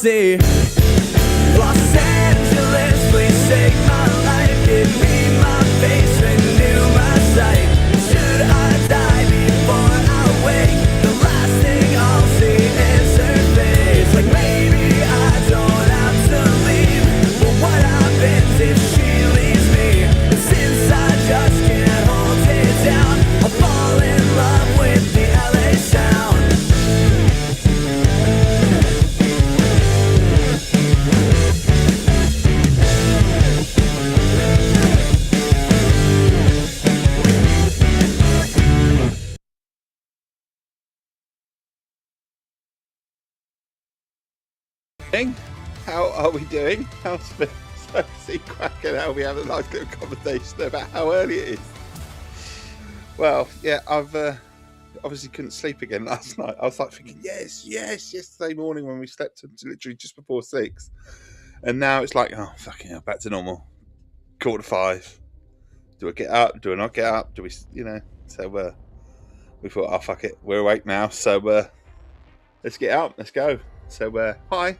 see. Los Angeles, please take my life. Give me my face, renew my sight. Should I die before I wake? The last thing I'll see is her face. Like maybe I don't have to leave, but what happens if she leaves me? And since I just can't hold it down, I'll fall in love with the LA sound. How are we doing? How's Sophie cracking? How are we having a nice little conversation about how early it is? Well, yeah, I've obviously couldn't sleep again last night. I was like thinking, yes, yesterday morning when we slept until literally just before 6. And now it's like, oh, fucking hell, back to normal. 4:45. Do I get up? Do I not get up? Do we, So we thought, oh, fuck it. We're awake now. So let's get up. Let's go. So, hi.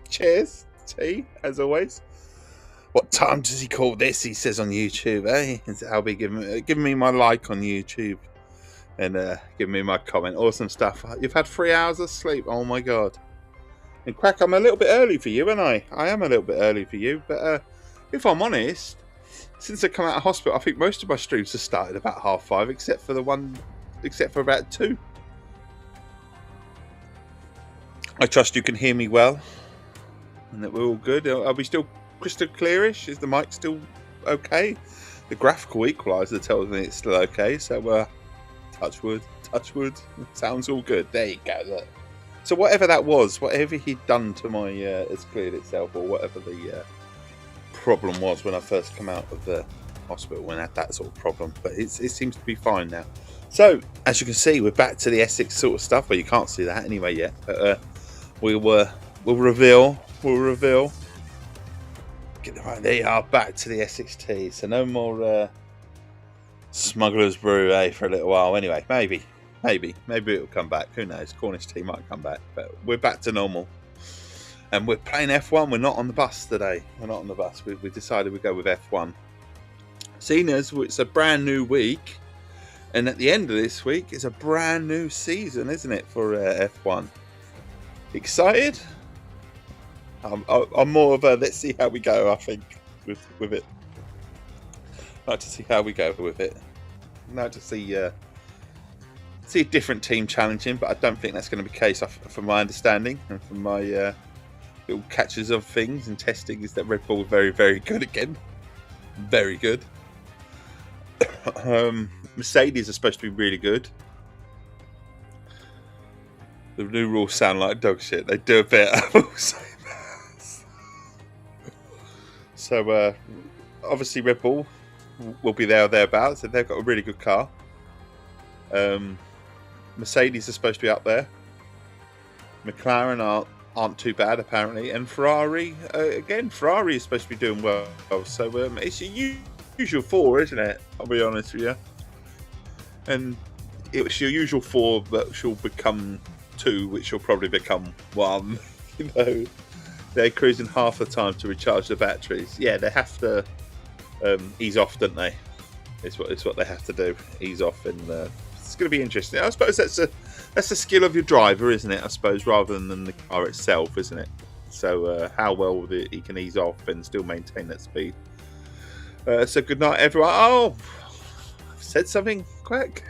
Cheers. Tea, as always. What time does he call this? He says on YouTube, eh? I'll be giving me my like on YouTube and giving me my comment. Awesome stuff. You've had 3 hours of sleep. Oh, my God. And Quack, I'm a little bit early for you, aren't I? I am a little bit early for you. But if I'm honest, since I come out of hospital, I think most of my streams have started about 5:30, except for about 2. I trust you can hear me well and that we're all good. Are we still crystal clearish? Is the mic still okay? The graphical equalizer tells me it's still okay. So touch wood. Sounds all good. There you go. Look. So whatever that was, whatever he'd done to my has cleared itself, or whatever the problem was when I first come out of the hospital when I had that sort of problem. But it seems to be fine now. So as you can see, we're back to the Essex sort of stuff. Well, you can't see that anyway yet. But we'll reveal. Right, there you are, back to the Essex Tea. So no more Smuggler's Brew, for a little while. Anyway, maybe it'll come back. Who knows? Cornish tea might come back, but we're back to normal. And we're playing F1. We're not on the bus today. We're not on the bus. We decided we'd go with F1. Seeing as it's a brand new week, and at the end of this week is a brand new season, isn't it, for F1? Excited? I'm more of a let's see how we go, I think, with it. Like to see how we go with it. Like to see a different team challenging, but I don't think that's going to be the case from my understanding and from my little catches of things and testing is that Red Bull are very, very good again. Very good. Mercedes are supposed to be really good. The new rules sound like dog shit. They do a bit. So, obviously Red Bull will be there or thereabouts. They've got a really good car. Mercedes are supposed to be up there. McLaren aren't too bad, apparently. And Ferrari, Ferrari is supposed to be doing well. So, it's your usual 4, isn't it? I'll be honest with you. And it's your usual 4 that shall become 2, which will probably become 1. They're cruising half the time to recharge the batteries. Yeah, they have to ease off, don't they? It's what they have to do. Ease off, and it's going to be interesting. I suppose that's a skill of your driver, isn't it? I suppose rather than the car itself, isn't it? So how well he can ease off and still maintain that speed. So good night, everyone. Oh, I've said something quick.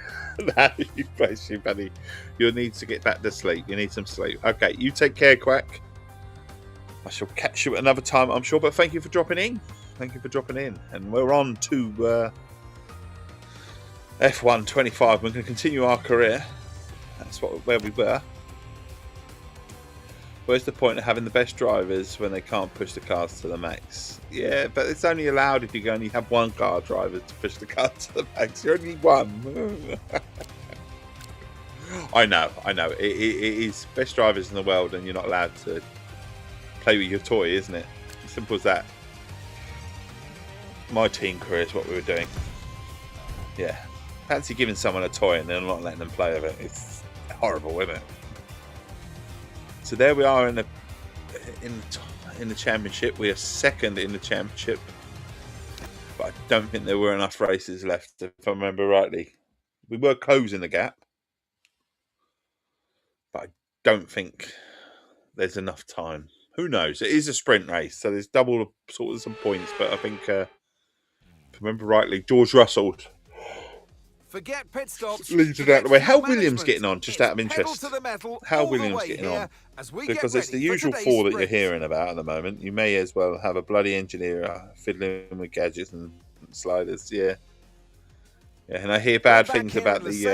No, you bless you, buddy. You'll need to get back to sleep. You need some sleep. Okay, you take care, Quack. I shall catch you at another time, I'm sure. But thank you for dropping in. And we're on to F1 25. We're going to continue our career. That's where we were. Where's the point of having the best drivers when they can't push the cars to the max? Yeah, but it's only allowed if you only have one car driver to push the car to the max. You're only one. I know. It is best drivers in the world, and you're not allowed to play with your toy, isn't it? Simple as that. My team career is what we were doing. Yeah. Fancy giving someone a toy and then not letting them play with it. It's horrible, isn't it? So there we are in the in the championship. We are second in the championship, but I don't think there were enough races left, if I remember rightly. We were closing the gap, but I don't think there's enough time. Who knows? It is a sprint race, so there's double sort of some points, but I think, if I remember rightly, George Russell Forget pit stops. leads it out of the way. How Williams getting on, just out of interest? How Williams getting on? Because it's the usual four that you're hearing about at the moment. You may as well have a bloody engineer fiddling with gadgets and sliders. Yeah. Yeah, and I hear bad things about the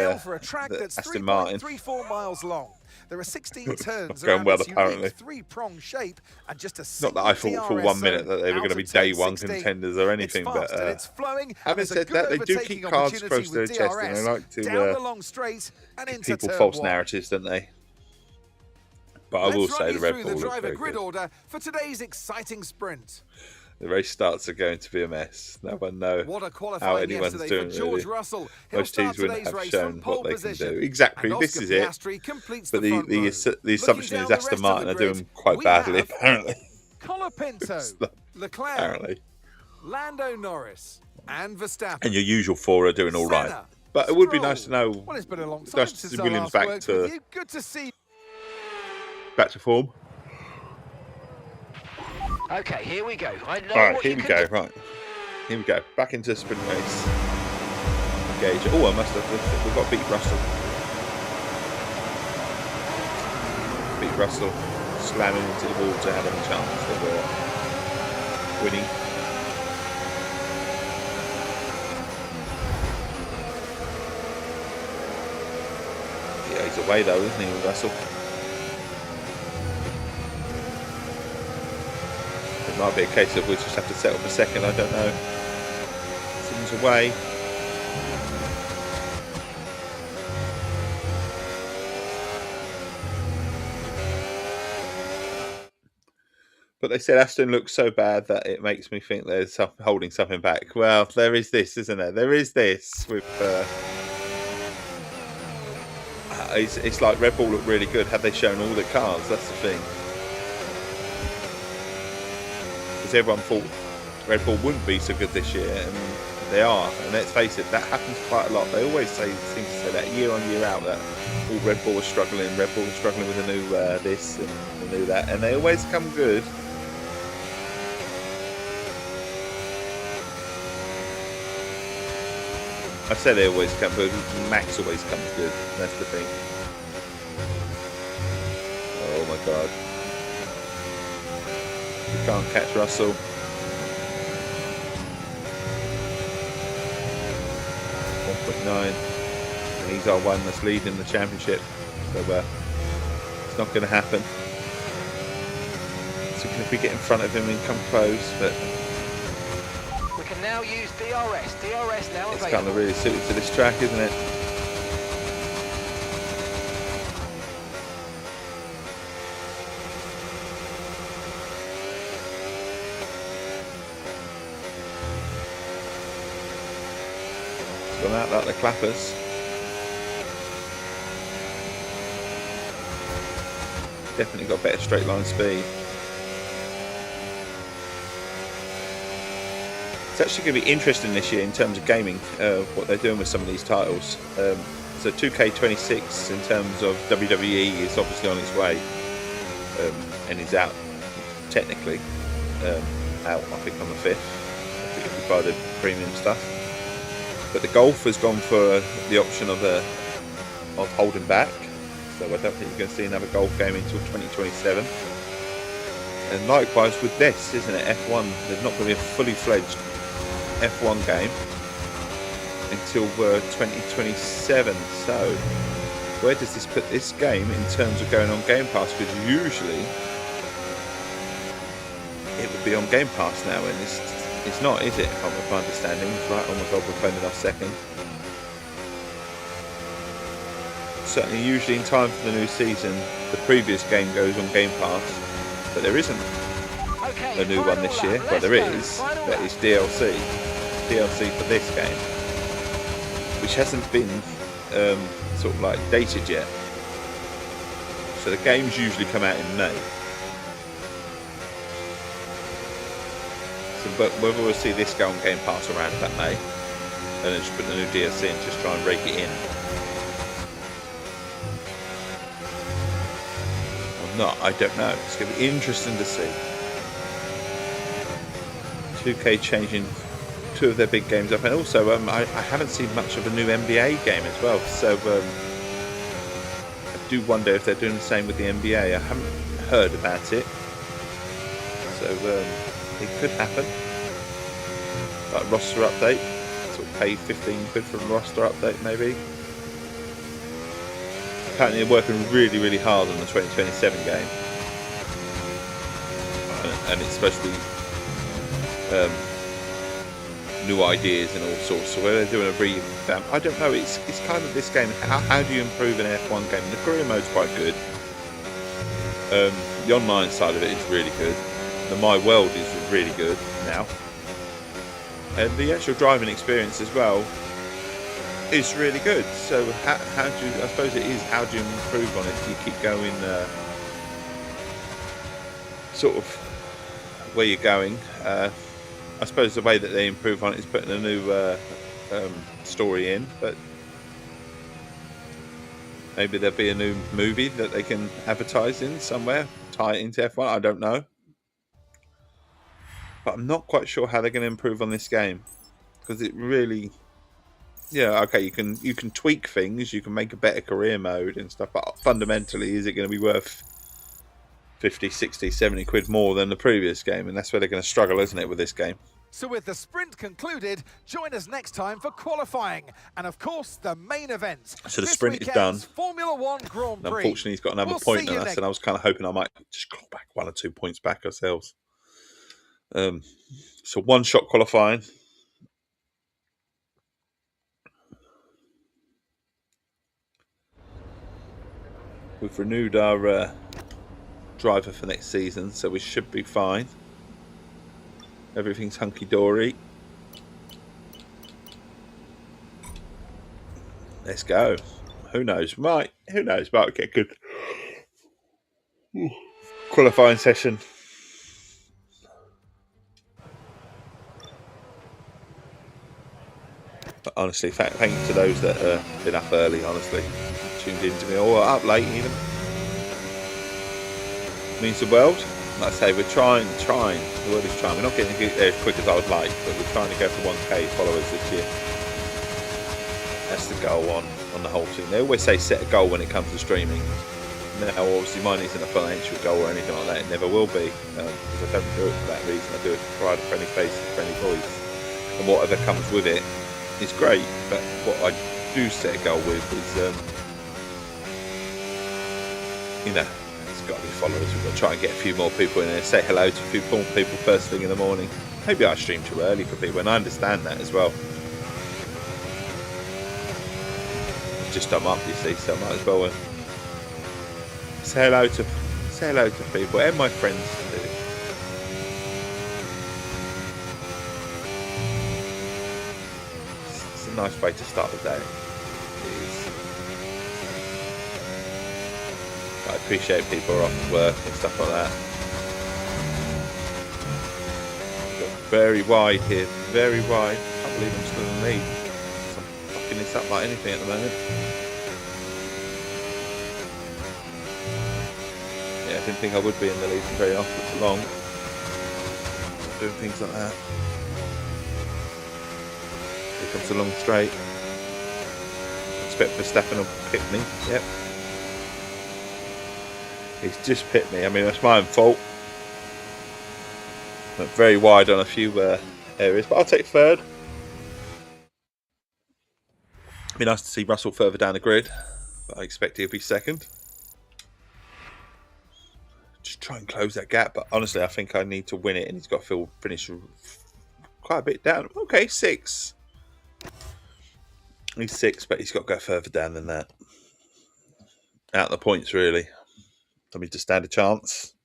Aston Martin. 3.34 miles long. There are 16 turns going around well, this apparently. three-prong shape and just a Not that I thought for 1 minute that they were going to be day one 16. contenders or anything, it's but it's flowing, having said that, they do keep cards close to their chest, and they like to down the long straight and give into people turn false one. narratives, don't they? But I will say the Red Bull the looks driver very grid good. order for today's exciting sprint. The race starts are going to be a mess. No one knows how anyone's doing. George Really. Russell. Most teams wouldn't have shown what they can do. Exactly, and this Oscar is it. Piastri But the assumption is Aston Martin are doing quite badly, apparently. Colapinto, Leclerc, Apparently. Lando Norris, and Verstappen. And your usual four are doing all right. Senna, But it would be Stroll. nice to know. Well, it's been a long time Nice to since see I Williams last worked with you. Good to see. Back to form. Okay, here we go. I know Alright, what here you we can go. do. Right. Here we go. Back into the sprint race. Engage. Oh, I must have. We've got to beat Russell. Beat Russell. Slamming into the wall to have a chance of winning. Yeah, he's away though, isn't he, with Russell? It might be a case of we'll just have to settle for second, I don't know. Seems away. But they said Aston looks so bad that it makes me think they're holding something back. Well, there is this, isn't there? There is this with... it's like Red Bull look really good. Have they shown all the cars? That's the thing. Because everyone thought Red Bull wouldn't be so good this year, and they are. And let's face it, that happens quite a lot. They always seem to say that year on year out that all Red Bull is struggling. Red Bull is struggling with the new this and the new that, and they always come good. I said they always come good. Max always comes good. That's the thing. Oh my god. You can't catch Russell. And he's our one that's leading the championship. So it's not going to happen. So if we get in front of him and come close, but We can now use DRS. DRS now it's available. kind of really suited to this track, isn't it? It's gone out like the clappers. Definitely got better straight line speed. It's actually going to be interesting this year in terms of gaming, what they're doing with some of these titles. So 2K26 in terms of WWE is obviously on its way, and is out technically, out I think on the 5th, if you buy the premium stuff. But the Golf has gone for the option of holding back, so I don't think you're going to see another Golf game until 2027. And likewise with this, isn't it? F1, there's not going to be a fully fledged F1 game until 2027. So where does this put this game in terms of going on Game Pass? Because usually it would be on Game Pass now, and it's not, is it? From my understanding, right? Oh my god, we're playing off second. Certainly, usually in time for the new season, the previous game goes on Game Pass, but there isn't a new one this year. Well, there is. That is DLC for this game, which hasn't been sort of like dated yet. So the games usually come out in May. So, but whether we'll see this go on Game Pass around about May, and then just put the new DLC in, just try and rake it in. Or not, I don't know. It's going to be interesting to see. 2K changing 2 of their big games up, and also I haven't seen much of a new NBA game as well. So I do wonder if they're doing the same with the NBA. I haven't heard about it, so it could happen. Like roster update, sort of pay 15 quid for a roster update maybe. Apparently they're working really, really hard on the 2027 game, and it's supposed to be new ideas and all sorts. So whether they're doing a revamp, I don't know. It's kind of this game. How do you improve an F1 game? The career mode's quite good. The online side of it is really good. The My World is really good now, and the actual driving experience as well is really good. So how do you, I suppose it is, how do you improve on it? Do you keep going sort of where you're going? I suppose the way that they improve on it is putting a new story in, but maybe there'll be a new movie that they can advertise in somewhere, tie it into F1. I don't know, but I'm not quite sure how they're going to improve on this game, because it really, yeah, okay, you can tweak things, you can make a better career mode and stuff, but fundamentally, is it going to be worth 50, 60, 70 quid more than the previous game? And that's where they're going to struggle, isn't it, with this game? So with the sprint concluded, join us next time for qualifying and, of course, the main event. So the sprint is done. Formula One Grand Prix. Unfortunately, he's got another point on us, and I was kind of hoping I might just claw back 1 or 2 points back ourselves. So one-shot qualifying. We've renewed our driver for next season, so we should be fine. Everything's hunky-dory. Let's go. Who knows? Who knows? Might get good qualifying session. But honestly, thank you to those that have been up early, honestly. Tuned in to me, or up late even. Means the world. Like I say, we're trying. The world is trying. We're not getting there as quick as I would like, but we're trying to go for 1K followers this year. That's the goal on the whole thing. They always say set a goal when it comes to streaming. Now, obviously, mine isn't a financial goal or anything like that. It never will be, because I don't do it for that reason. I do it to provide a friendly face and friendly voice, and whatever comes with it is great. But what I do set a goal with is, it's got to be followers. We've got to try and get a few more people in there. Say hello to a few more people first thing in the morning. Maybe I stream too early for people, and I understand that as well. Just I'm up, you see, so I might as well say hello to people and my friends too. It's a nice way to start the day. It is. I appreciate people are off work and stuff like that. Got very wide here, very wide. I can't believe I'm still in the lead. I'm fucking this up like anything at the moment. Yeah, I didn't think I would be in the lead very often for long. Doing things like that. Here comes the long straight. Expect Verstappen will pick me. Yep. He's just picked me. I mean, that's my own fault. Went very wide on a few areas, but I'll take third. It'd be nice to see Russell further down the grid, but I expect he'll be second. Just try and close that gap, but honestly, I think I need to win it, and he's got to finish quite a bit down. Okay, 6. He's 6, but he's got to go further down than that. Out of the points, really. I mean, to stand a chance.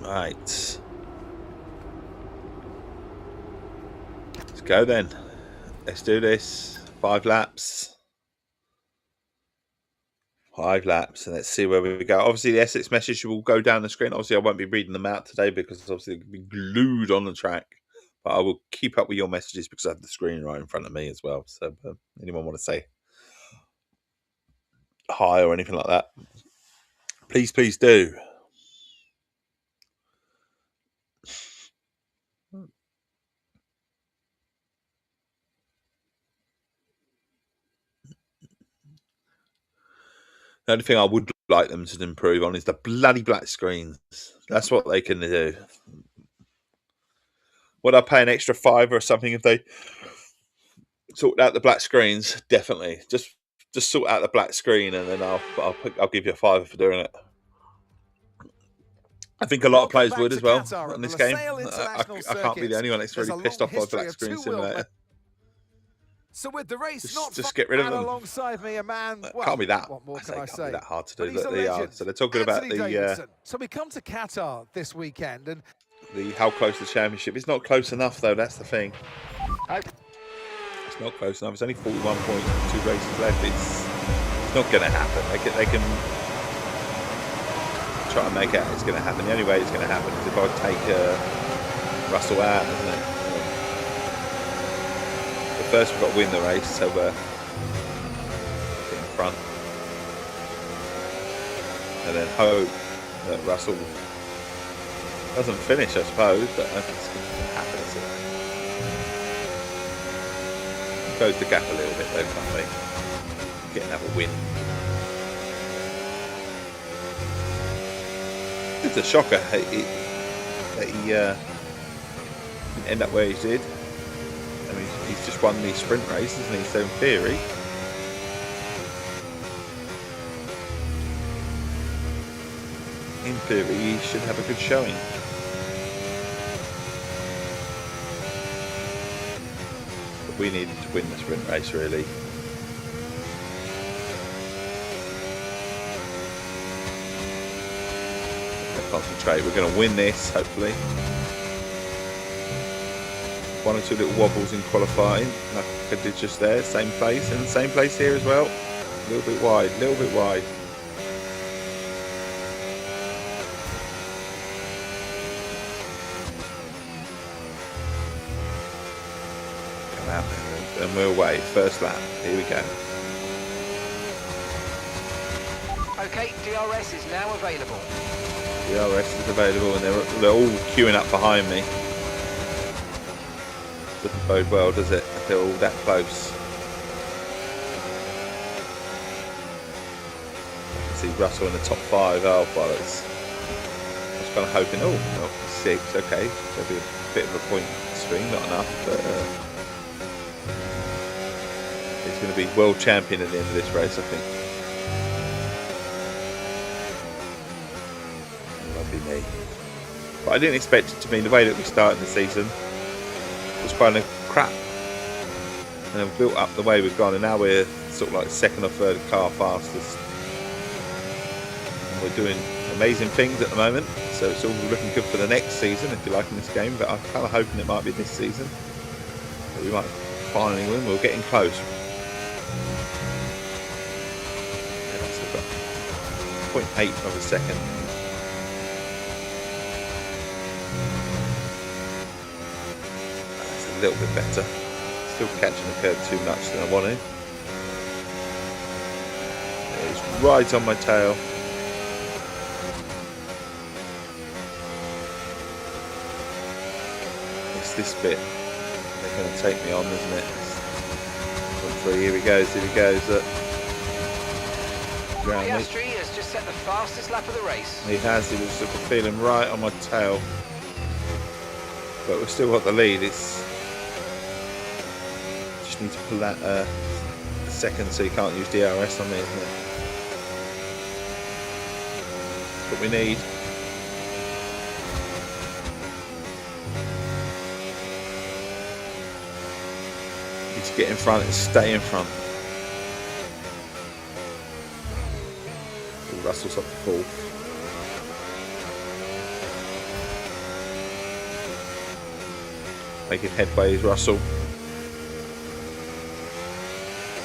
Right. Let's go then. Let's do this. 5 laps. 5 laps, and let's see where we go. Obviously, the Essex message will go down the screen. Obviously, I won't be reading them out today because obviously they'll be glued on the track. But I will keep up with your messages because I have the screen right in front of me as well. So, anyone want to say hi or anything like that, please do. The only thing I would like them to improve on is the bloody black screens. That's what they can do. Would I pay an extra $5 or something if they sort out the black screens? Definitely. Just sort out the black screen, and then I'll give you a $5 for doing it. I think a lot of players would as well on this game. I can't be the only one that's really pissed off by Black Screen Simulator. So with the race just get rid of them. Alongside me, a man. Well, can't be that. What more can I say? Can't be that hard to do. He's a legend. So they're talking about the. So we come to Qatar this weekend, and how close the championship. It's not close enough though. That's the thing. It's not close enough. It's only 41 points, 2 races left. It's not going to happen. They can try and make it. It's going to happen. The only way it's going to happen is if I take Russell out, isn't it? First we've got to win the race, so we're in front, and then hope that Russell doesn't finish, I suppose, but I don't think it's going to happen, is it? Close the gap a little bit though, can't we? Get another win. It's a shocker that he didn't end up where he did. I mean, he's just won the sprint race, isn't he? So in theory, he should have a good showing. But we needed to win the sprint race, really. Concentrate. We're going to win this, hopefully. 1 or 2 little wobbles in qualifying, like I did just there, same place, and same place here as well. A little bit wide. Come out there, and we're away. First lap. Here we go. Okay, DRS is now available. DRS is available, and they're all queuing up behind me. Doesn't bode well, does it? They're all that close. I can see Russell in the top 5. Oh, bollocks. I was kind of hoping, 6, okay. There'll be a bit of a point swing, not enough, but he's going to be world champion at the end of this race, I think. Lovely me. But I didn't expect it to be the way that we started the season. Was kind of crap, and have built up the way we've gone, and now we're sort of like 2nd or 3rd car fastest. And we're doing amazing things at the moment, so it's all looking good for the next season, if you like, in this game. But I'm kind of hoping it might be this season that we might finally win. We're getting close. Still got 0.8 of a second. A little bit better. Still catching the curve too much than I wanted. It's right on my tail. It's this bit they're going to take me on, isn't it? 1-3. Here he goes. Piastri has just set the fastest lap of the race. He has. He was sort of feeling right on my tail, but we've still got the lead. It's need to pull that second, so you can't use DRS on me, isn't it? That's what we need. Need to get in front and stay in front. Russell's up to 4th. Making headway is Russell.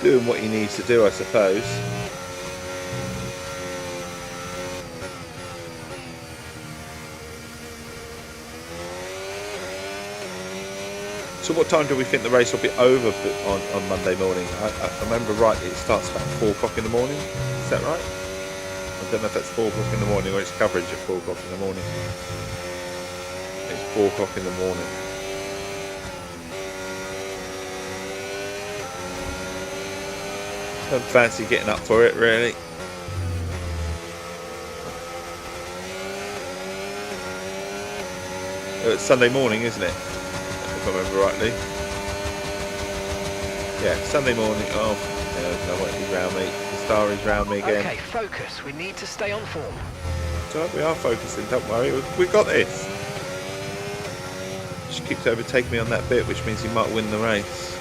Doing what he needs to do, I suppose. So what time do we think the race will be over on Monday morning? I remember rightly, it starts about 4 o'clock in the morning. Is that right? I don't know if that's 4 o'clock in the morning or it's coverage at 4 o'clock in the morning. It's 4 o'clock in the morning. Don't fancy getting up for it, really. It's Sunday morning, isn't it? If I remember rightly. Yeah, Sunday morning. Oh, no, he's round me. The star is round me again. Okay, focus. We need to stay on form. So we are focusing, don't worry. We've got this. Just keeps overtaking me on that bit, which means he might win the race.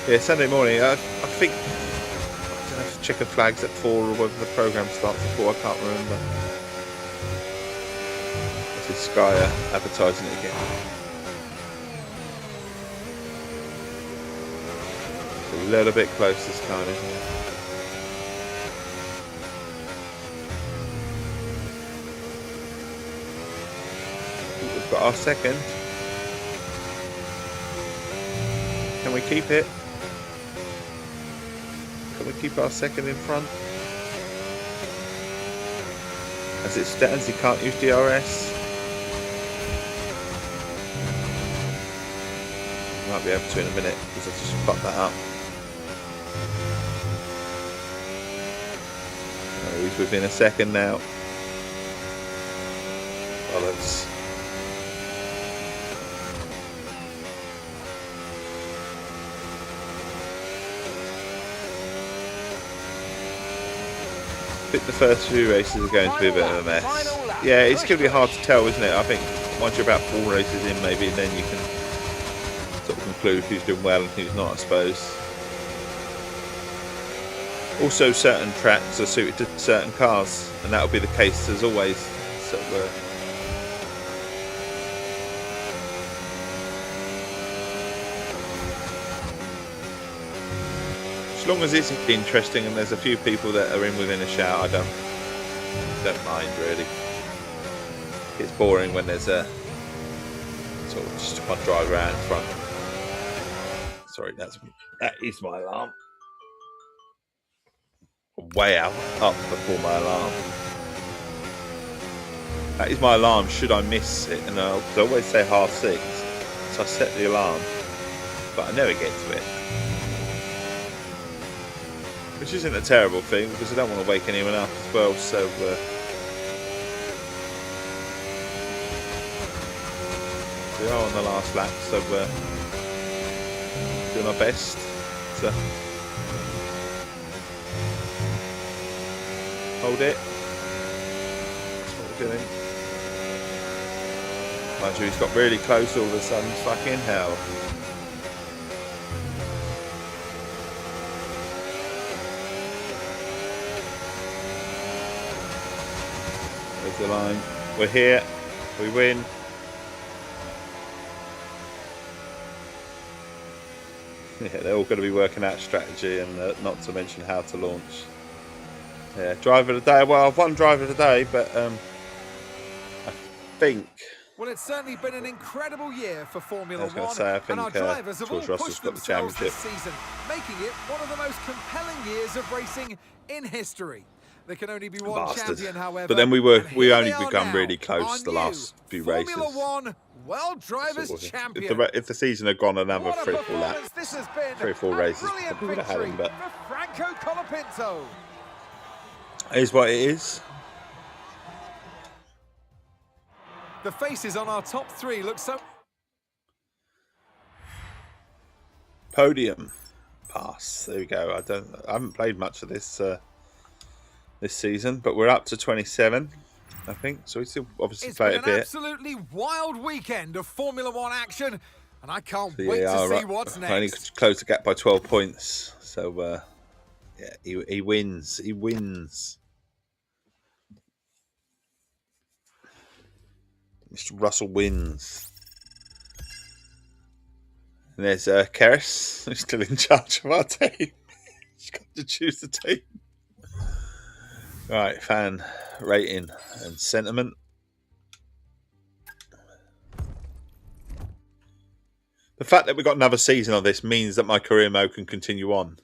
Yeah, Sunday morning. I think I don't know if checkered flags at 4 or whether the programme starts at 4. I can't remember. This is Sky advertising it again. It's a little bit close this time, isn't it? We've got our second. Can we keep it? Can we keep our second in front? As it stands, he can't use DRS. Might be able to in a minute because I just fucked that up. Oh, he's within a second now. Bollocks. I think the first few races are going to be a bit of a mess. Yeah, it's going to be hard to tell, isn't it? I think once you're about 4 races in, maybe, then you can sort of conclude who's doing well and who's not, I suppose. Also, certain tracks are suited to certain cars, and that'll be the case as always. So, as long as it's interesting and there's a few people that are in within a shout, I don't mind really. It's boring when there's a sort of just one driver out in front. Sorry, that is my alarm. Way up before my alarm. That is my alarm. Should I miss it? And I always say 6:30, so I set the alarm, but I never get to it. Which isn't a terrible thing because I don't want to wake anyone up as well. So we are on the last lap, so doing our best to hold it. That's what we're doing. Mind you, he's got really close all of a sudden. Fucking hell. There's the line. We're here. We win. Yeah, they're all going to be working out strategy and not to mention how to launch. Yeah, driver of the day. Well, I've won driver of the day, but I think. Well, it's certainly been an incredible year for Formula One, I think and our drivers have all George Russell's pushed got the themselves this championship. season, making it one of the most compelling years of racing in history. There can only be one champion, however. But then we only become really close the last few races. Formula One World Drivers Champion. If the season had gone another 3 or 4 laps, This has been 3 or 4 races, brilliant probably would have had him. But for Franco Colapinto. it is what it is. The faces on our top 3 look so. Podium pass. There we go. I haven't played much of this this season, but we're up to 27, I think. So we still obviously play a bit. It's been an absolutely wild weekend of Formula One action, and I can't wait to see what's next. Only closed the gap by 12 points. So yeah, he wins. He wins. Mr. Russell wins. And there's Keres, who's still in charge of our team. She's got to choose the team. Right, fan rating and sentiment. The fact that we've got another season of this means that my career mode can continue on.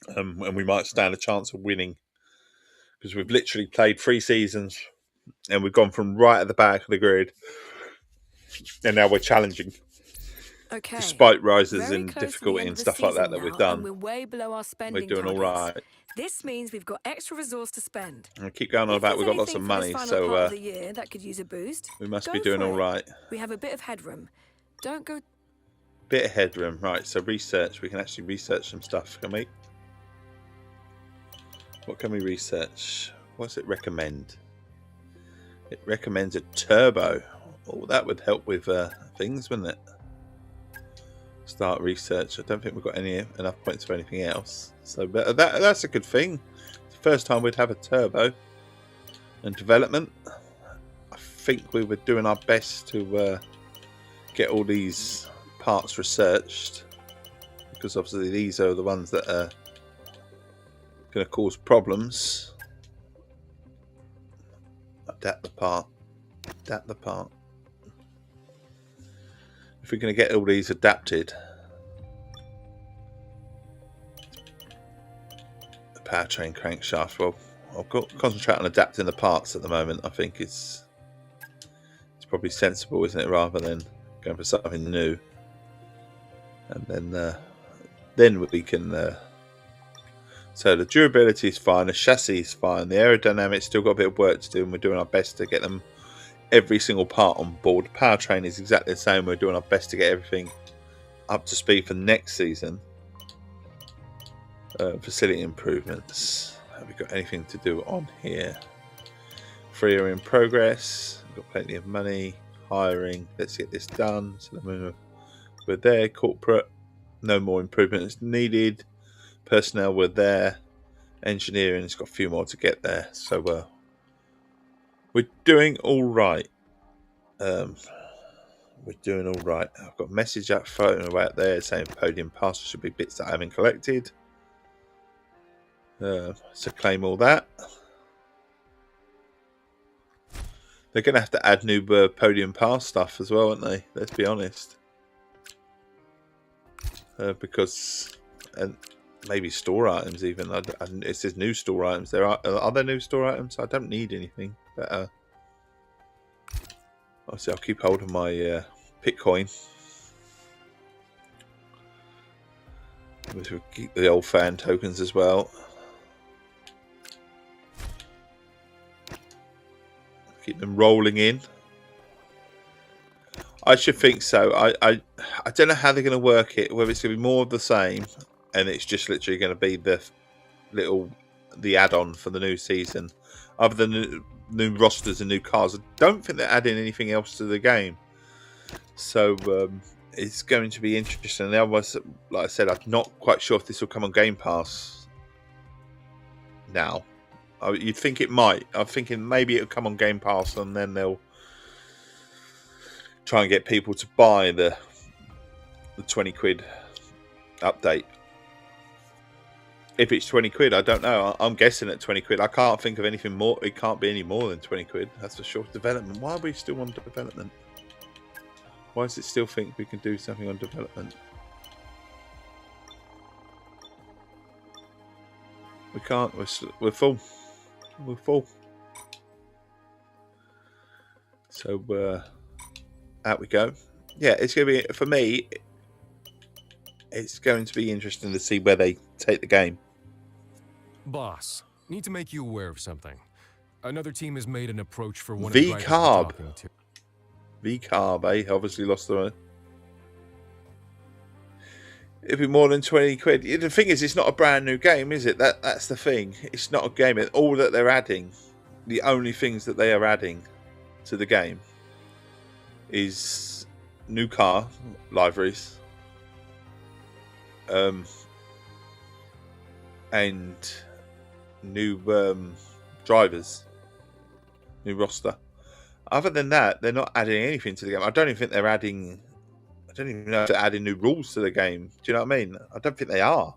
And we might stand a chance of winning. Because we've literally played 3 seasons and we've gone from right at the back of the grid. And now we're challenging. Okay. Despite rises Very in close to the difficulty end and of the stuff like that season we've now, done. and we're way below our spending We're doing all targets. right. This means we've got extra resource to spend. I keep going on If about there's we've got lots of anything for money, this final so part of the year that could use a boost, we must go be doing for all it. right. We have a bit of headroom. Don't go. Bit of headroom, right? So research. We can actually research some stuff, can we? What can we research? What's it recommend? It recommends a turbo. Oh, that would help with things, wouldn't it? Start research. I don't think we've got enough points for anything else. So, but that's a good thing. It's the first time we'd have a turbo. And development. I think we were doing our best to get all these parts researched, because obviously these are the ones that are going to cause problems. Adapt the part. Adapt the part. If we're going to get all these adapted, the powertrain crankshaft, well, I'll concentrate on adapting the parts at the moment. I think it's probably sensible, isn't it, rather than going for something new. And then we can. So the durability is fine, the chassis is fine, the aerodynamics still got a bit of work to do, and we're doing our best to get them every single part on board. The powertrain is exactly the same. We're doing our best to get everything up to speed for next season. Facility improvements. Have we got anything to do on here? Free are in progress. We've got plenty of money. Hiring. Let's get this done. So we're there. Corporate. No more improvements needed. Personnel were there. Engineering has got a few more to get there. So we're doing all right. We're doing all right. I've got a message out floating out there saying podium passes should be bits that I haven't collected. So claim all that. They're going to have to add new podium pass stuff as well, aren't they? Let's be honest. Because and maybe store items even. It says new store items. Are there new store items? I don't need anything. But obviously I'll keep hold of my Bitcoin. We'll keep the old fan tokens as well. Keep them rolling in. I should think so. I don't know how they're going to work it. Whether it's going to be more of the same, and it's just literally going to be the add-on for the new season, other than new rosters and new cars. I don't think they're adding anything else to the game. So it's going to be interesting. And otherwise, like I said, I'm not quite sure if this will come on Game Pass now. You'd think it might. I'm thinking maybe it'll come on Game Pass and then they'll try and get people to buy the 20 quid update. If it's 20 quid, I don't know. I'm guessing at 20 quid. I can't think of anything more. It can't be any more than 20 quid. That's for sure. Development. Why are we still on development? Why does it still think we can do something on development? We can't. We're full. We're full. So out we go. Yeah, it's going to be, for me, it's going to be interesting to see where they take the game. Boss, need to make you aware of something. Another team has made an approach for one of the drivers we're talking to. V-Carb, eh? Obviously lost the... It'd be more than 20 quid. The thing is, it's not a brand new game, is it? That's the thing. It's not a game. All that they're adding, the only things that they are adding to the game is new car liveries, and new drivers, new roster. Other than that, they're not adding anything to the game. I don't even think they're adding... I don't even know if they're adding new rules to the game. Do you know what I mean? I don't think they are.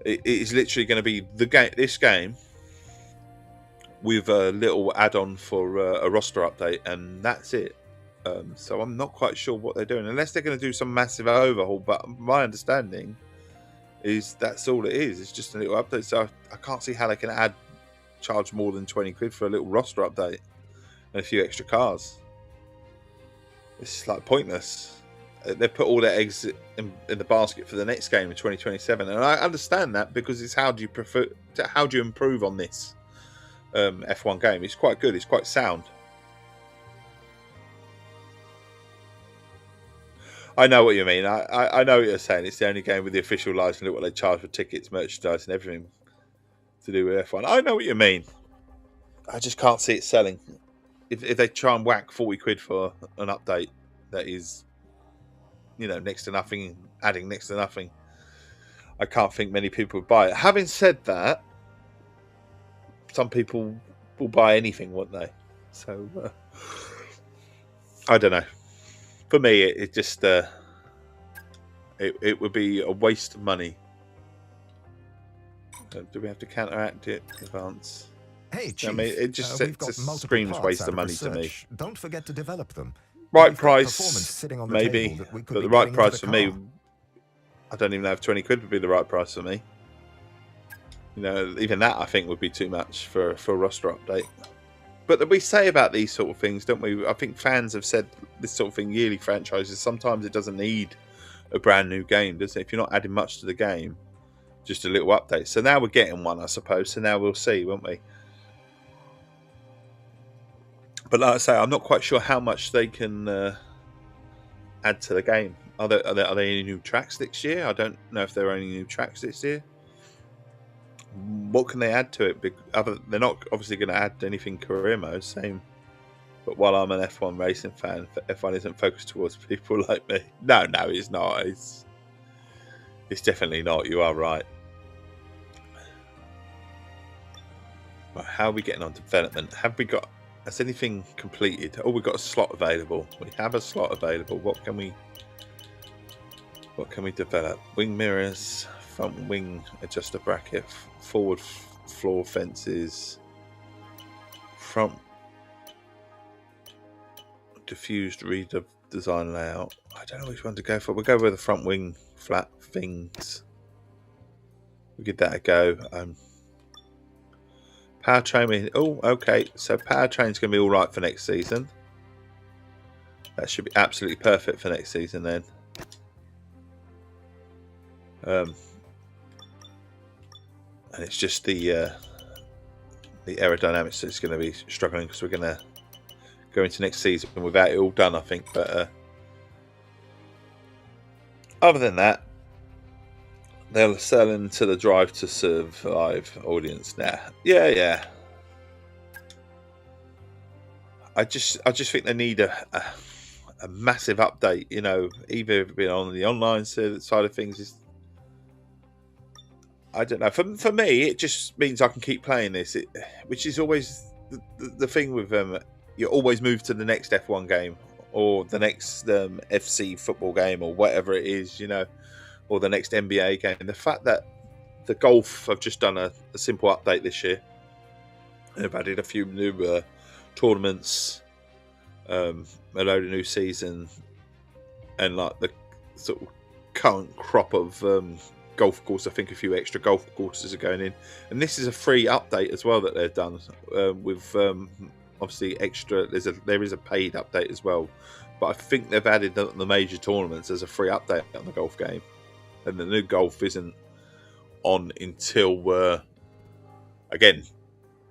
It is literally going to be this game with a little add-on for a roster update, and that's it. So I'm not quite sure what they're doing, unless they're going to do some massive overhaul. But my understanding is that's all it is. It's just a little update. So I can't see how they can charge more than 20 quid for a little roster update and a few extra cars. It's like pointless. They put all their eggs in the basket for the next game in 2027, and I understand that, because it's how do you improve on this F1 game? It's quite good. It's quite sound. I know what you mean. I know what you're saying. It's the only game with the official license. Look what they charge for tickets, merchandise, and everything to do with F1. I know what you mean. I just can't see it selling. If they try and whack 40 quid for an update that is, next to nothing, adding next to nothing, I can't think many people would buy it. Having said that, some people will buy anything, won't they? So, I don't know. For me, it just it would be a waste of money. Do we have to counteract it? Advance. Hey, Chief, I mean, it just screams waste of money to me. Don't forget to develop them. Right price, maybe, but the right price for me, I don't even know if 20 quid would be the right price for me. Even that I think would be too much for a roster update. But we say about these sort of things, don't we? I think fans have said this sort of thing, yearly franchises, sometimes it doesn't need a brand new game, does it? If you're not adding much to the game, just a little update. So now we're getting one, I suppose. So now we'll see, won't we? But like I say, I'm not quite sure how much they can add to the game. Are there any new tracks next year? I don't know if there are any new tracks this year. What can they add to it? They're not obviously going to add anything career mode, same. But while I'm an F1 racing fan, F1 isn't focused towards people like me. No, it's not. It's definitely not. You are right. Right, how are we getting on development? Has anything completed? Oh, we've got a slot available. We have a slot available. What can we develop? Wing mirrors, front wing adjuster bracket, forward floor fences, front diffused redesign layout. I don't know which one to go for. We'll go with the front wing flat things. We'll give that a go. Powertrain. Oh, okay. So powertrain's going to be all right for next season. That should be absolutely perfect for next season then. And it's just the aerodynamics that's going to be struggling, because we're going to go into next season without it all done, I think. But other than that, they'll sell into the Drive to Survive audience now. Yeah. I just think they need a massive update. Either on the online side of things. I don't know. For me, it just means I can keep playing this, which is always the thing with them. You always move to the next F1 game or the next FC football game or whatever it is, or the next NBA game. The fact that the golf have just done a simple update this year. They've added a few new tournaments, a load of new season, and like the sort of current crop of golf course. I think a few extra golf courses are going in, and this is a free update as well that they've done with obviously extra. There is a paid update as well, but I think they've added the major tournaments as a free update on the golf game, and the new golf isn't on until again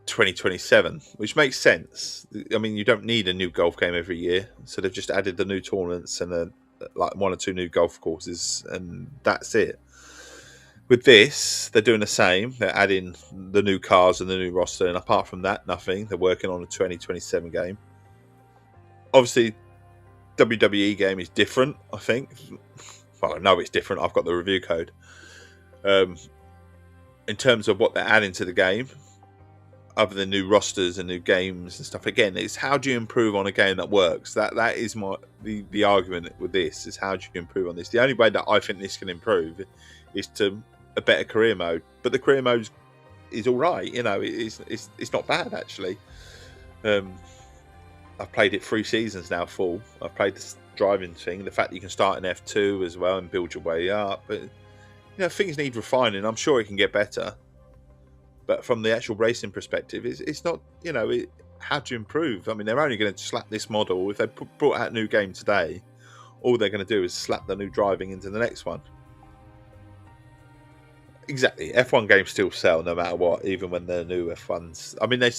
2027, which makes sense. I mean, you don't need a new golf game every year, so they've just added the new tournaments and like one or two new golf courses, and that's it. With this, they're doing the same. They're adding the new cars and the new roster, and apart from that, nothing. They're working on a 2027 game. Obviously, WWE game is different, I think. Well, I know it's different. I've got the review code. In terms of what they're adding to the game, other than new rosters and new games and stuff, again, it's how do you improve on a game that works? That is the argument with this, is how do you improve on this? The only way that I think this can improve is to a better career mode, but the career mode is all right. It's not bad actually. I've played it 3 seasons now full. I've played this driving thing. The fact that you can start in F2 as well and build your way up. But things need refining. I'm sure it can get better. But from the actual racing perspective, it's not, how to improve. I mean, they're only going to slap this model. If they brought out a new game today, all they're going to do is slap the new driving into the next one. Exactly. F1 games still sell no matter what, even when they're new F1s. I mean, they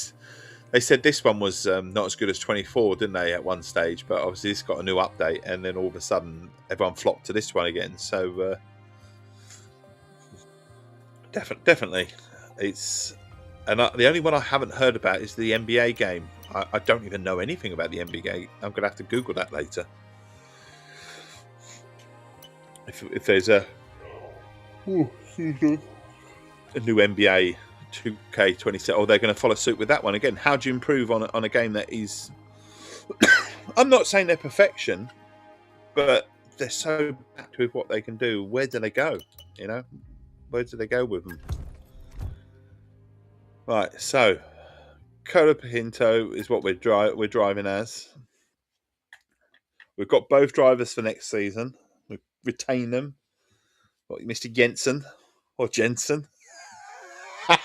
said this one was not as good as 24, didn't they, at one stage? But obviously it's got a new update, and then all of a sudden everyone flocked to this one again. So definitely. And the only one I haven't heard about is the NBA game. I don't even know anything about the NBA. I'm going to have to Google that later. If there's a new NBA 2K27, or they're going to follow suit with that one again. How do you improve on a game that is? I'm not saying they're perfection, but they're so backed with what they can do. Where do they go? Where do they go with them? Right, so Colapinto is what we're driving as. We've got both drivers for next season. We retain them. What, Mr. Jensen or Jensen? I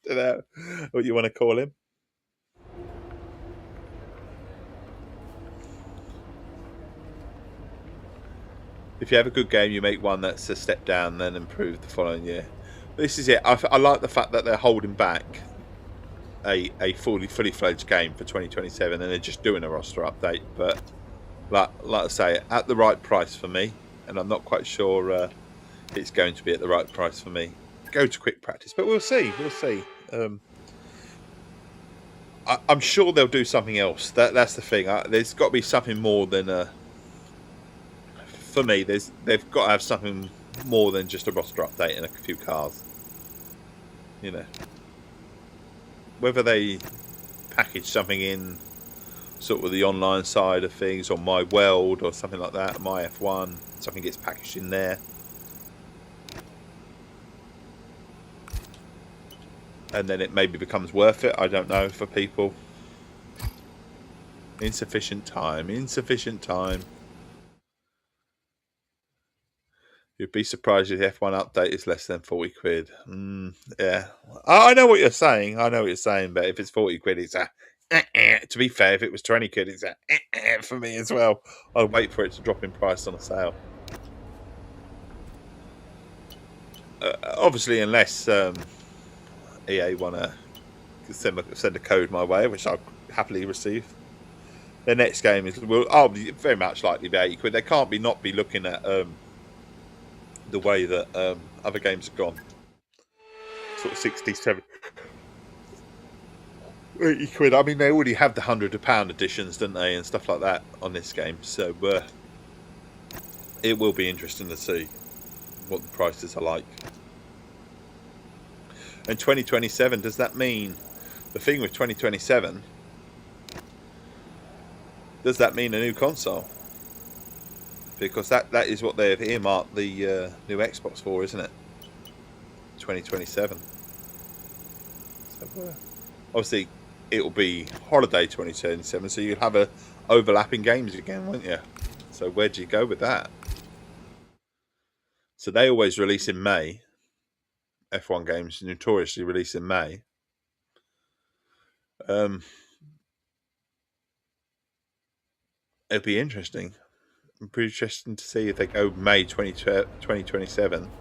don't know what you want to call him. If you have a good game, you make one that's a step down, then improve the following year. This is it. I like the fact that they're holding back a fully fledged game for 2027, and they're just doing a roster update. But like I say, at the right price for me, and I'm not quite sure it's going to be at the right price for me. Go to quick practice, but we'll see. We'll see. I'm sure they'll do something else. That's the thing. There's got to be something more than for me. They've got to have something more than just a roster update and a few cars. Whether they package something in sort of the online side of things, or My World or something like that, My F1, something gets packaged in there. And then it maybe becomes worth it. I don't know, for people. Insufficient time. You'd be surprised if the F1 update is less than 40 quid. Yeah. I know what you're saying. But if it's 40 quid, it's to be fair, if it was 20 quid, it's for me as well. I'll wait for it to drop in price on a sale. Obviously, unless EA want to send a code my way, which I'll happily receive. Their next game will very much likely be 80 quid. They can't not be looking at the way that other games have gone. Sort of 67, 80 quid. I mean, they already have the £100 editions, don't they, and stuff like that on this game. So it will be interesting to see what the prices are like. And 2027, does that mean the thing with 2027? Does that mean a new console? Because that is what they've earmarked the new Xbox for, isn't it? 2027. So obviously it'll be holiday 2027, so you'll have overlapping games again, won't you? So where do you go with that? So they always release in May. F1 games notoriously release in May. It'll be interesting. Pretty interesting to see if they go May 2027,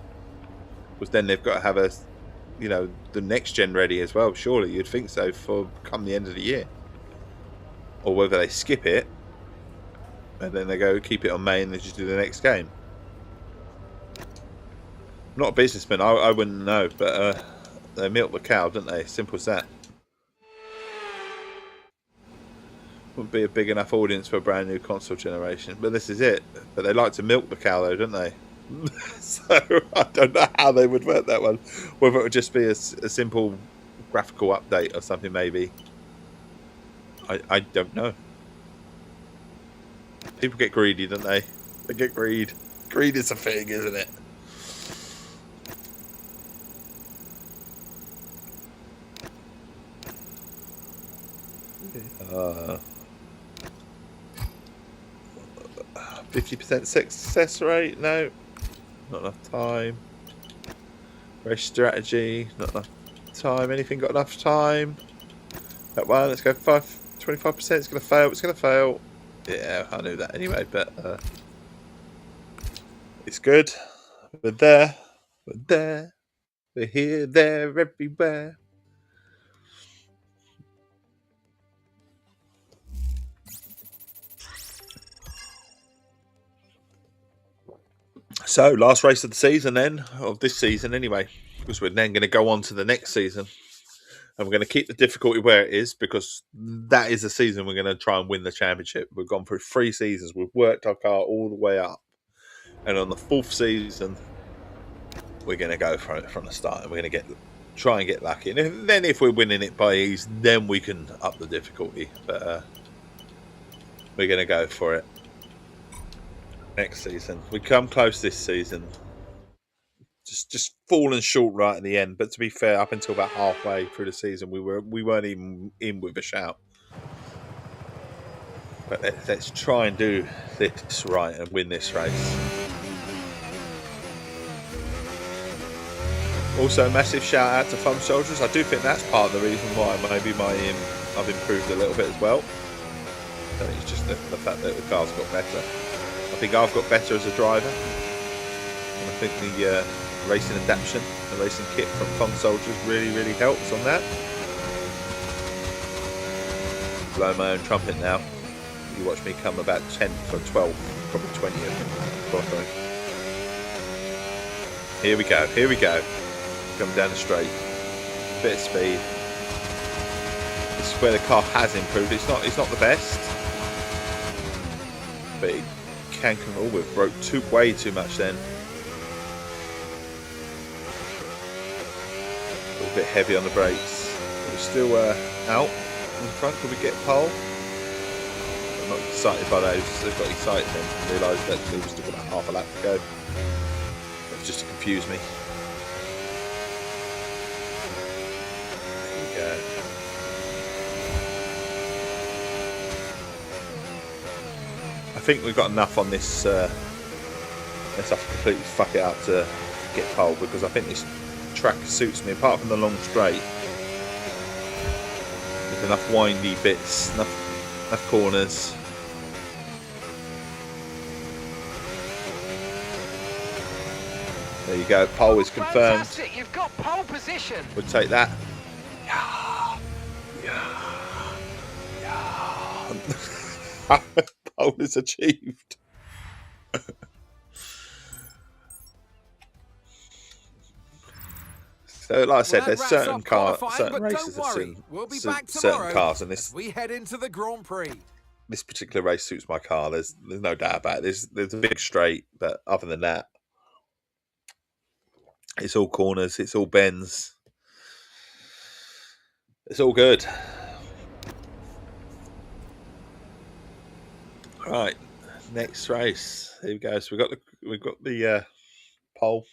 because then they've got to have the next gen ready as well. Surely you'd think so for come the end of the year, or whether they skip it and then they go keep it on May and they just do the next game. I'm not a businessman, I wouldn't know, but they milk the cow, don't they? Simple as that. Wouldn't be a big enough audience for a brand new console generation, but this is it. But they like to milk the cow though, don't they? So I don't know how they would work that one. Whether it would just be a simple graphical update or something, maybe. I don't know. People get greedy, don't they? They get greed. Greed is a thing, isn't it? 50% success rate? No, not enough time. Race strategy? Not enough time. Anything got enough time? That one. Let's go 25%. It's going to fail. It's going to fail. Yeah, I knew that anyway, but it's good. We're there. We're there. We're here, there, everywhere. So, last race of the season then, of this season anyway, because we're then going to go on to the next season. And we're going to keep the difficulty where it is, because that is the season we're going to try and win the championship. We've gone through 3 seasons. We've worked our car all the way up. And on the 4th season, we're going to go for it from the start. And we're going to try and get lucky. And then if we're winning it by ease, then we can up the difficulty. But we're going to go for it next season. We come close this season. Just fallen short right at the end. But to be fair, up until about halfway through the season, we weren't even in with a shout. But let's try and do this right and win this race. Also, massive shout out to Fun Soldiers. I do think that's part of the reason why maybe I've improved a little bit as well. I think it's just the fact that the car's got better. I think I've got better as a driver. And I think the racing adaptation, the racing kit from Fun Soldiers really, really helps on that. Blow my own trumpet now. You watch me come about 10th or 12th, probably 20th. Here we go, here we go. Come down the straight. Bit of speed. This is where the car has improved. It's not the best. But it can come. Oh, we broke way too much then. A little bit heavy on the brakes. We're still out in front. Can we get pole? I'm not excited by those. I got excited then and realised that we've still got about half a lap to go. That was just to confuse me. There we go. I think we've got enough on this. Let's have to completely fuck it up to get pole, because I think this track suits me. Apart from the long straight, there's enough windy bits, enough corners. There you go. Pole is confirmed. Fantastic! You've got pole position. We'll take that. Pole is achieved. So, like I said, there's certain races have seen certain cars, and we head into the Grand Prix. This particular race suits my car. There's no doubt about it. There's a big straight, but other than that, it's all corners, it's all bends, it's all good. Right, next race. Here we go. So we've got the pole.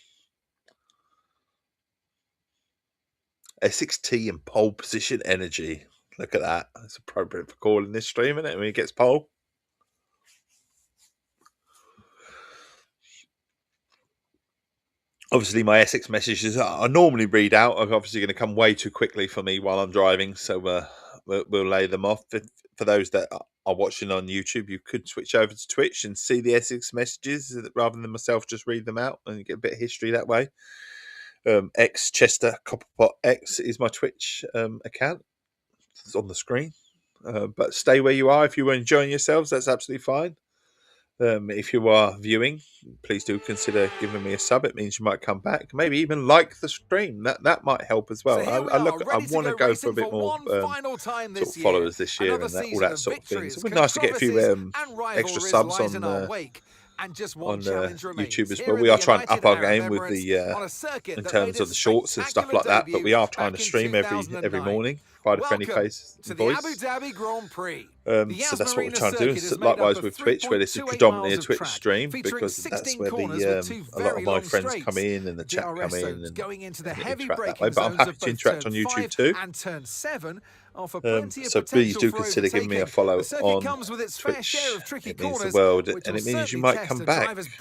Essex Tea and pole position energy. Look at that. That's appropriate for calling this stream, isn't it? When he gets pole. Obviously, my Essex messages I normally read out are obviously going to come way too quickly for me while I'm driving, so we'll lay them off. For those that are watching on YouTube, you could switch over to Twitch and see the Essex messages rather than myself just read them out, and you get a bit of history that way. X Chester Copperpot X is my Twitch account. It's on the screen. But stay where you are if you were enjoying yourselves. That's absolutely fine. If you are viewing, please do consider giving me a sub. It means you might come back, maybe even like the stream. That might help as well. So I want to go for a bit more sort of followers this year and all that sort of thing. So it'd be nice to get a few extra subs on YouTubers, but we are trying to up our game with the in terms of the shorts and stuff like that. But we are trying to stream every morning. Quite a friendly face and voice. The Abu Dhabi Grand Prix. So that's what we're trying to do. So likewise with Twitch, where this is predominantly a Twitch stream, because that's where a lot of my friends come in and the chat come in and interact that way. But I'm happy to interact on YouTube too. So please do consider giving me a follow on Twitch. It means the world, and it means you might come back. It's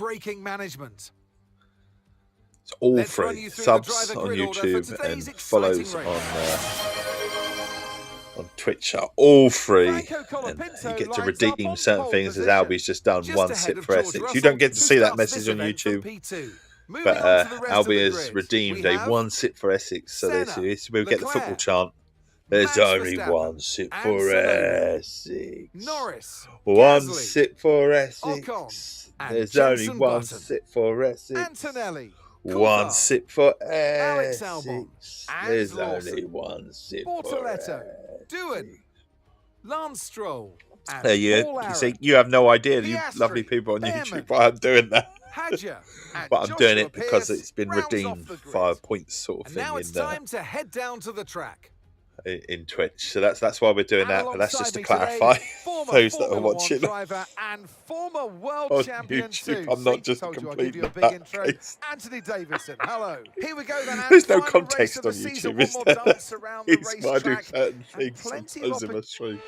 all free. Subs on YouTube and follows on Twitch are all free, and you get to redeem certain things, as Albie's just done. One sip for Essex. You don't get to see that message on YouTube, but Albie has redeemed a one sip for Essex. So we'll get the football chant. There's only one sip for Essex. One sip for Essex. There's only one sip for Essex. One sip for Essex. There's only one sip for Essex. Lance Stroll. You see, you have no idea, you lovely people on YouTube, why I'm doing that. But I'm doing it because it's been redeemed via points sort of thing. Now it's time to head down to the track. In Twitch, so that's why we're doing that. But that's just to clarify those that are watching and former world on champion YouTube. I'm not just a complete nutcase. Anthony Davidson. Hello. Here we go then. There's no context on YouTube, is there? It's why I do certain things sometimes in my stream.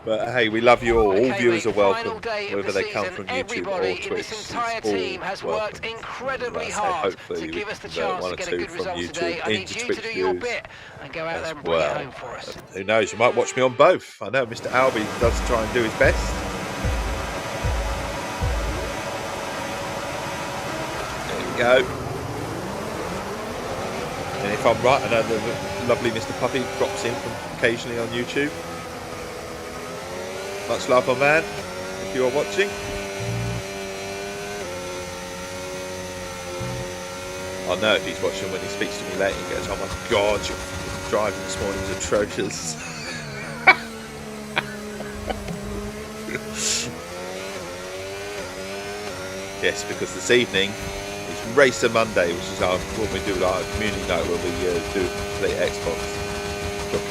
But hey, we love you all. All viewers are welcome, whether they come from YouTube or Twitch. This entire team has worked incredibly hard to give us the chance to get a good result today. I need you to do your bit and go out there and bring it home for us. Who knows? You might watch me on both. I know Mr. Albie does try and do his best. There we go. And if I'm right, I know the lovely Mr. Puppy drops in from occasionally on YouTube. Much love, my man, if you are watching. I'll know if he's watching when he speaks to me later and goes, oh my God, your driving this morning was atrocious. Yes, because this evening is Racer Monday, which is what we do, our community night where we do play Xbox.co.uk.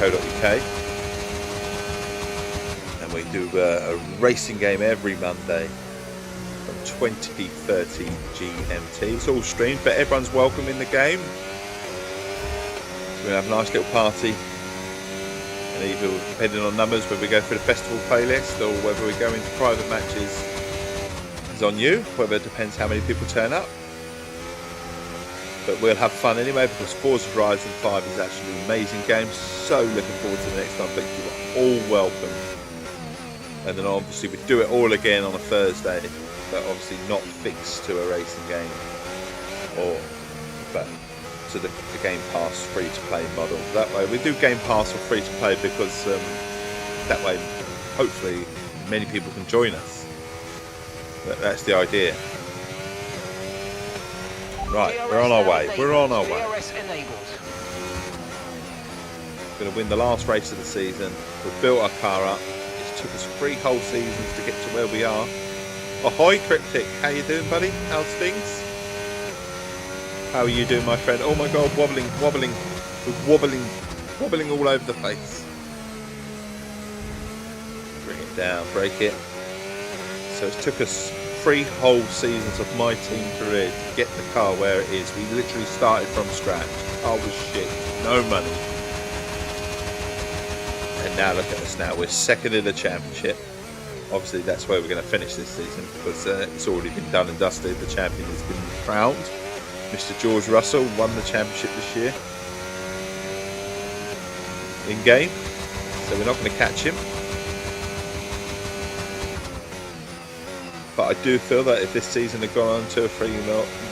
We do a racing game every Monday from 20:30 GMT. It's all streamed, but everyone's welcome in the game. So we have a nice little party, and either depending on numbers, whether we go through the festival playlist or whether we go into private matches, is on you. Whether it depends how many people turn up. But we'll have fun anyway, because Forza Horizon 5 is actually an amazing game. So looking forward to the next one. But you are all welcome. And then obviously we do it all again on a Thursday, but obviously not fixed to a racing game, but to the Game Pass free to play model. That way we do Game Pass or free to play because that way hopefully many people can join us. That's the idea. Right, we're on our way. We're on our way. We're going to win the last race of the season. We've built our car up. Took us 3 whole seasons to get to where we are. Ahoy, Cryptic! How you doing, buddy? How's things? How are you doing, my friend? Oh my God, wobbling all over the place. Bring it down, break it. So it took us 3 whole seasons of my team career to get the car where it is. We literally started from scratch. The car was shit, no money. And now look at us now, we're second in the championship. Obviously that's where we're going to finish this season, because it's already been done and dusted. The champion has been crowned. Mr. George Russell won the championship this year. In game. So we're not going to catch him. But I do feel that if this season had gone on 2 or 3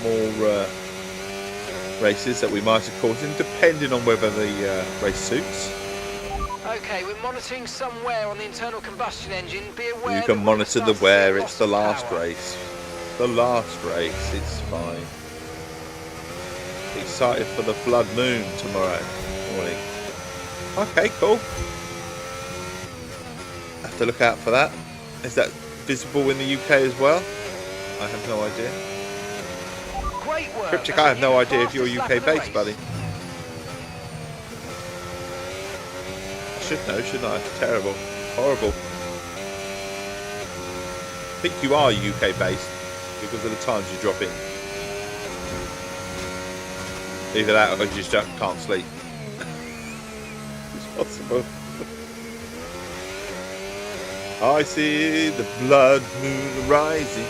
more races, that we might have caught him, depending on whether the race suits. Okay, we're monitoring somewhere on the internal combustion engine. Be aware you can monitor the wear. It's the last race. The last race. It's fine. Excited for the blood moon tomorrow morning. Okay, cool. Have to look out for that. Is that visible in the UK as well? I have no idea. Great work. Cryptic, I have no idea if you're UK based, buddy. Should know, shouldn't I? Terrible. horrible. I think you are UK based because of the times you drop in. Either that or you just can't sleep. It's possible. I see the blood moon rising.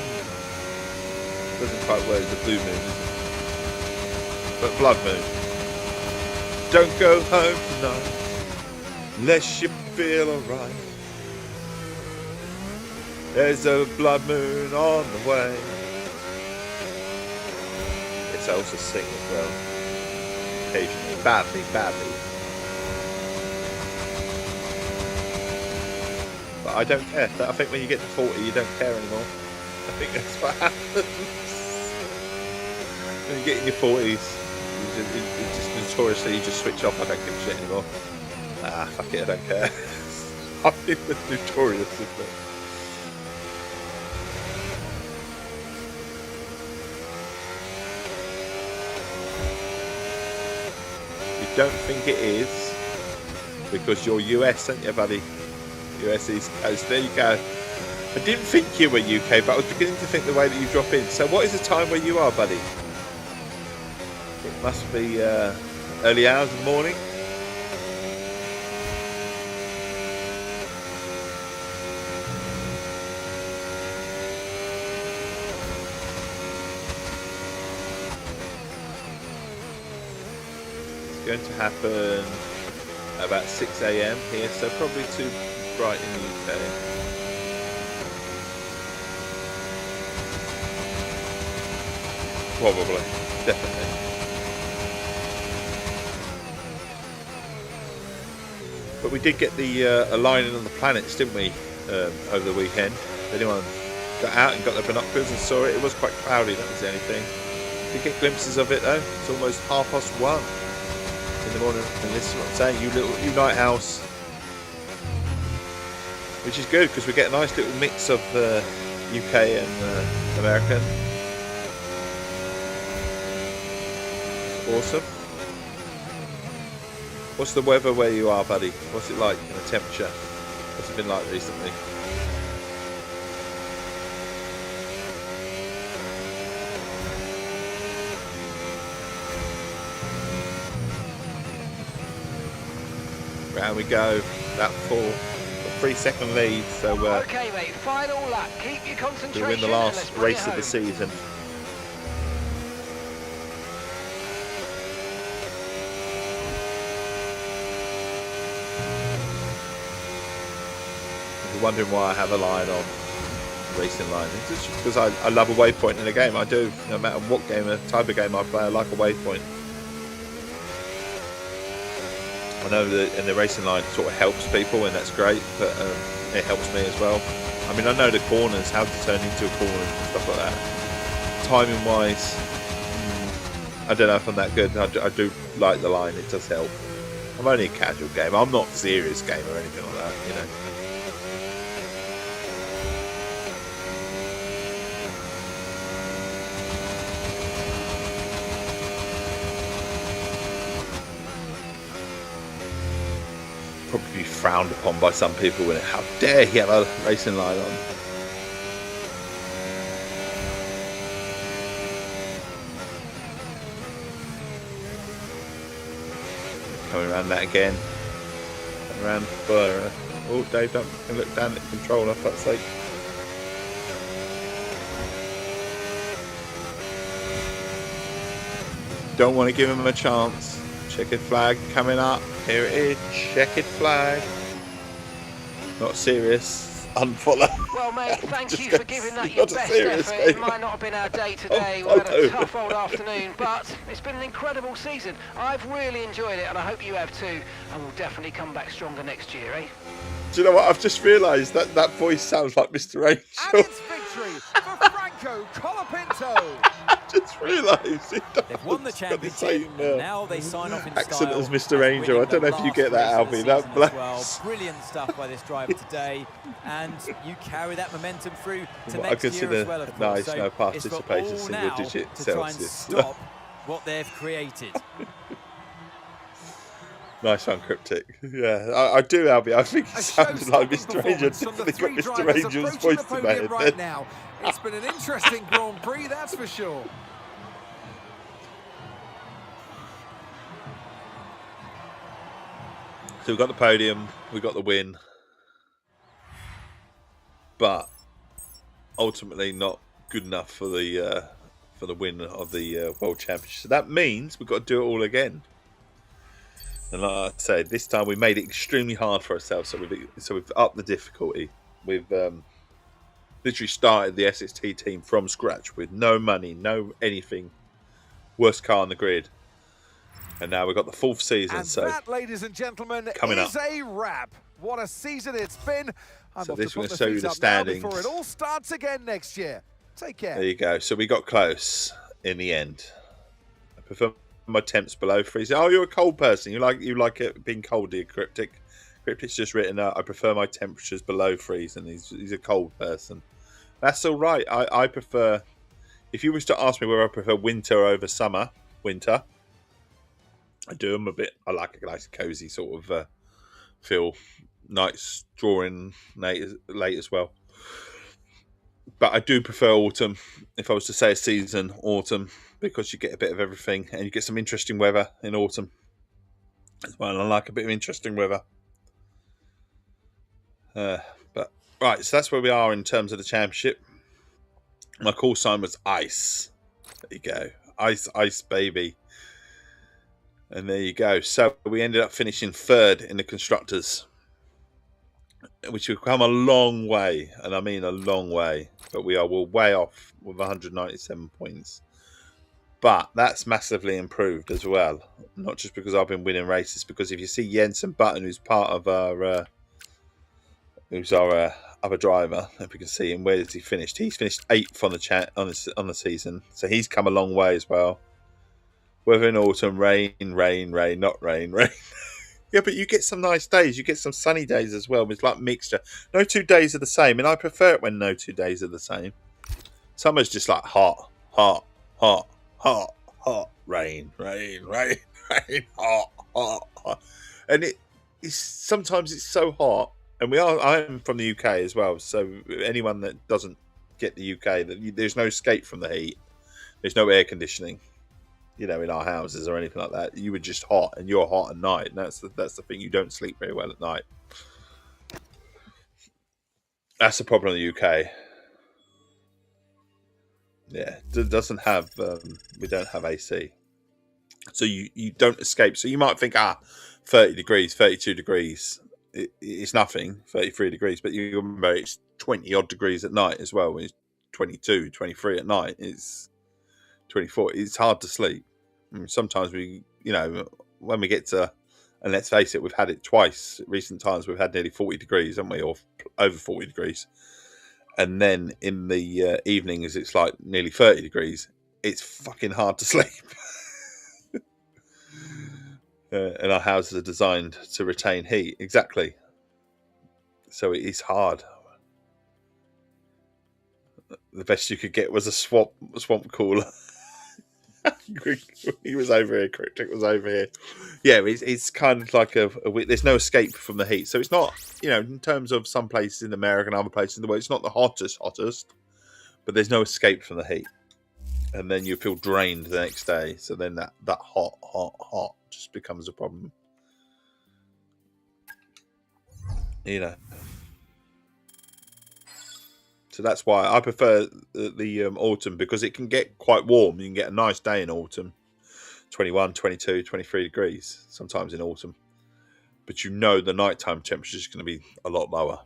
Doesn't quite work as the blue moon, is it? But blood moon. Don't go home tonight unless you feel alright. There's a blood moon on the way. It's also sing as well. Occasionally. Badly. But I don't care. I think when you get to 40 you don't care anymore. I think that's what happens. When you get in your 40s, you just notoriously you just switch off. I don't give a shit anymore. Fuck it, I don't care. I think that's notorious, isn't it? You don't think it is because you're US, aren't you, buddy? US East Coast. There you go. I didn't think you were UK, but I was beginning to think the way that you drop in. So what is the time where you are, buddy? It must be early hours of the morning. It's going to happen about 6 a.m. here, so probably too bright in the UK. Probably, definitely. But we did get the aligning on the planets, didn't we, over the weekend? If anyone got out and got their binoculars and saw it, it was quite cloudy, that was the only thing. Did get glimpses of it though. It's almost 1:30 in the morning, and this is what I'm saying, you night house. Which is good, because we get a nice little mix of UK and American. Awesome. What's the weather where you are, buddy? What's it like in the temperature? What's it been like recently? Round we go. That 3-second lead. So okay, mate. Final lap. Keep your concentration. We win the last race of the season. Wondering why I have a line on racing line. It's just because I love a waypoint in a game. I do, no matter what type of game I play, I like a waypoint. I know that in the racing line it sort of helps people, and that's great, but it helps me as well. I mean, I know the corners, how to turn into a corner and stuff like that. Timing wise, I don't know if I'm that good. I do like the line, it does help. I'm only a casual gamer. I'm not a serious gamer or anything like that, you know. Probably be frowned upon by some people when how dare he have a racing line on. Coming around that again. Around further. Oh, Dave, don't look down at the controller, for fuck's sake. Don't want to give him a chance. Checkered flag coming up. Here it is. Checkered flag. Not serious. Unfollow. Well, mate, thank you for giving that your best effort. It might not have been our day today. We had a tough old afternoon, but it's been an incredible season. I've really enjoyed it, and I hope you have too. And we'll definitely come back stronger next year, eh? Do you know what? I've just realised that voice sounds like Mr. Angel. And it's victory for Franco Colapinto. I just realised it. They've won the championship, and now they sign off in accent style as Mr. Angel. I don't know if you get that, Albie. That well. Brilliant stuff by this driver today, and you carry that momentum through to I next consider year as well, of course. nice, So no it's for participation all single now digit to try and Celsius. stop what they've created. Nice one, Cryptic. Yeah, I do, Albie. I think it A sounded like show-stopping Mr. Angel. performance from the Definitely got three Mr. drivers Angel's approaching voice the in my podium head right then. now. It's been an interesting Grand Prix, that's for sure. So we've got the podium, we've got the win, but ultimately not good enough for the win of the World Championship. So that means we've got to do it all again. And like I said, this time we made it extremely hard for ourselves. So we've upped the difficulty. We've literally started the Essex Tea team from scratch with no money, no anything. Worst car on the grid. And now we've got the 4th season. And so that, ladies and gentlemen, coming is up. a wrap. What a season it's been. I'm So off this to we're put going to show the you feet the up now standings. before it all starts again next year. Take care. There you go. So we got close in the end. I prefer my temps below freezing. Oh, you're a cold person. You like it being cold, dear Cryptic. Cryptic's just written out, I prefer my temperatures below freezing. He's a cold person. That's all right. I prefer, if you was to ask me whether I prefer winter over summer, winter. I do them a bit. I like a nice cozy sort of feel. Nights drawing late as well. But I do prefer autumn. If I was to say a season, autumn, because you get a bit of everything and you get some interesting weather in autumn as well. I like a bit of interesting weather. But right, so that's where we are in terms of the championship. My call sign was Ice. There you go. Ice, baby. And there you go. So we ended up finishing 3rd in the Constructors, which we've come a long way. And I mean a long way. But we're way off with 197 points. But that's massively improved as well. Not just because I've been winning races, because if you see Jensen Button, who's part of our other driver, if we can see him, where has he finished? He's finished 8th on the season, so he's come a long way as well. Weather in autumn, rain, not rain. Yeah, but you get some nice days. You get some sunny days as well. It's like mixture. No 2 days are the same, and I prefer it when no 2 days are the same. Summer's just like hot, rain, hot. And sometimes it's so hot. And I'm from the UK as well. So anyone that doesn't get the UK, there's no escape from the heat. There's no air conditioning, in our houses or anything like that. You were just hot, and you're hot at night. And that's the thing. You don't sleep very well at night. That's the problem in the UK. Yeah, it doesn't have. We don't have AC, so you don't escape. So you might think, 30 degrees, 32 degrees, it's nothing. 33 degrees, but you remember it's 20 odd degrees at night as well. When it's 22, 23 at night, it's 24. It's hard to sleep. I mean, sometimes when we get to, and let's face it, we've had it twice. Recent times we've had nearly 40 degrees, haven't we, or over 40 degrees. And then in the evenings, it's like nearly 30 degrees. It's fucking hard to sleep. And our houses are designed to retain heat. Exactly. So it is hard. The best you could get was a swamp cooler. He was over here. Cryptic was over here. Yeah, it's kind of like there's no escape from the heat. So it's not, in terms of some places in America and other places in the world, it's not the hottest, but there's no escape from the heat. And then you feel drained the next day. So then that hot just becomes a problem. So that's why I prefer the autumn, because it can get quite warm. You can get a nice day in autumn. 21, 22, 23 degrees sometimes in autumn. But the nighttime temperature is going to be a lot lower.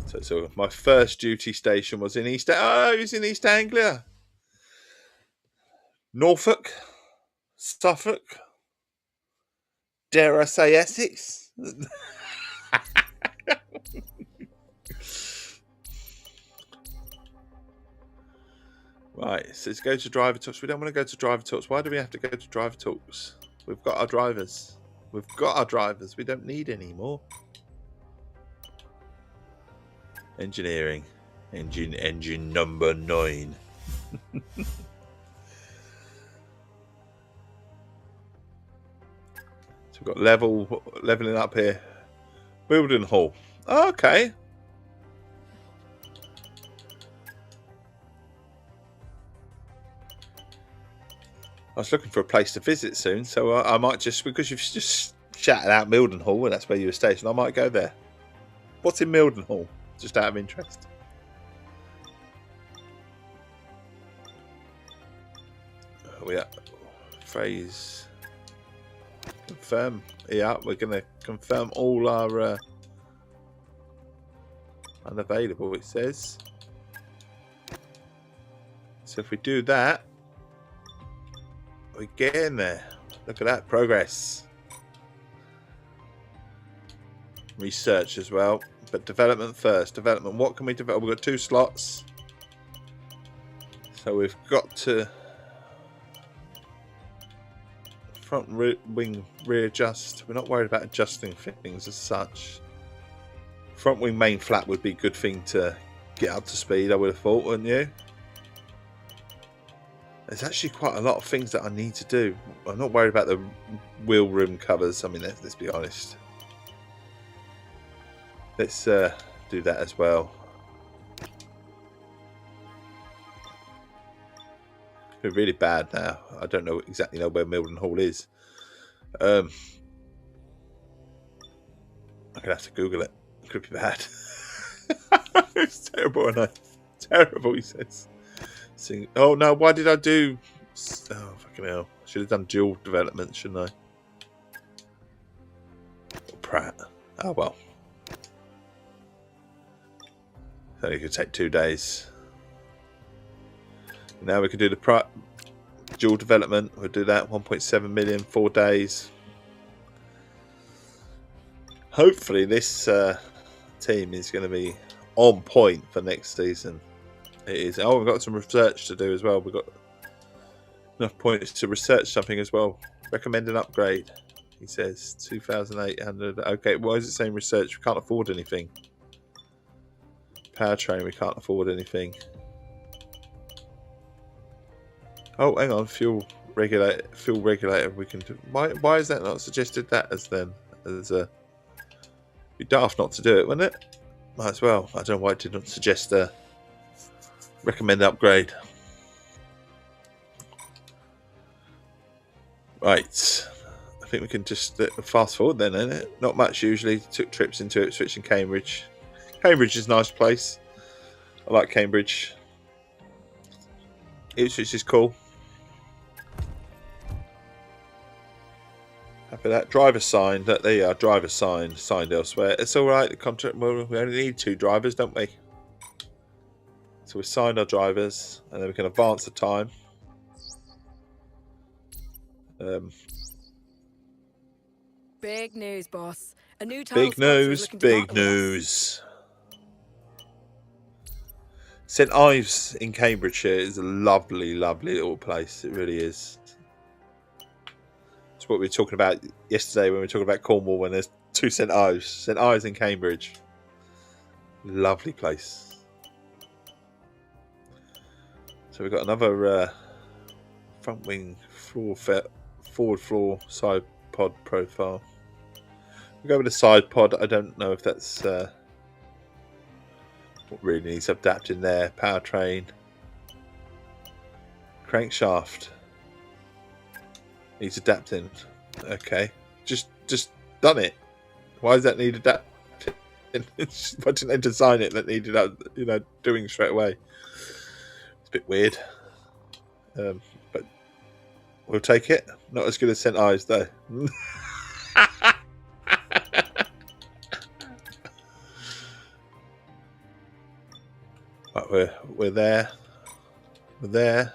So my first duty station was in East Anglia. Norfolk. Suffolk. Dare I say Essex? Right, so let's go to driver talks. We don't want to go to driver talks. Why do we have to go to driver talks? We've got our drivers. We don't need any more. Engineering. Engine number 9. we've got leveling up here. Building hall. Oh, okay. I was looking for a place to visit soon, so I might just, because you've just shouted out Milden Hall, and that's where you were stationed, I might go there. What's in Milden Hall? Just out of interest. We are phrase confirm. Yeah, we're going to confirm all our unavailable, it says. So if we do that, we get in there. Look at that progress. Research as well, but development first. Development. What can we develop? We've got 2 slots, so we've got to front wing readjust. We're not worried about adjusting things as such. Front wing main flap would be a good thing to get up to speed, I would have thought, wouldn't you? There's actually quite a lot of things that I need to do. I'm not worried about the wheel rim covers. I mean, let's be honest. Let's do that as well. It's really bad now. I don't know exactly where Milden Hall is. I'm gonna have to Google it. It could be bad. It's terrible, isn't it? Terrible, he says. Oh no! Why did I do? Oh fucking hell! I should have done dual development, shouldn't I? Pratt. Oh well. So it could take 2 days. Now we can do the dual development. We'll do that. 1.7 million, 4 days. Hopefully this team is going to be on point for next season. It is. Oh, we've got some research to do as well. We've got enough points to research something as well. Recommend an upgrade, he says. 2,800. Okay, why is it saying research? We can't afford anything. Powertrain, we can't afford anything. Oh, hang on, fuel regulator. We can do. Why is that not suggested? That as a. Be daft not to do it, wouldn't it? Might as well. I don't know why it didn't suggest a recommend upgrade. Right, I think we can just fast forward then, isn't it? Not much usually. Took trips into Ipswich and Cambridge. Cambridge is a nice place. I like Cambridge. Ipswich is cool. Happy with that. Driver signed. There you are. Driver signed. Signed elsewhere. It's all right. The contract. Well, we only need 2 drivers, don't we? So we signed our drivers, and then we can advance the time. Big news, boss. A new Big news. Big news. St Ives in Cambridgeshire is a lovely, lovely little place. It really is. It's what we were talking about yesterday when we were talking about Cornwall, when there's 2 St Ives. St Ives in Cambridge. Lovely place. So we've got another front wing forward floor side pod profile. We'll go with the side pod. I don't know if that's what really needs adapting there. Powertrain. Crankshaft. Needs adapting. Okay. Just done it. Why does that need adapting? Why didn't they design it that needed doing straight away? It's a bit weird. But we'll take it. Not as good as St Ives though. But we're there. We're there.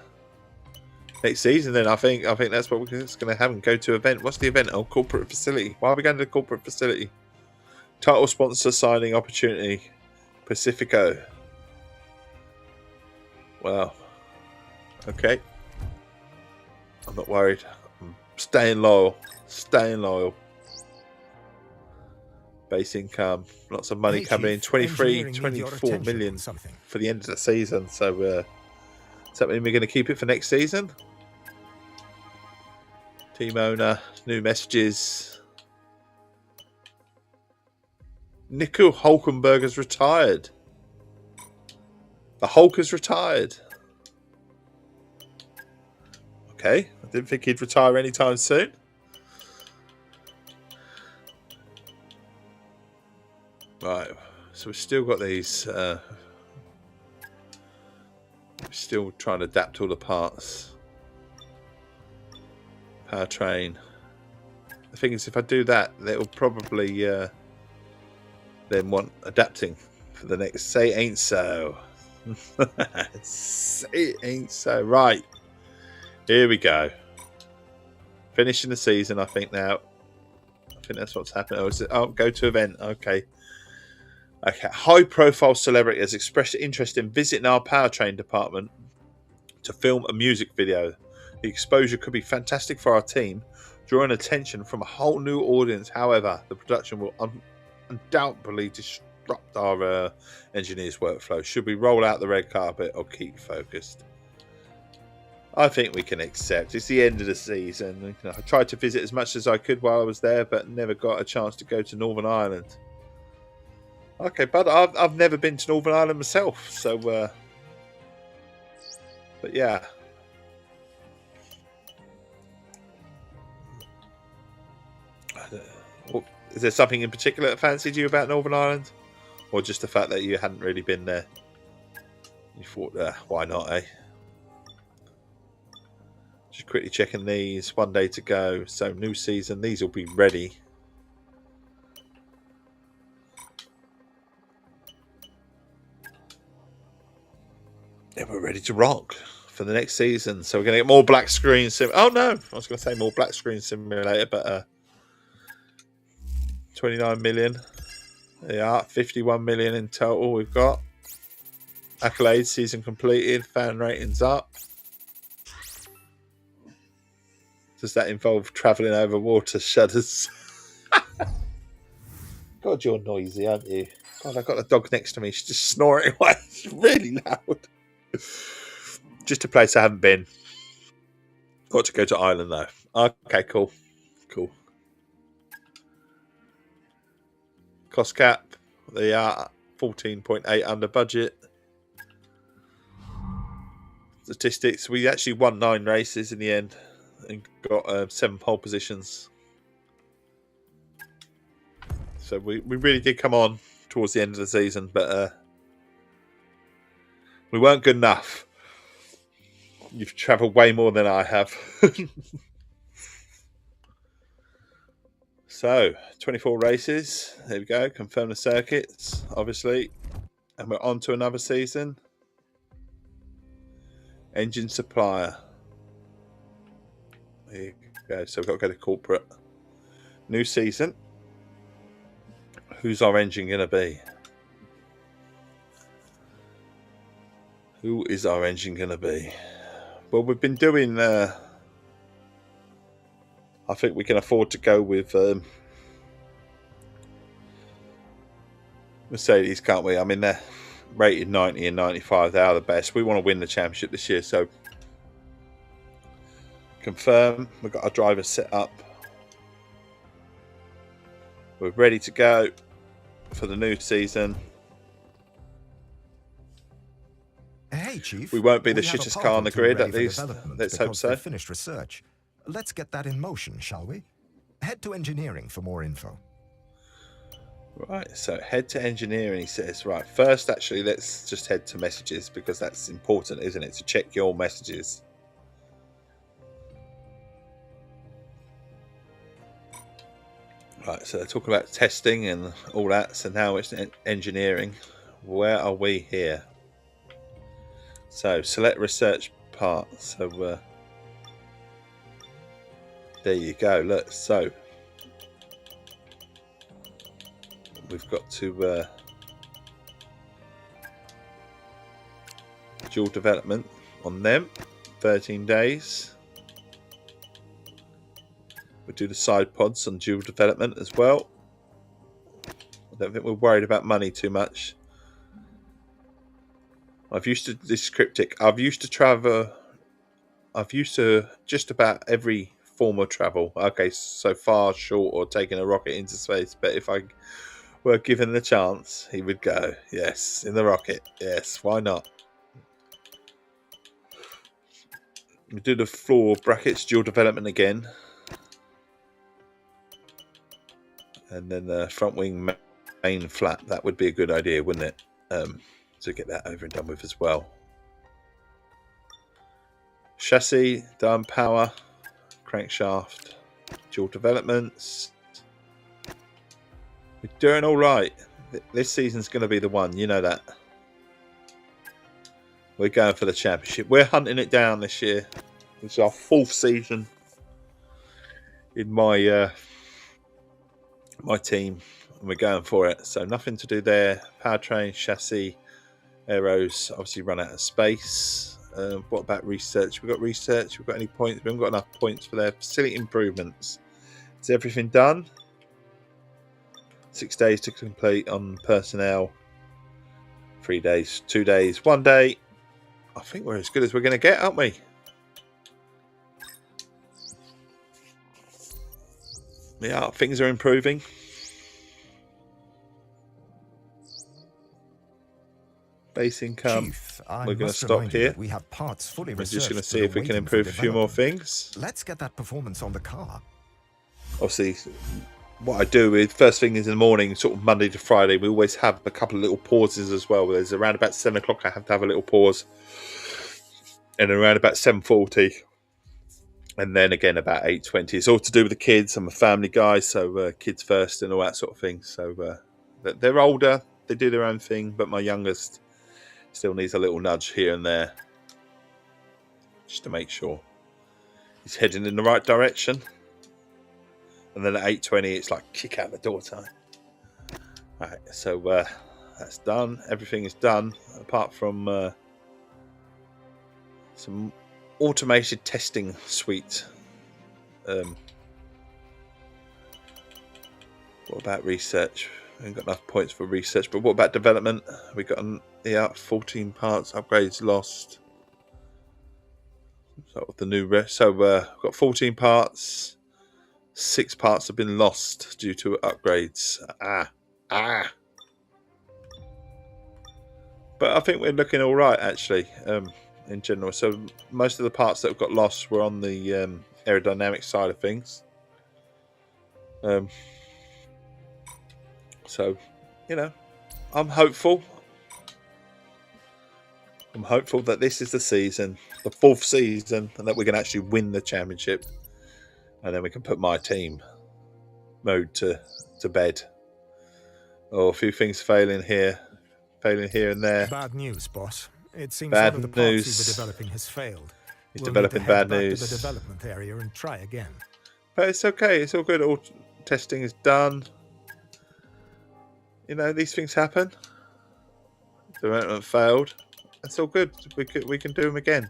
Next season, then I think that's what we're going to have and go to event. What's the event? Oh, corporate facility. Why are we going to the corporate facility? Title sponsor signing opportunity. Pacifico. Wow. Okay. I'm not worried. I'm staying loyal. Staying loyal. Base income. Lots of money coming in. 23, 24 million for the end of the season. So does that mean we're going to keep it for next season? Team owner. New messages. Nico Hulkenberg has retired. The Hulk has retired. Okay, I didn't think he'd retire anytime soon. Right, so we've still got these. We're still trying to adapt all the parts. Powertrain. The thing is, if I do that, it'll probably then want adapting for the next. Say ain't so. Say it ain't so. Right. Here we go. Finishing the season, I think now. I think that's what's happening. Oh, go to event. Okay. Okay. High-profile celebrity has expressed interest in visiting our powertrain department to film a music video. The exposure could be fantastic for our team, drawing attention from a whole new audience. However, the production will undoubtedly disrupt our engineers' workflow. Should we roll out the red carpet or keep focused? I think we can accept. It's the end of the season. I tried to visit as much as I could while I was there, but never got a chance to go to Northern Ireland. Okay, but I've never been to Northern Ireland myself, so but yeah. Is there something in particular that fancied you about Northern Ireland? Or just the fact that you hadn't really been there? You thought, why not, eh? Just quickly checking these. 1 day to go. So, new season. These will be ready. And we're ready to rock for the next season. So, we're going to get more black screen oh, no. I was going to say more black screen simulator, but 29 million. There you are. 51 million in total we've got. Accolades, season completed. Fan ratings up. Does that involve travelling over water shutters? God, you're noisy, aren't you? God, I've got a dog next to me. She's just snoring away. It's really loud. Just a place I haven't been. Got to go to Ireland, though. Okay, cool. Cool. Cost cap. They are 14.8 under budget. Statistics. We actually won 9 races in the end. And got 7 pole positions. So we really did come on towards the end of the season, but we weren't good enough. You've travelled way more than I have. So, 24 races. There we go. Confirm the circuits, obviously. And we're on to another season. Engine supplier. There you go. So we've got to go to corporate. New season. Who's our engine going to be? Who is our engine going to be? Well, we've been doing... I think we can afford to go with Mercedes, can't we? I mean, they're rated 90 and 95. They are the best. We want to win the championship this year, so... Confirm. We've got our driver set up. We're ready to go for the new season. Hey, Chief. We won't be the shittest car on the grid, at least. Let's hope so. Finished research. Let's get that in motion, shall we? Head to engineering for more info. Right, so head to engineering, he says. Right, first, actually, let's just head to messages, because that's important, isn't it? To check your messages. Right, so they're talking about testing and all that. So now it's engineering. Where are we here? So select research part. So there you go. Look, so we've got to dual development on them. 13 days. We'll do the side pods on dual development as well. I don't think we're worried about money too much. I've used to this cryptic. I've used to travel. I've used to just about every form of travel. Okay, so far, short, or taking a rocket into space. But if I were given the chance, he would go. Yes, in the rocket. Yes, why not? We do the floor brackets dual development again. And then the front wing main flap. That would be a good idea, wouldn't it? To get that over and done with as well. Chassis, done. Power, crankshaft, dual developments. We're doing all right. This season's going to be the one, you know that. We're going for the championship. We're hunting it down this year. It's our 4th season in my my team, and we're going for it. So nothing to do there. Powertrain, chassis, aeros obviously run out of space. What about research? We've got research. We've got any points? We haven't got enough points for their facility improvements. Is everything done? 6 days to complete on personnel. 3 days, 2 days, 1 day. I think we're as good as we're going to get, aren't we? Yeah, things are improving. Base income. Chief, we're going to stop here. We have parts fully we're just going to researched see if we can improve a few more things. Let's get that performance on the car. Obviously, what I do is first thing is in the morning, sort of Monday to Friday, we always have a couple of little pauses as well. There's around about 7 o'clock I have to have a little pause, and around about 7:40, and then again about 8:20. It's all to do with the kids. I'm a family guy, so kids first and all that sort of thing. So they're older, they do their own thing, but my youngest still needs a little nudge here and there, just to make sure he's heading in the right direction. And then at 8:20, it's like kick out the door time. Right, so that's done. Everything is done, apart from some automated testing suite. What about research? We haven't got enough points for research, but what about development? We got 14 parts, upgrades lost. So the new rest. So we've got 14 parts. 6 parts have been lost due to upgrades. But I think we're looking all right, actually, in general. So most of the parts that got lost were on the aerodynamic side of things. So, you know, I'm hopeful. I'm hopeful that this is the season, the 4th season, and that we can actually win the championship. And then we can put my team mode to bed. Oh, a few things failing here and there. Bad news, boss. It seems bad one of the parts news. you were developing has failed. He's We'll developing need to head bad back news. to the development area and try again. But it's okay. It's all good. All testing is done. You know, these things happen. Development failed. That's all good. We can do them again.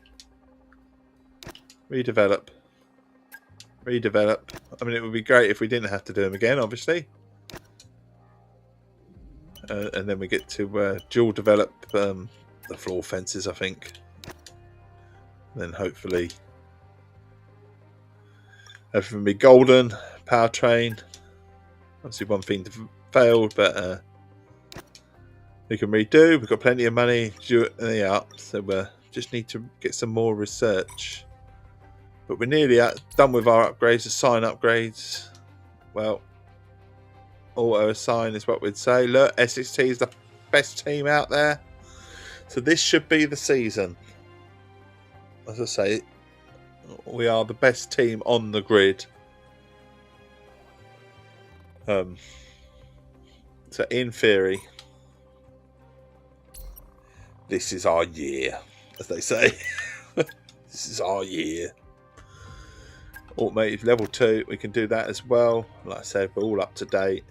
Redevelop. I mean, it would be great if we didn't have to do them again, obviously. And then we get to dual develop the floor fences, I think. And then hopefully everything will be golden. Powertrain. Obviously one thing failed, but we can redo. We've got plenty of money. Yeah, so we just need to get some more research. But we're nearly done with our upgrades, assign upgrades. Well, auto assign is what we'd say. Look, Essex Tea is the best team out there. So this should be the season. As I say, we are the best team on the grid. So in theory, this is our year, as they say. This is our year. Automated level 2, we can do that as well. Like I said, we're all up to date.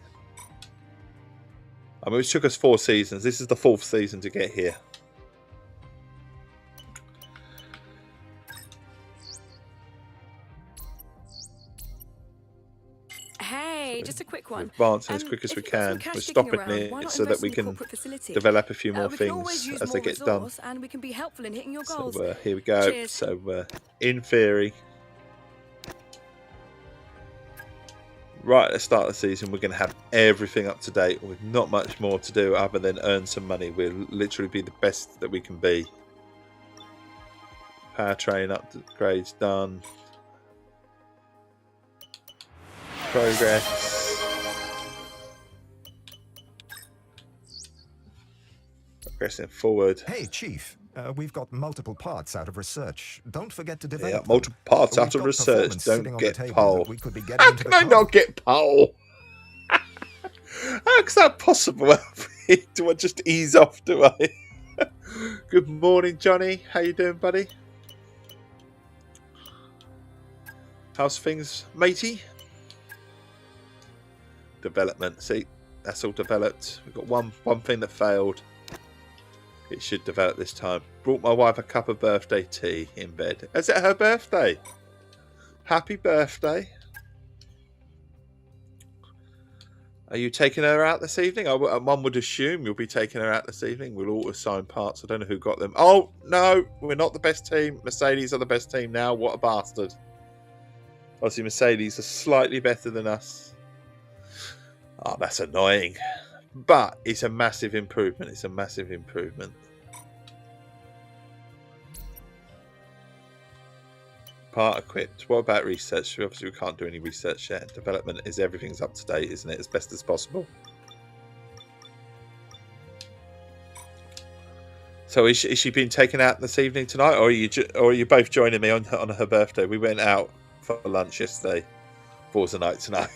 I mean, it took us 4 seasons. This is the 4th season to get here. Hey, just a quick one. Advancing as quick as we can. We're stopping it so that we can develop a few more things as they get done. And we can be helpful in hitting your goals. So here we go. Cheers. So in theory, right at the start of the season, we're going to have everything up to date with not much more to do other than earn some money. We'll literally be the best that we can be. Powertrain upgrades done. Progress. Progressing forward. Hey, Chief. We've got multiple parts out of research. Don't forget to develop them. Multiple parts We've out of got research. performance Don't sitting on get the table pole. that we could be getting How into can the I car. not get pole? How's that possible? Do I just ease off, do I? Good morning, Johnny. How you doing, buddy? How's things, matey? Development. See, that's all developed. We've got one thing that failed. It should develop this time. Brought my wife a cup of birthday tea in bed. Is it her birthday? Happy birthday. Are you taking her out this evening? One would assume you'll be taking her out this evening. We'll all assign parts. I don't know who got them. Oh, no, we're not the best team. Mercedes are the best team now. What a bastard. Obviously, Mercedes are slightly better than us. Oh, that's annoying. But it's a massive improvement. It's a massive improvement. Part equipped. What about research? Obviously, we can't do any research yet. Development is everything's up to date, isn't it? As best as possible. So is she being taken out this evening tonight, or are you both joining me on her birthday? We went out for lunch yesterday. Forza night tonight.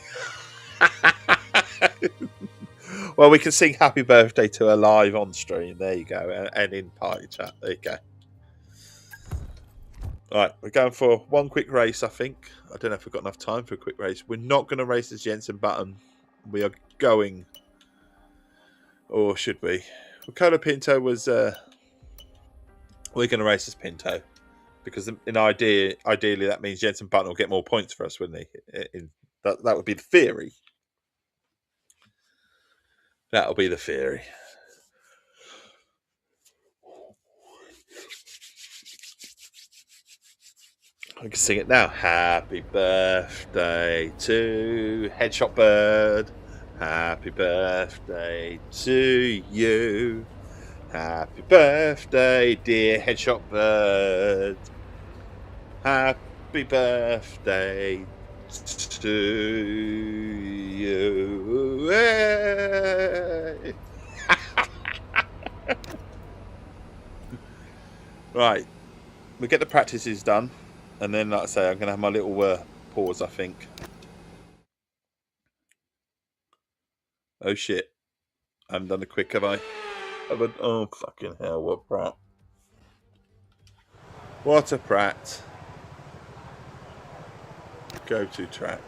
Well, we can sing happy birthday to her live on stream. There you go. And in party chat. There you go. Alright, we're going for one quick race, I think. I don't know if we've got enough time for a quick race. We're not going to race this Jensen Button. We are going... Or should we? Well, Cola Pinto was... We're going to race this Pinto. Because ideally that means Jensen Button will get more points for us, wouldn't he? That would be the theory. That'll be the theory. I can sing it now. Happy birthday to Headshot Bird. Happy birthday to you. Happy birthday, dear Headshot Bird. Happy birthday to you. Hey. Right. We get the practices done. And then, like I say, I'm going to have my little pause, I think. Oh, shit. I haven't done the quick, have I? Oh, fucking hell. What a prat. What a prat. Go to track.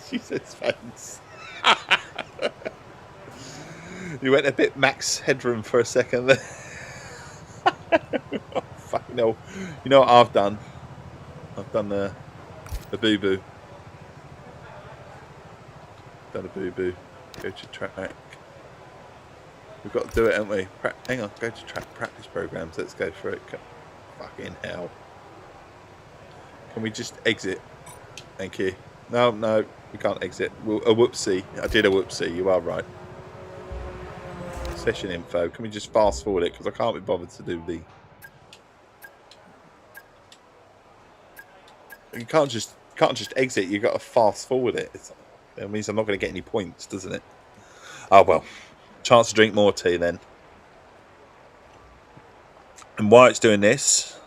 She says thanks. You went a bit max headroom for a second there. Oh, fucking hell. You know what I've done? I've done a boo-boo. Done a boo-boo. Go to track. We've got to do it, haven't we? Hang on. Go to track practice programs. Let's go for it. Fucking hell. Can we just exit? Thank you. No, we can't exit. A whoopsie. I did a whoopsie. You are right. Session info. Can we just fast forward it? Because I can't be bothered to do the... You can't just exit. You've got to fast forward it. That means I'm not going to get any points, doesn't it? Oh, well. Chance to drink more tea then. And while it's doing this...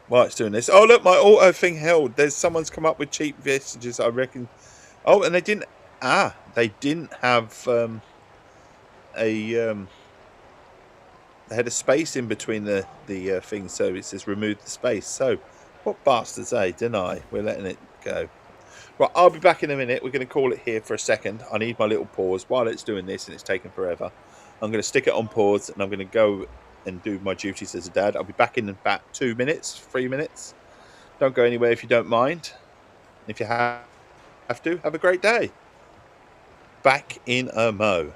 Oh, look, my auto thing held. There's someone's come up with cheap messages, I reckon. Oh, and they didn't... they didn't have they had a space in between the things, so it says remove the space. So, what bastards, didn't I? We're letting it go. Right, I'll be back in a minute. We're going to call it here for a second. I need my little pause while it's doing this, and it's taking forever. I'm going to stick it on pause, and I'm going to go and do my duties as a dad. I'll be back in about 2 minutes, 3 minutes. Don't go anywhere if you don't mind. If you have to, have a great day. Back in a mo.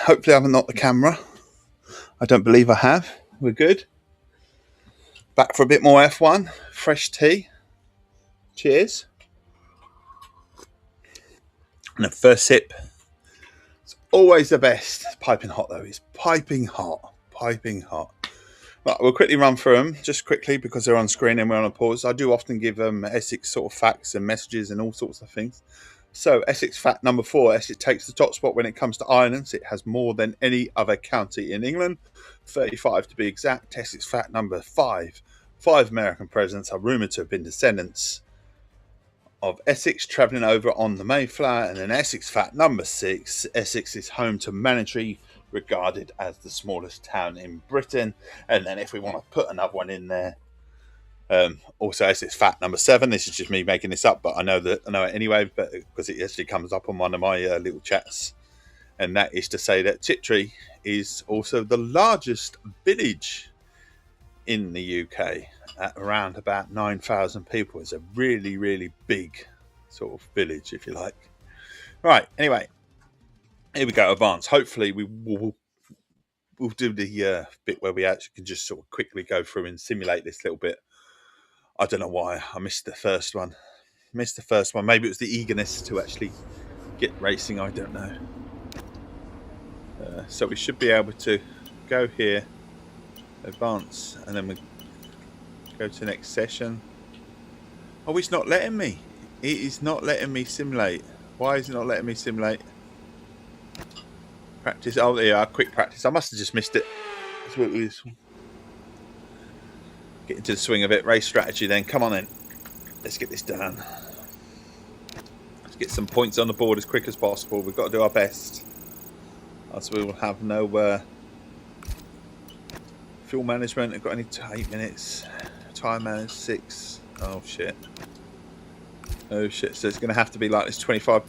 Hopefully I haven't knocked the camera. I don't believe I have. We're good. Back for a bit more F1. Fresh tea. Cheers. And the first sip. It's always the best. It's piping hot though. It's piping hot. Piping hot. Right, we'll quickly run through them, just quickly, because they're on screen and we're on a pause. I do often give Essex sort of facts and messages and all sorts of things. So, Essex fact number 4. Essex takes the top spot when it comes to islands. It has more than any other county in England, 35 to be exact. Essex fact number 5. 5 American presidents are rumoured to have been descendants of Essex travelling over on the Mayflower. And then Essex fact number 6. Essex is home to Mandatory, regarded as the smallest town in Britain. And then if we want to put another one in there, also Essex fact number 7. This is just me making this up, but I know it anyway, but because it actually comes up on one of my little chats, and that is to say that Tiptree is also the largest village in the UK at around about 9,000 people. It's a really, really big sort of village, if you like. Right, anyway, here we go, advance. Hopefully we'll do the bit where we actually can just sort of quickly go through and simulate this little bit. I don't know why I missed the first one. Maybe it was the eagerness to actually get racing. I don't know. So we should be able to go here, advance, and then we go to the next session. Oh, it's not letting me. It is not letting me simulate. Why is it not letting me simulate? Practice. Oh, there you are. Quick practice. I must have just missed it. That's what it was. Get into the swing of it. Race strategy then. Come on then. Let's get this done. Let's get some points on the board as quick as possible. We've got to do our best. Else we will have no fuel management. I've got only 8 minutes. Time manage 6. Oh shit. Oh shit. So it's going to have to be like this 25.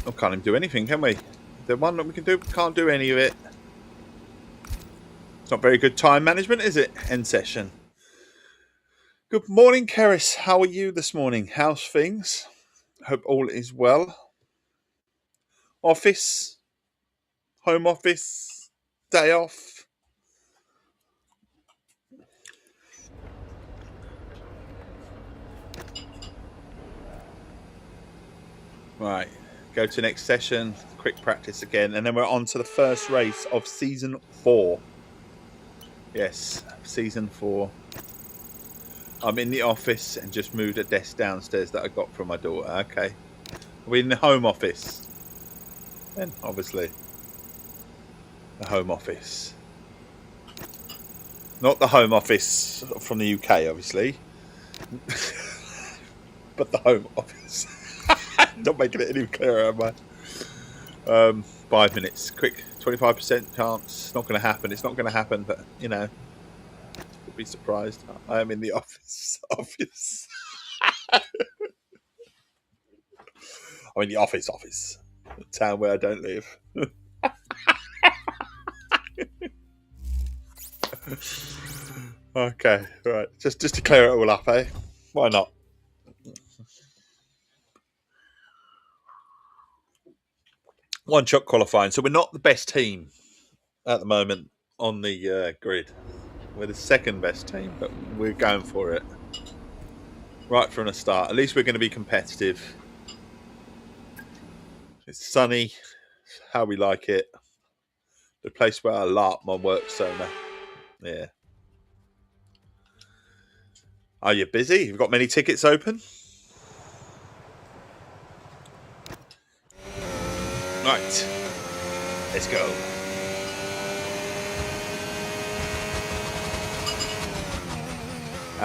Oh, can't even do anything, can we? The one that we can do, can't do any of it. It's not very good time management, is it? End session. Good morning, Keris. How are you this morning? How's things? Hope all is well. Office? Home office? Day off? Right. Go to next session. Quick practice again. And then we're on to the first race of season 4. Yes, season 4. I'm in the office and just moved a desk downstairs that I got from my daughter. Okay. We're in the home office. Then, obviously, the home office. Not the home office from the UK, obviously. But the home office. Not making it any clearer, am I? 5 minutes. Quick. 25% chance. Not going to happen. It's not going to happen, but, you know. Be surprised. I am in the office. I'm in the office. The town where I don't live. Okay, right. Just to clear it all up, eh? Why not? One shot qualifying. So we're not the best team at the moment on the grid. We're the second best team, but we're going for it. Right from the start. At least we're going to be competitive. It's sunny. It's how we like it. The place where I larp my work sauna. Yeah. Are you busy? You've got many tickets open? Right. Let's go.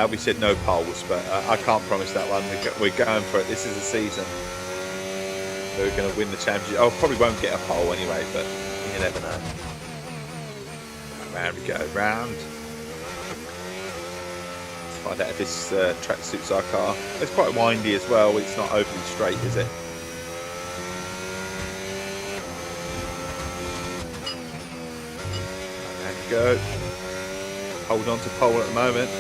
We said no poles, but I can't promise that one. We're going for it. This is the season. So we're going to win the championship. Oh, probably won't get a pole anyway, but you never know. Round we go, round. Let's find out if this track suits our car. It's quite windy as well. It's not overly straight, is it? There we go. Hold on to pole at the moment.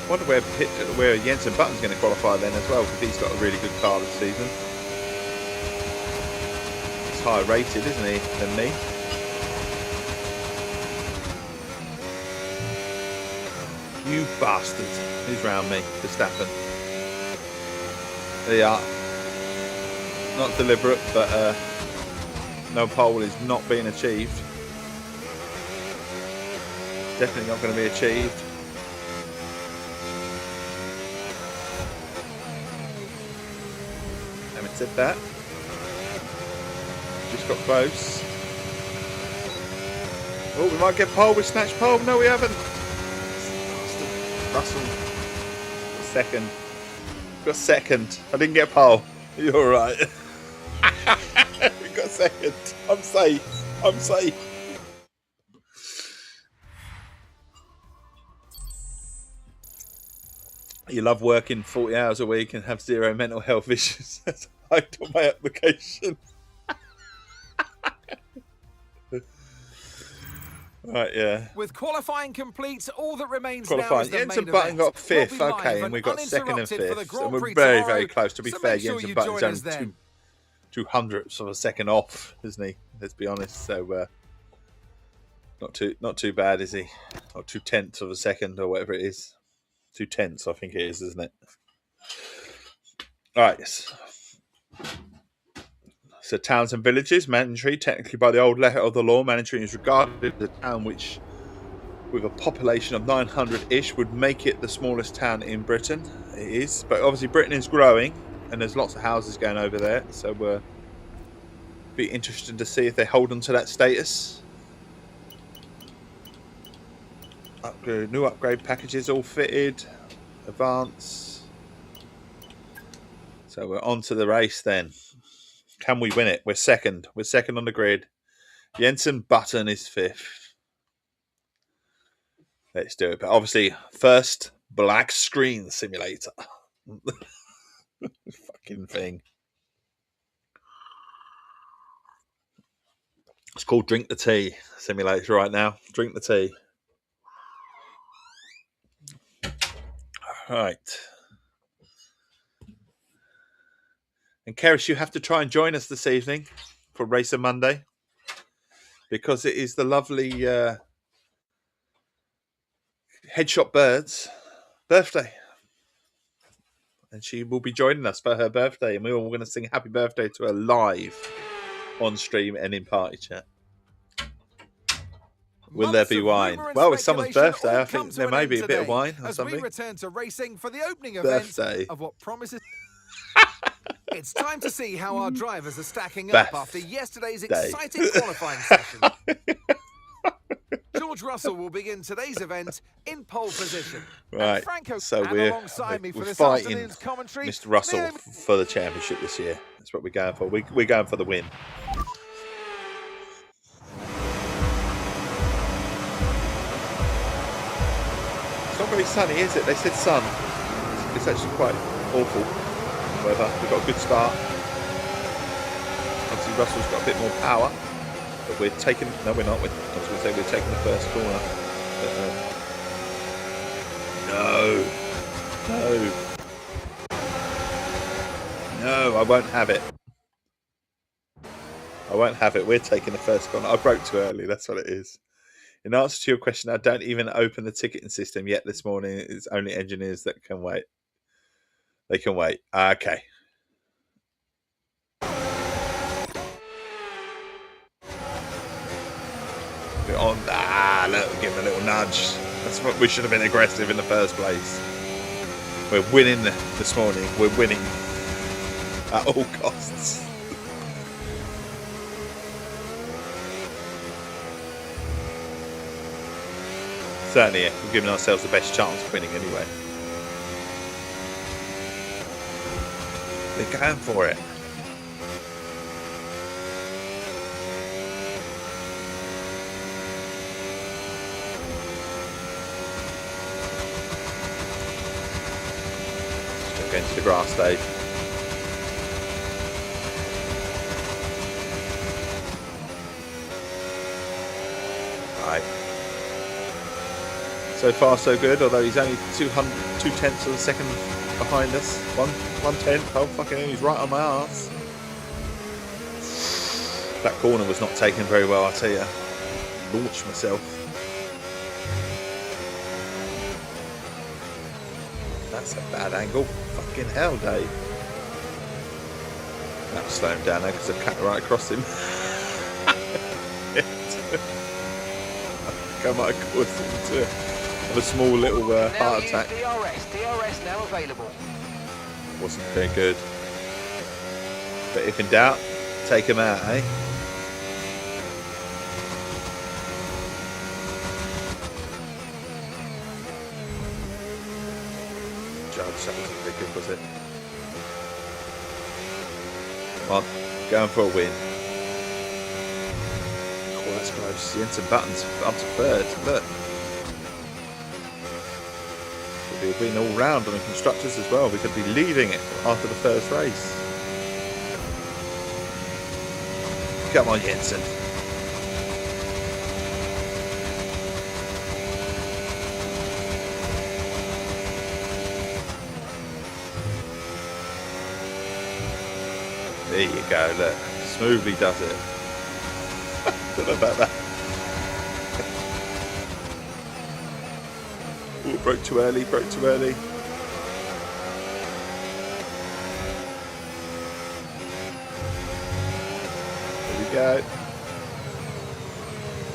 I wonder where Jensen Button's going to qualify then as well, because he's got a really good car this season. Let's higher rated, isn't he, than me? You bastard. Who's round me? Verstappen. There you are. Not deliberate, but no pole is not being achieved. Definitely not going to be achieved. Having said that, just got close. Oh, we might get pole with snatch pole. No, we haven't. Russell got second. Got second. I didn't get pole. You're all right. We got second. I'm safe. I'm safe. You love working 40 hours a week and have zero mental health issues. That's on my application. Right, yeah. With qualifying complete, all that remains now is the Jenson main Button event. got fifth, We'll be okay, live and we got second and uninterrupted for the fifth. Grand So we're Prix very, tomorrow, very close. To be so fair, make sure Jenson you Button's join us only then. 200ths of a second off, isn't he? Let's be honest. So not too bad, is he? Or 2/10 of a second, or whatever it is. 2/10, I think it is, isn't it? All right, yes. So towns and villages, mandatory, technically by the old letter of the law, mandatory is regarded as a town which, with a population of 900-ish, would make it the smallest town in Britain. It is, but obviously Britain is growing, and there's lots of houses going over there, so we're be interested to see if they hold on to that status. New upgrade packages all fitted, advance. So we're on to the race then. Can we win it? We're second. We're second on the grid. Jenson Button is fifth. Let's do it. But obviously, first black screen simulator. Fucking thing. It's called Drink the Tea simulator right now. Drink the tea. Right. And Keris, you have to try and join us this evening for Racer Monday, because it is the lovely Headshot Bird's birthday. And she will be joining us for her birthday, and we're all going to sing happy birthday to her live on stream and in party chat. Will there be wine? Well, it's someone's birthday. I think there may be a bit of wine or something. As we return to racing for the opening event of what promises... It's time to see how our drivers are stacking up after yesterday's exciting qualifying session. George Russell will begin today's event in pole position. Right, so we're fighting Mr. Russell for the championship this year. That's what we're going for. We're going for the win. It's not very sunny, is it? They said sun. It's actually quite awful. However, we've got a good start. Obviously, Russell's got a bit more power, but we're taking. No, we're not. I was going to say we're taking the first corner. But, no, I won't have it. I won't have it. We're taking the first corner. I broke too early. That's what it is. In answer to your question, I don't even open the ticketing system yet this morning. It's only engineers that can wait. They can wait. Okay. On look, give him a little nudge. That's what we should have been aggressive in the first place. We're winning this morning. We're winning at all costs. Certainly, yeah, we're giving ourselves the best chance of winning anyway. They're going for it. Still going to the grass stage. Right. So far, so good. Although he's only 2/10 of a second behind us. 1/10. Oh fucking hell, he's right on my arse. That corner was not taken very well, I tell you. Launched myself. That's a bad angle. Fucking hell, Dave. That'll slow him down now because I've cut right across him. I might have caused him to have a small little heart attack. DRS now available. Wasn't very good. But if in doubt, take him out, eh? Judge, that wasn't very good, was it? Come on, going for a win. Oh, that's close. The enter buttons up to third. Look. Could be a win all round on the constructors as well. We could be leading it after the first race. Come on, Jensen. There you go, look. Smoothly does it. Don't know about that. Ooh, broke too early, broke too early. There we go.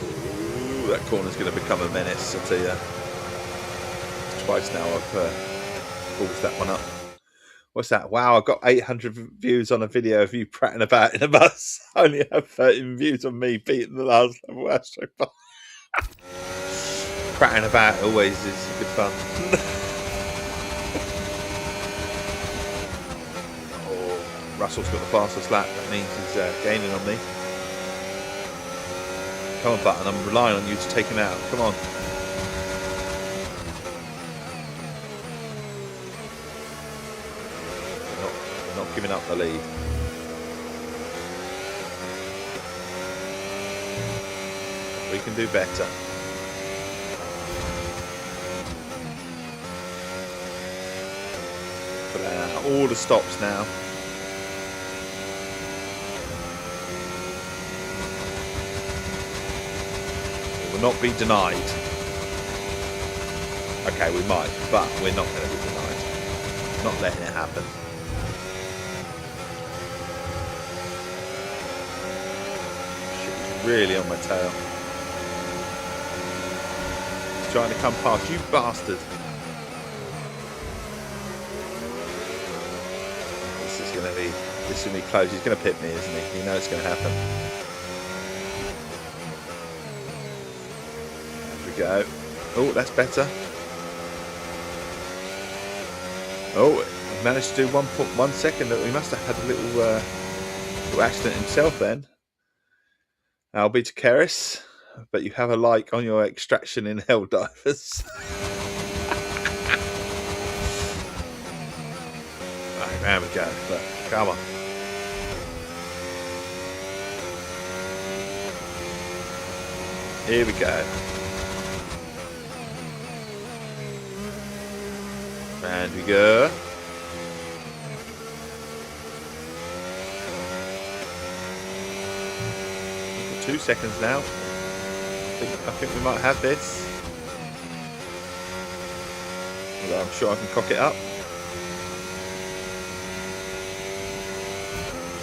Ooh, that corner's going to become a menace, I'll tell you. Twice now I've balls that one up. What's that? Wow, I've got 800 views on a video of you prattling about in a bus. I only have 13 views on me beating the last level Astro bus. Prattling about always is good fun. Oh, Russell's got the fastest lap. That means he's gaining on me. Come on, Button. I'm relying on you to take him out. Come on. Giving up the lead. We can do better. Put out all the stops now. We will not be denied. Okay, we might, but we're not going to be denied. Not letting it happen. Really on my tail. Trying to come past, you bastard. This is going to be close. He's going to pit me, isn't he? You know it's going to happen. There we go. Oh, that's better. Oh, he managed to do 1 second. He must have had a little accident himself then. I'll be to Keris, but you have a like on your extraction in Helldivers. Right, there we go. Look, come on. Here we go. And we go. 2 seconds now. I think we might have this. Although I'm sure I can cock it up.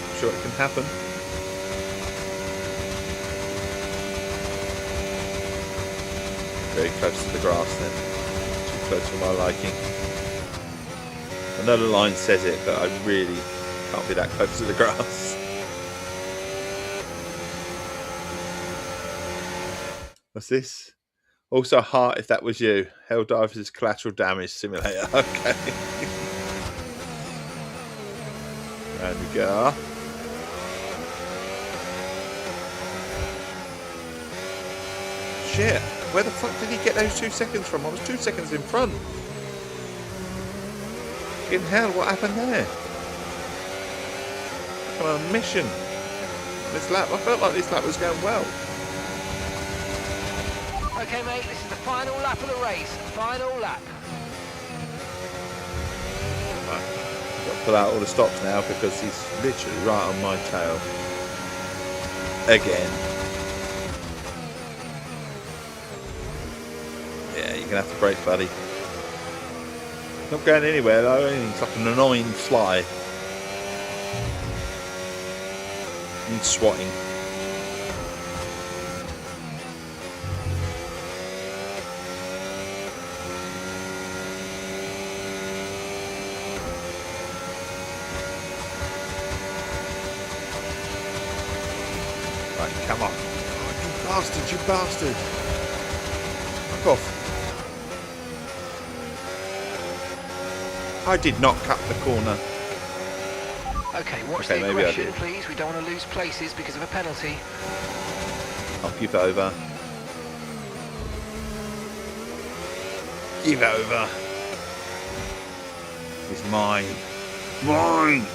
I'm sure it can happen. Very close to the grass then. Too close for my liking. I know the line says it, but I really can't be that close to the grass. What's this? Also a heart if that was you. Helldivers' collateral damage simulator. Okay. There we go. Shit. Where the fuck did he get those 2 seconds from? I was 2 seconds in front. In hell, what happened there? I'm on a mission. This lap, I felt like this lap was going well. Okay, mate, this is the final lap of the race. Final lap. Right. Got to pull out all the stops now because he's literally right on my tail. again. Yeah, you're gonna have to brake, buddy. Not going anywhere though. It's like an annoying fly. Needs swatting. Right, come on. Oh, you bastard. Fuck off. I did not cut the corner. Okay, watch the aggression, please. We don't want to lose places because of a penalty. I'll give over. Give over. It's mine. Mine!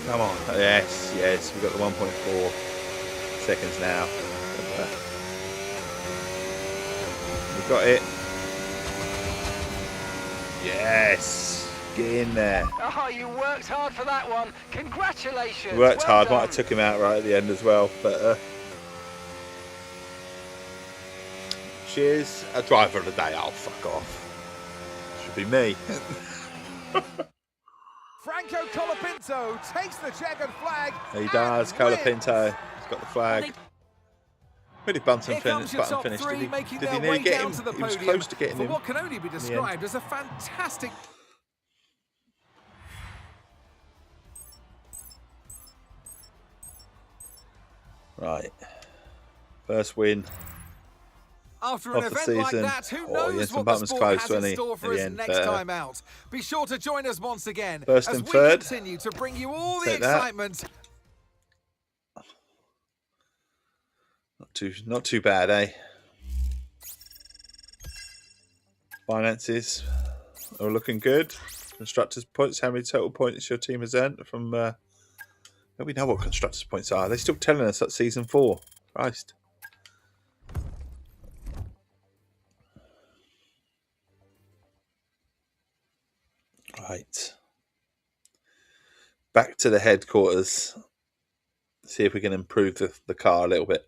Come on. Yes, yes. We've got the 1.4 seconds now. We've got it. Yes. Get in there. Oh, you worked hard for that one. Congratulations. Worked hard. Done. Might have took him out right at the end as well. But cheers. A driver of the day. Oh, fuck off. Should be me. Franco Colapinto takes the checkered flag. He does. Colapinto. He's got the flag. Really Button finished. Did he nearly get him? He was close to getting him. What can only be described as a fantastic. Right. First win. After an event like that, who knows what the sport has in store for us next time out. Be sure to join us once again as we continue to bring you all the excitement. Not too bad, eh? Finances are looking good. Constructors' points. How many total points your team has earned from? We know what constructors' points are. They're still telling us that's season 4. Christ. Right. Back to the headquarters. See if we can improve the car a little bit.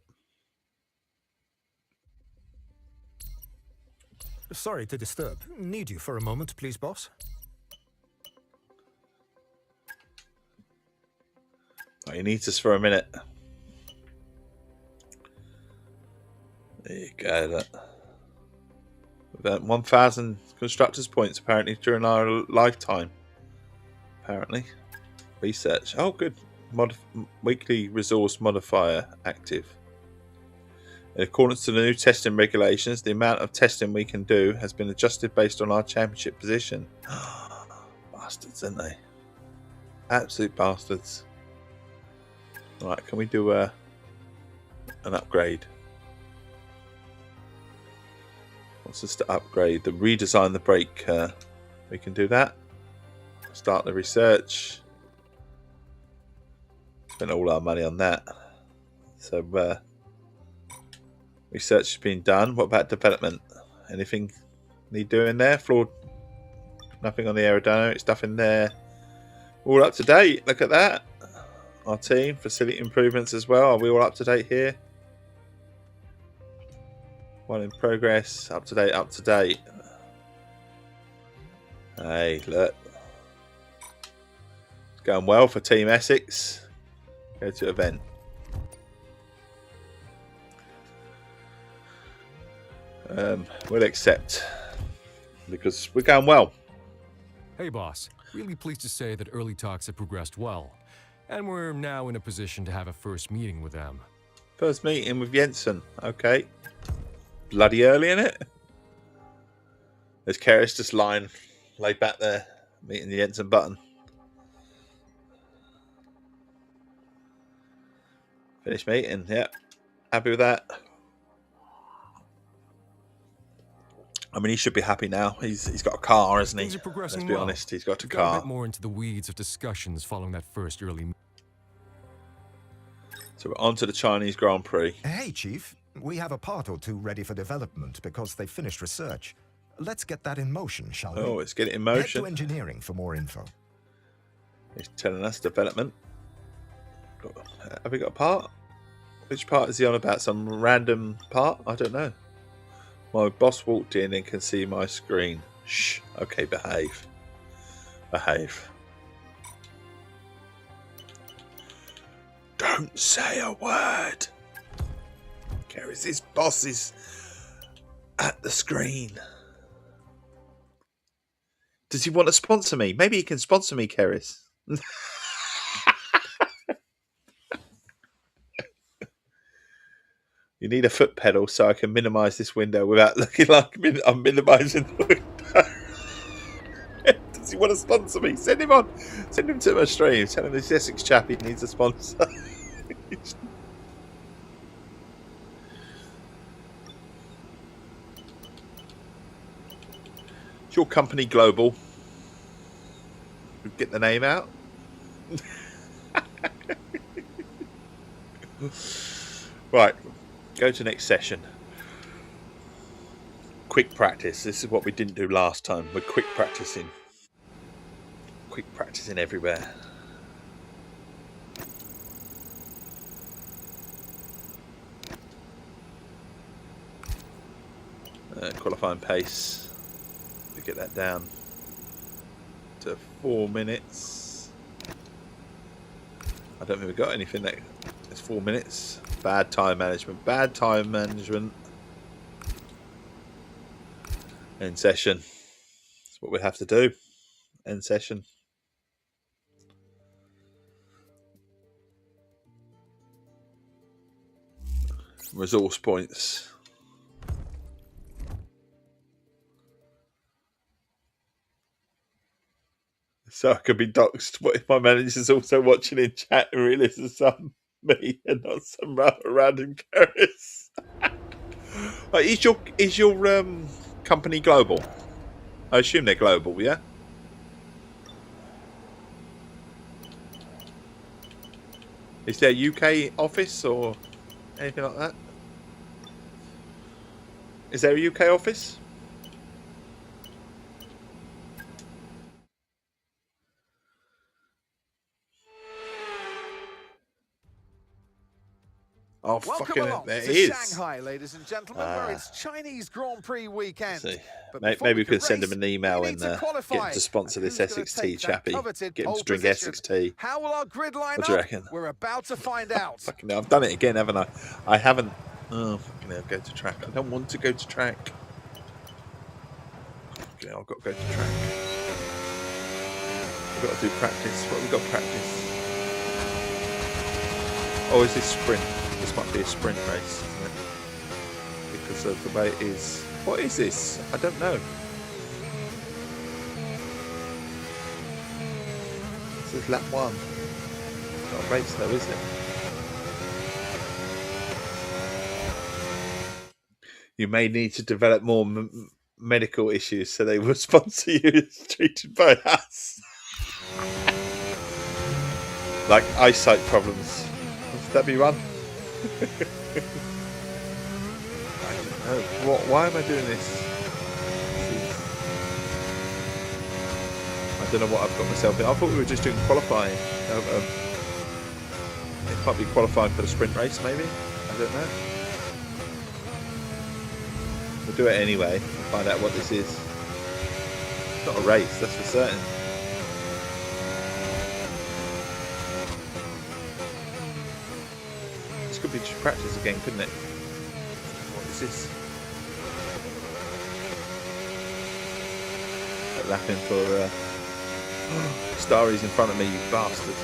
Sorry to disturb. Need you for a moment, please, boss? Oh, he needs us for a minute. There you go. We've earned 1,000 constructors' points apparently during our lifetime. Apparently. Research. Oh, good. Weekly resource modifier active. In accordance to the new testing regulations, the amount of testing we can do has been adjusted based on our championship position. Bastards, aren't they? Absolute bastards. Right, can we do an upgrade? What's this to upgrade? The redesign the brake. We can do that. Start the research. Spent all our money on that. So research has been done. What about development? Anything need doing there? Flawed. Nothing on the aerodynamic stuff in there. All up to date. Look at that. Our team, facility improvements as well. Are we all up to date here? One in progress. Up to date, up to date. Hey, look. It's going well for Team Essex. Go to event. We'll accept because we're going well. Hey, boss. Really pleased to say that early talks have progressed well, and we're now in a position to have a first meeting with them. First meeting with Jensen. Okay. Bloody early, innit? There's Keris just lying, laid back there, meeting the Jensen button. Finished meeting. Yep. Happy with that. I mean, he should be happy now. He's got a car, hasn't he? Let's be honest, he's got a car. Got a bit more into the weeds of discussions following that first early. So we're on to the Chinese Grand Prix. Hey, Chief. We have a part or two ready for development because they finished research. Let's get that in motion, shall we? Oh, let's get it in motion. Head to engineering for more info. He's telling us development. Have we got a part? Which part is he on about? Some random part? I don't know. My boss walked in and can see my screen. Shh. Okay, behave. Behave. Don't say a word. Keris's boss is at the screen. Does he want to sponsor me? Maybe he can sponsor me, Keris. You need a foot pedal so I can minimise this window without looking like I'm minimising the window. Does he want to sponsor me? Send him on. Send him to my stream. Tell him this Essex chap he needs a sponsor. Is your company global? Get the name out. Right. Go to next session. Quick practice. This is what we didn't do last time. We're quick practicing. Quick practicing everywhere. Qualifying pace. We get that down to 4 minutes. I don't think we've got anything that is 4 minutes. Bad time management. Bad time management. End session. That's what we have to do. End session. Resource points. So I could be doxed. What if my manager's also watching in chat and realizes I'm me and not some random Keris? Like, is your company global? I assume they're global, yeah? Is there a UK office or anything like that? Is there a UK office? Oh, welcome fucking along there to it is. Shanghai, ladies and gentlemen, where it's Chinese Grand Prix weekend. But maybe we could send him an email and get him to sponsor this Essex Tea chappy. Get him to drink Essex tea. How will our grid line what do you up? reckon? We're about to find out. Fucking hell, I've done it again, haven't I? I haven't. Oh, fucking hell, go to track. I don't want to go to track. Fucking hell, I've got to go to track. I've got to do practice. What have we got to practice? Oh, is this sprint? This might be a sprint race, isn't it? Because of the way it is. What is this? I don't know. This is lap 1. Not a race though, is it? You may need to develop more medical issues so they will sponsor you as treated by us. Like eyesight problems. Would that be one? I don't know. Why am I doing this? I don't know what I've got myself in. I thought we were just doing qualifying. It might be qualifying for the sprint race, maybe. I don't know. We'll do it anyway. Find out what this is. It's not a race, that's for certain. This could be just practice again, couldn't it? What is this? Lapping for Starry's in front of me, you bastard.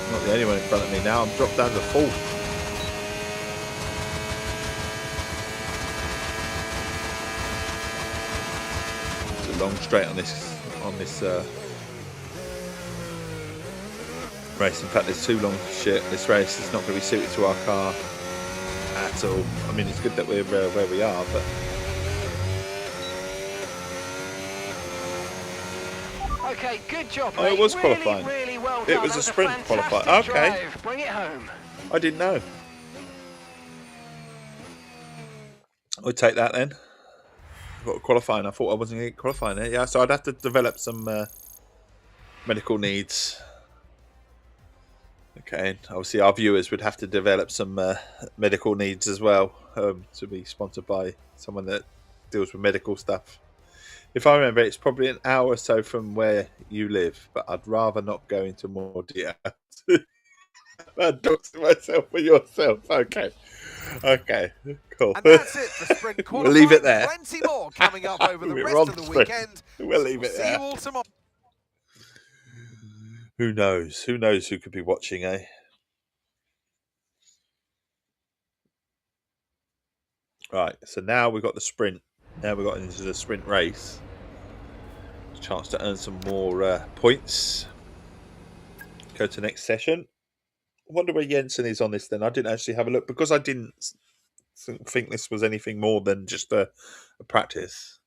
I'm not the only one in front of me now. I'm dropped down to 4th. It's a long straight on this race. In fact, there's 2 long shit. This race is not going to be suited to our car at all. I mean, it's good that we're where we are, but. Okay, good job, Oh, mate. it was qualifying. Really well It done. was That a sprint fantastic qualifying. Okay. drive. Bring it home. I didn't know. I'll take that then. I've got qualifying. I thought I wasn't going to get qualifying there. Yeah, so I'd have to develop some medical needs. Okay, obviously our viewers would have to develop some medical needs as well to be sponsored by someone that deals with medical stuff. If I remember, it's probably an hour or so from where you live, but I'd rather not go into more detail. I'd talk to myself for yourself. Okay, cool. And that's it for sprint qualifying. We'll leave it there. Plenty more coming up over the rest of the weekend. We'll leave it there. See you all tomorrow. Who knows? Who knows who could be watching, eh? Right, so now we've got the sprint. Now we've got into the sprint race. Chance to earn some more points. Go to next session. I wonder where Jensen is on this then. I didn't actually have a look because I didn't think this was anything more than just a practice.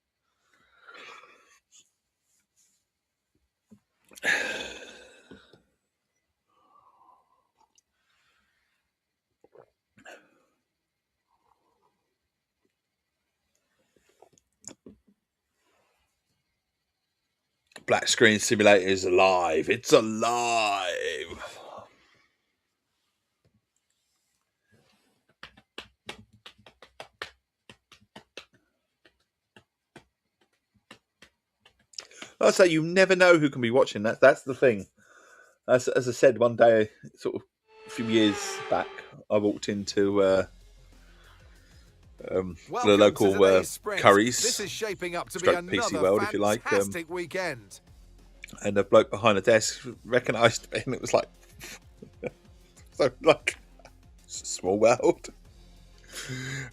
Black Screen Simulator is alive. It's alive. I say you never know who can be watching that. That's the thing. As I said, one day, sort of a few years back, I walked into the local Curry's. This is shaping up to be PC World, if you like. Fantastic weekend. And the bloke behind the desk recognised me, and it was like, so like, it's a small world.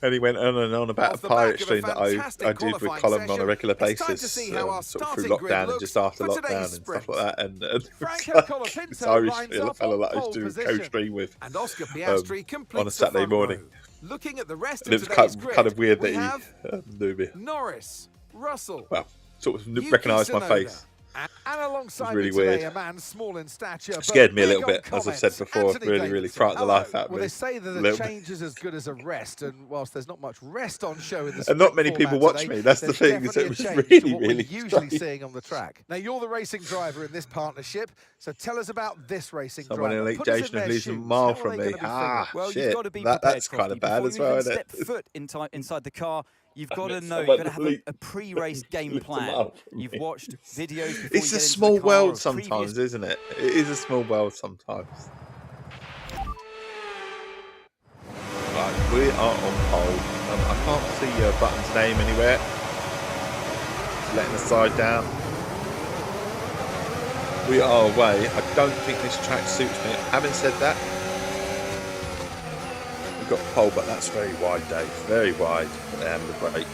And he went on and on about a pirate stream that I did with Colin on a regular basis, sort of through lockdown and just after lockdown and stuff like that. And like, this Irish fellow that I used to co-stream with on a Saturday morning. Looking at the rest and it was kind of weird that he knew me. Norris, Russell, well, sort of recognised my face. And alongside really today, weird. A man small in stature, scared me a little bit, as I've said before. Really frightened the life out of me. Well, they say that a change is as good as a rest, and whilst there's not much rest on show in the and not many people watch me. That's the thing. Is it was really usually seeing on the track. Now you're the racing driver in this partnership, so tell us about this racing driver. Someone in Elite Station lives a mile from me. Well, shit. You've got to be prepared, that's kind of bad as well, isn't it? Step foot inside the car. You've got to know, you've got to have a pre-race game plan. You've watched videos before it's a small world sometimes, isn't it? It is a small world sometimes. Right, we are on pole. I can't see Button's name anywhere. Just letting the side down. We are away. I don't think this track suits me. Having said that, got pole, but that's very wide, Dave. Very wide. And the brake.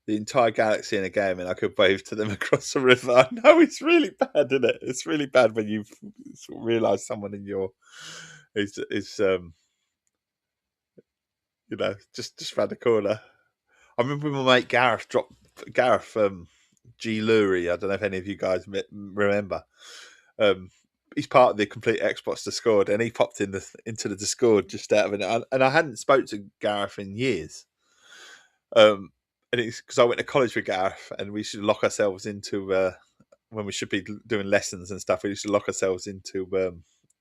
The entire galaxy in a game, and I could wave to them across the river. I know it's really bad, isn't it? It's really bad when you sort of realise someone in your is you know just round the corner. I remember my mate Gareth G. Lurie. I don't know if any of you guys remember. He's part of the Complete Xbox Discord, and he popped into the Discord just out of it. And I hadn't spoke to Gareth in years. And it's because I went to college with Gareth, and we used to lock ourselves into when we should be doing lessons and stuff. We used to lock ourselves into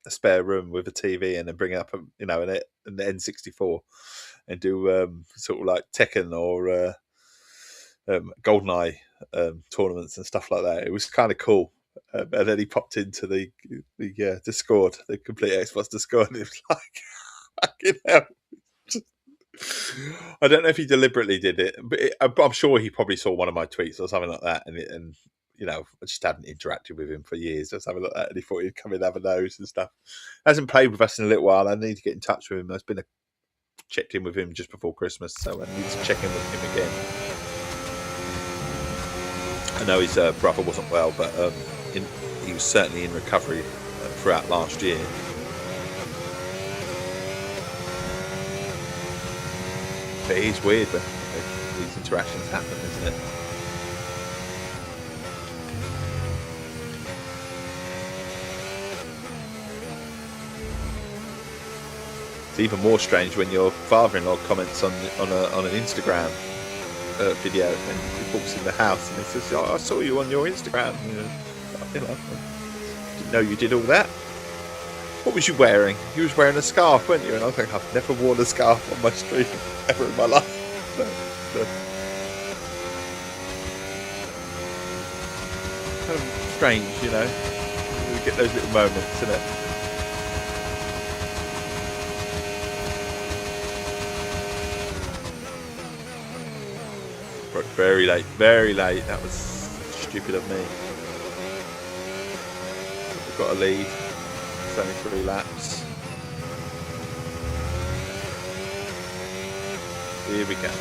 a spare room with a TV, and then bring up an N64 and do sort of like Tekken or GoldenEye tournaments and stuff like that. It was kind of cool. And then he popped into the Discord, the Complete Xbox Discord, and it was like, fucking hell. I don't know if he deliberately did it, but I'm sure he probably saw one of my tweets or something like that, and you know, I just hadn't interacted with him for years. Just having a look at that, and he thought he'd come in and have a nose and stuff. Hasn't played with us in a little while. I need to get in touch with him. There's been checked in with him just before Christmas, so I need to check in with him again. I know his brother wasn't well, but he was certainly in recovery throughout last year. But it is weird when these interactions happen, isn't it? It's even more strange when your father-in-law comments on an Instagram video and he walks in the house and he says, "Oh, I saw you on your Instagram. Didn't know you did all that. What was you wearing? You was wearing a scarf, weren't you?" And I was like, "I've never worn a scarf on my stream ever in my life." Kind of strange, you know. We get those little moments, isn't it? Very late, very late. That was stupid of me. We've got a lead. It's only 3 laps. Here we go.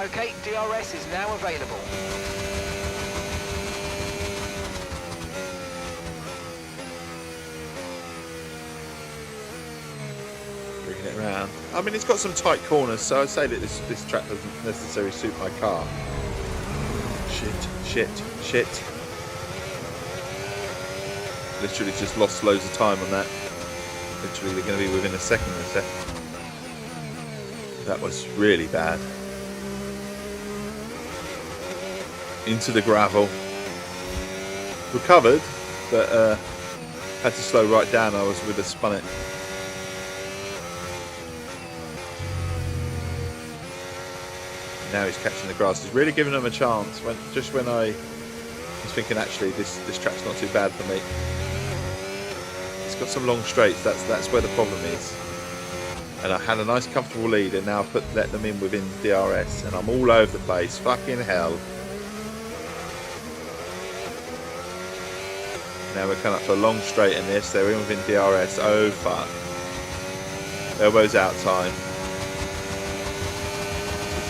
Okay, DRS is now available. Bringing it around. I mean, it's got some tight corners, so I'd say that this track doesn't necessarily suit my car. Shit. Literally just lost loads of time on that. Literally, they're going to be within a second of a second. That was really bad. Into the gravel. Recovered, but had to slow right down. I would have spun it. Now he's catching the grass. He's really giving them a chance. Just when I was thinking, actually, this track's not too bad for me. It's got some long straights. That's where the problem is. And I had a nice, comfortable lead, and now I've let them in within DRS, and I'm all over the place. Fucking hell! Now we're coming up for a long straight in this. They're in within DRS. Oh fuck! Elbows out time.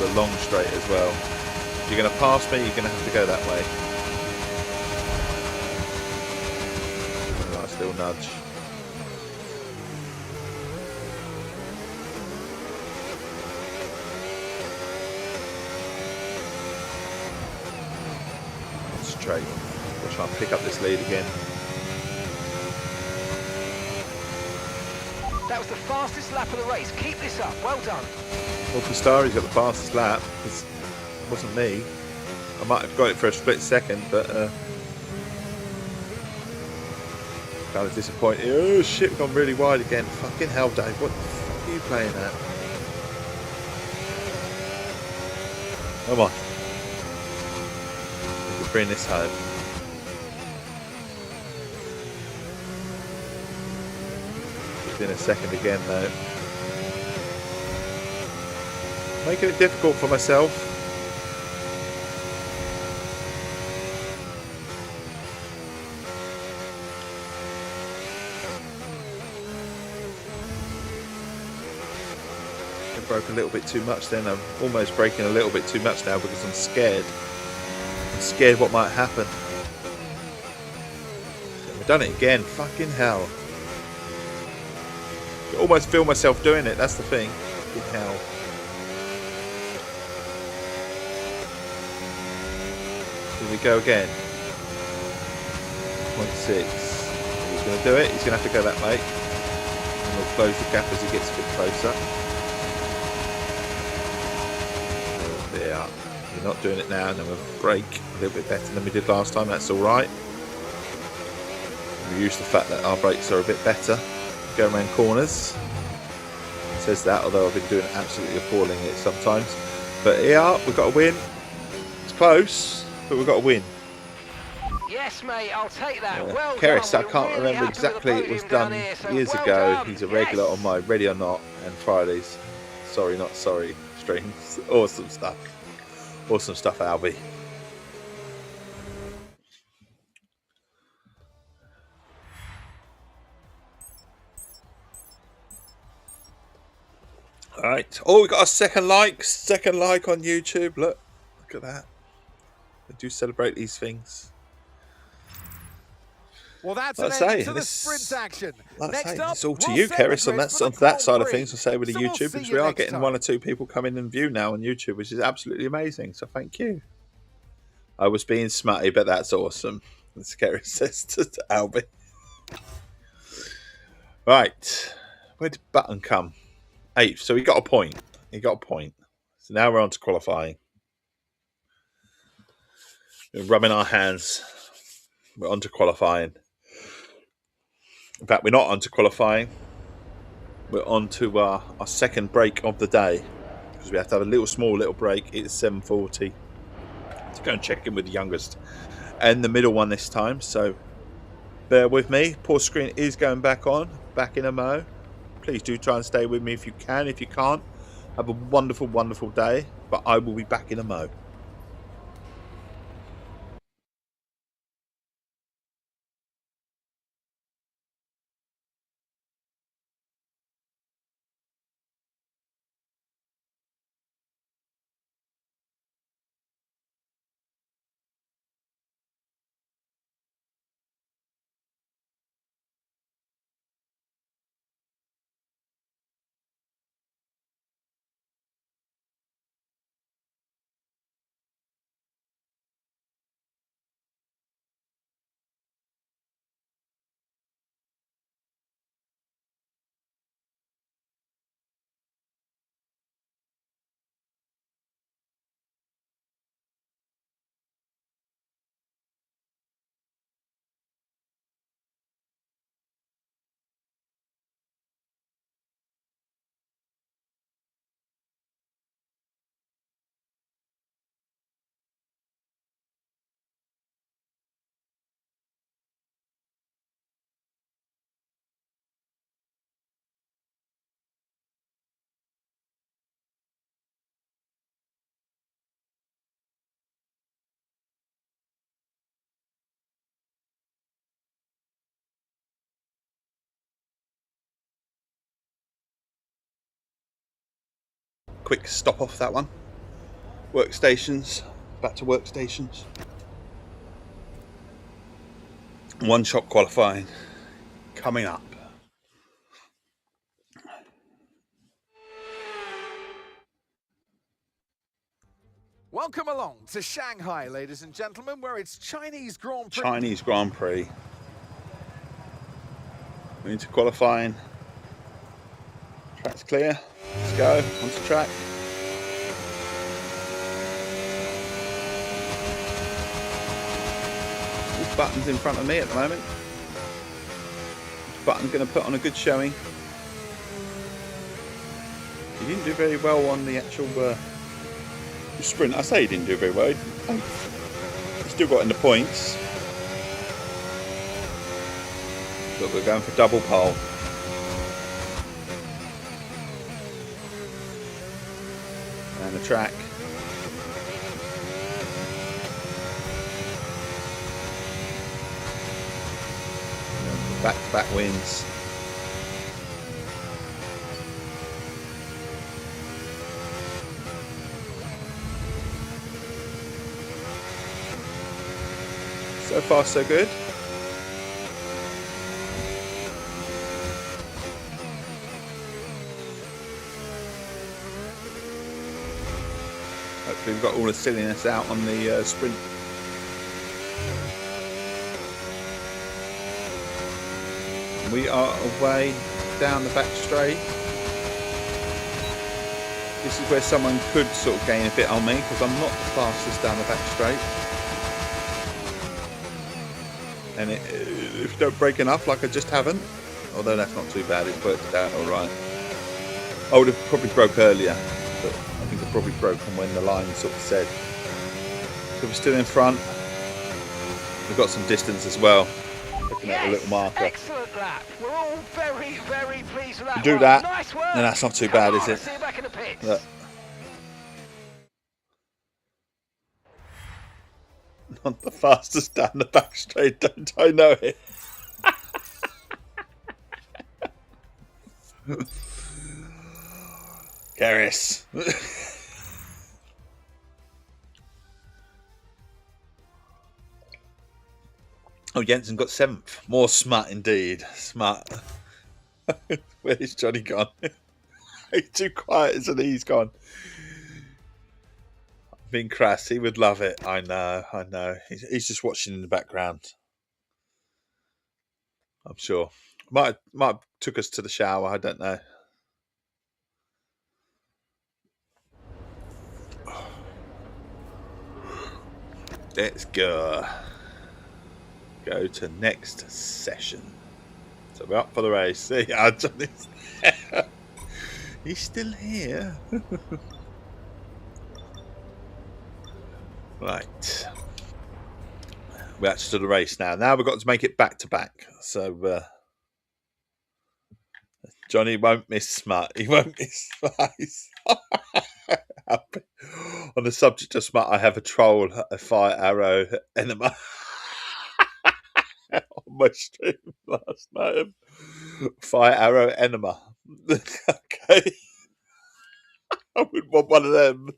A long straight as well. If you're going to pass me, you're going to have to go that way. Nice little nudge. Straight. We'll try and pick up this lead again. That was the fastest lap of the race. Keep this up. Well done. Well, for Starry's got the fastest lap. It wasn't me. I might have got it for a split second, but kind of disappointed. Oh shit, we've gone really wide again. Fucking hell, Dave. What the fuck are you playing at? Come on. We can bring this home. In a second again though. Making it difficult for myself. I broke a little bit too much then. I'm almost breaking a little bit too much now because I'm scared. I'm scared what might happen. I've done it again. Fucking hell. I almost feel myself doing it, that's the thing. Good hell. Here we go again. 0.6. He's going to do it, he's going to have to go that way. And we'll close the gap as he gets a bit closer. There. You're not doing it now, and then we'll brake a little bit better than we did last time, that's alright. We use the fact that our brakes are a bit better. Go around corners. It says that, although I've been doing absolutely appalling it sometimes. But here, we've got a win. It's close, but we've got a win. Yes, mate, I'll take that. Well Keris, done. I can't Really remember exactly. It was done here, so years well ago. done. He's a regular on my Ready or Not and Fridays. Sorry, not sorry streams. Awesome stuff. Awesome stuff, Albie. Alright. Oh, we got a second like on YouTube. Look at that. They do celebrate these things. Well, that's like an end to the sprint action. Like Next up, it's all to we'll you, set the Keris, on grid that, for on the that side Grand of things. Prix. I'll say with the So we'll YouTube, see because you we are next getting time. 1 or 2 people coming and view now on YouTube, which is absolutely amazing. So thank you. I was being smutty, but that's awesome. As Keris says to Albie. Right. Where did Button come? 8th. So he got a point. So now we're on to qualifying. We're rubbing our hands. We're on to qualifying. In fact, we're not on to qualifying. We're on to our second break of the day, because we have to have a small little break. It's 7:40 to go and check in with the youngest and the middle one this time. So bear with me. Pause screen is going back on, back in a mo. Please do try and stay with me if you can. If you can't, have a wonderful, wonderful day. But I will be back in a mo. Quick stop off that one. Workstations. Back to workstations. One shot qualifying coming up. Welcome along to Shanghai, ladies and gentlemen, where it's Chinese Grand Prix. Chinese Grand Prix. We're into qualifying. Track's clear. Let's go. Onto track. This Button's in front of me at the moment. Button's going to put on a good showing. He didn't do very well on the actual sprint. I say he didn't do very well. He still got in the points. But we're going for double pole. And the track. Back-to-back wins. So far, so good. Hopefully we've got all the silliness out on the sprint. We are away down the back straight. This is where someone could sort of gain a bit on me, because I'm not the fastest down the back straight. And if you don't break enough, like I just haven't, although that's not too bad, it's worked out alright. I would have probably broke earlier, but I think I probably broke from when the line sort of said. So we're still in front. We've got some distance as well. Looking at the little marker. Excellent lap. We're all very, very pleased with that. You do that, nice work. then that's not too bad, is it? See you back in the pits. Look. Not the fastest down the back straight, don't I know it? Garrus. Oh, Jensen got 7th. More smart indeed. Smart. Where's Johnny gone? He's too quiet, isn't he? He's gone. Being crass, he would love it. I know. He's just watching in the background. I'm sure. Might took us to the shower. I don't know. Let's go to next session. So we're up for the race. See, Johnny's there. He's still here. Right. We're actually to the race now. Now we've got to make it back to back. So Johnny won't miss smart. He won't miss spice. On the subject of smart, I have a troll, a fire arrow enema on my stream last night. Fire arrow enema. Okay. I would want one of them.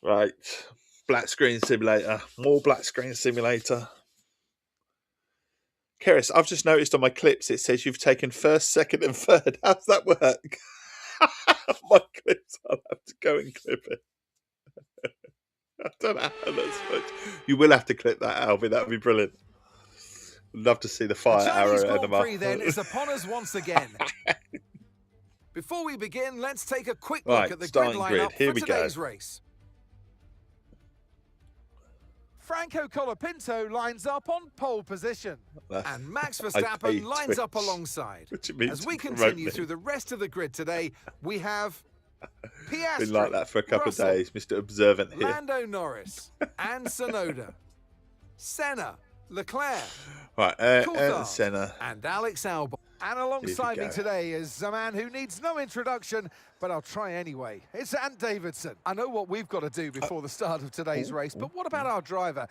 Right. Black screen simulator. More black screen simulator. Keris, I've just noticed on my clips it says you've taken first, second, and third. How's that work? My clips, I'll have to go and clip it. I don't know how that's worked. You will have to clip that, Alvin. That would be brilliant. I'd love to see the fire arrow Grand Prix then is upon us once again. Before we begin, let's take a quick look at the grid lineup for today's race. Franco Colapinto lines up on pole position, and Max Verstappen lines up alongside. As we continue through the rest of the grid today, we have Piastri, been like that for a couple of days, Mr. Observant here. Lando Norris and Tsunoda, Senna, Leclerc, Senna, and Alex Albon. And alongside me today is a man who needs no introduction, but I'll try anyway. It's Ant Davidson. I know what we've got to do before the start of today's race, but what about our driver?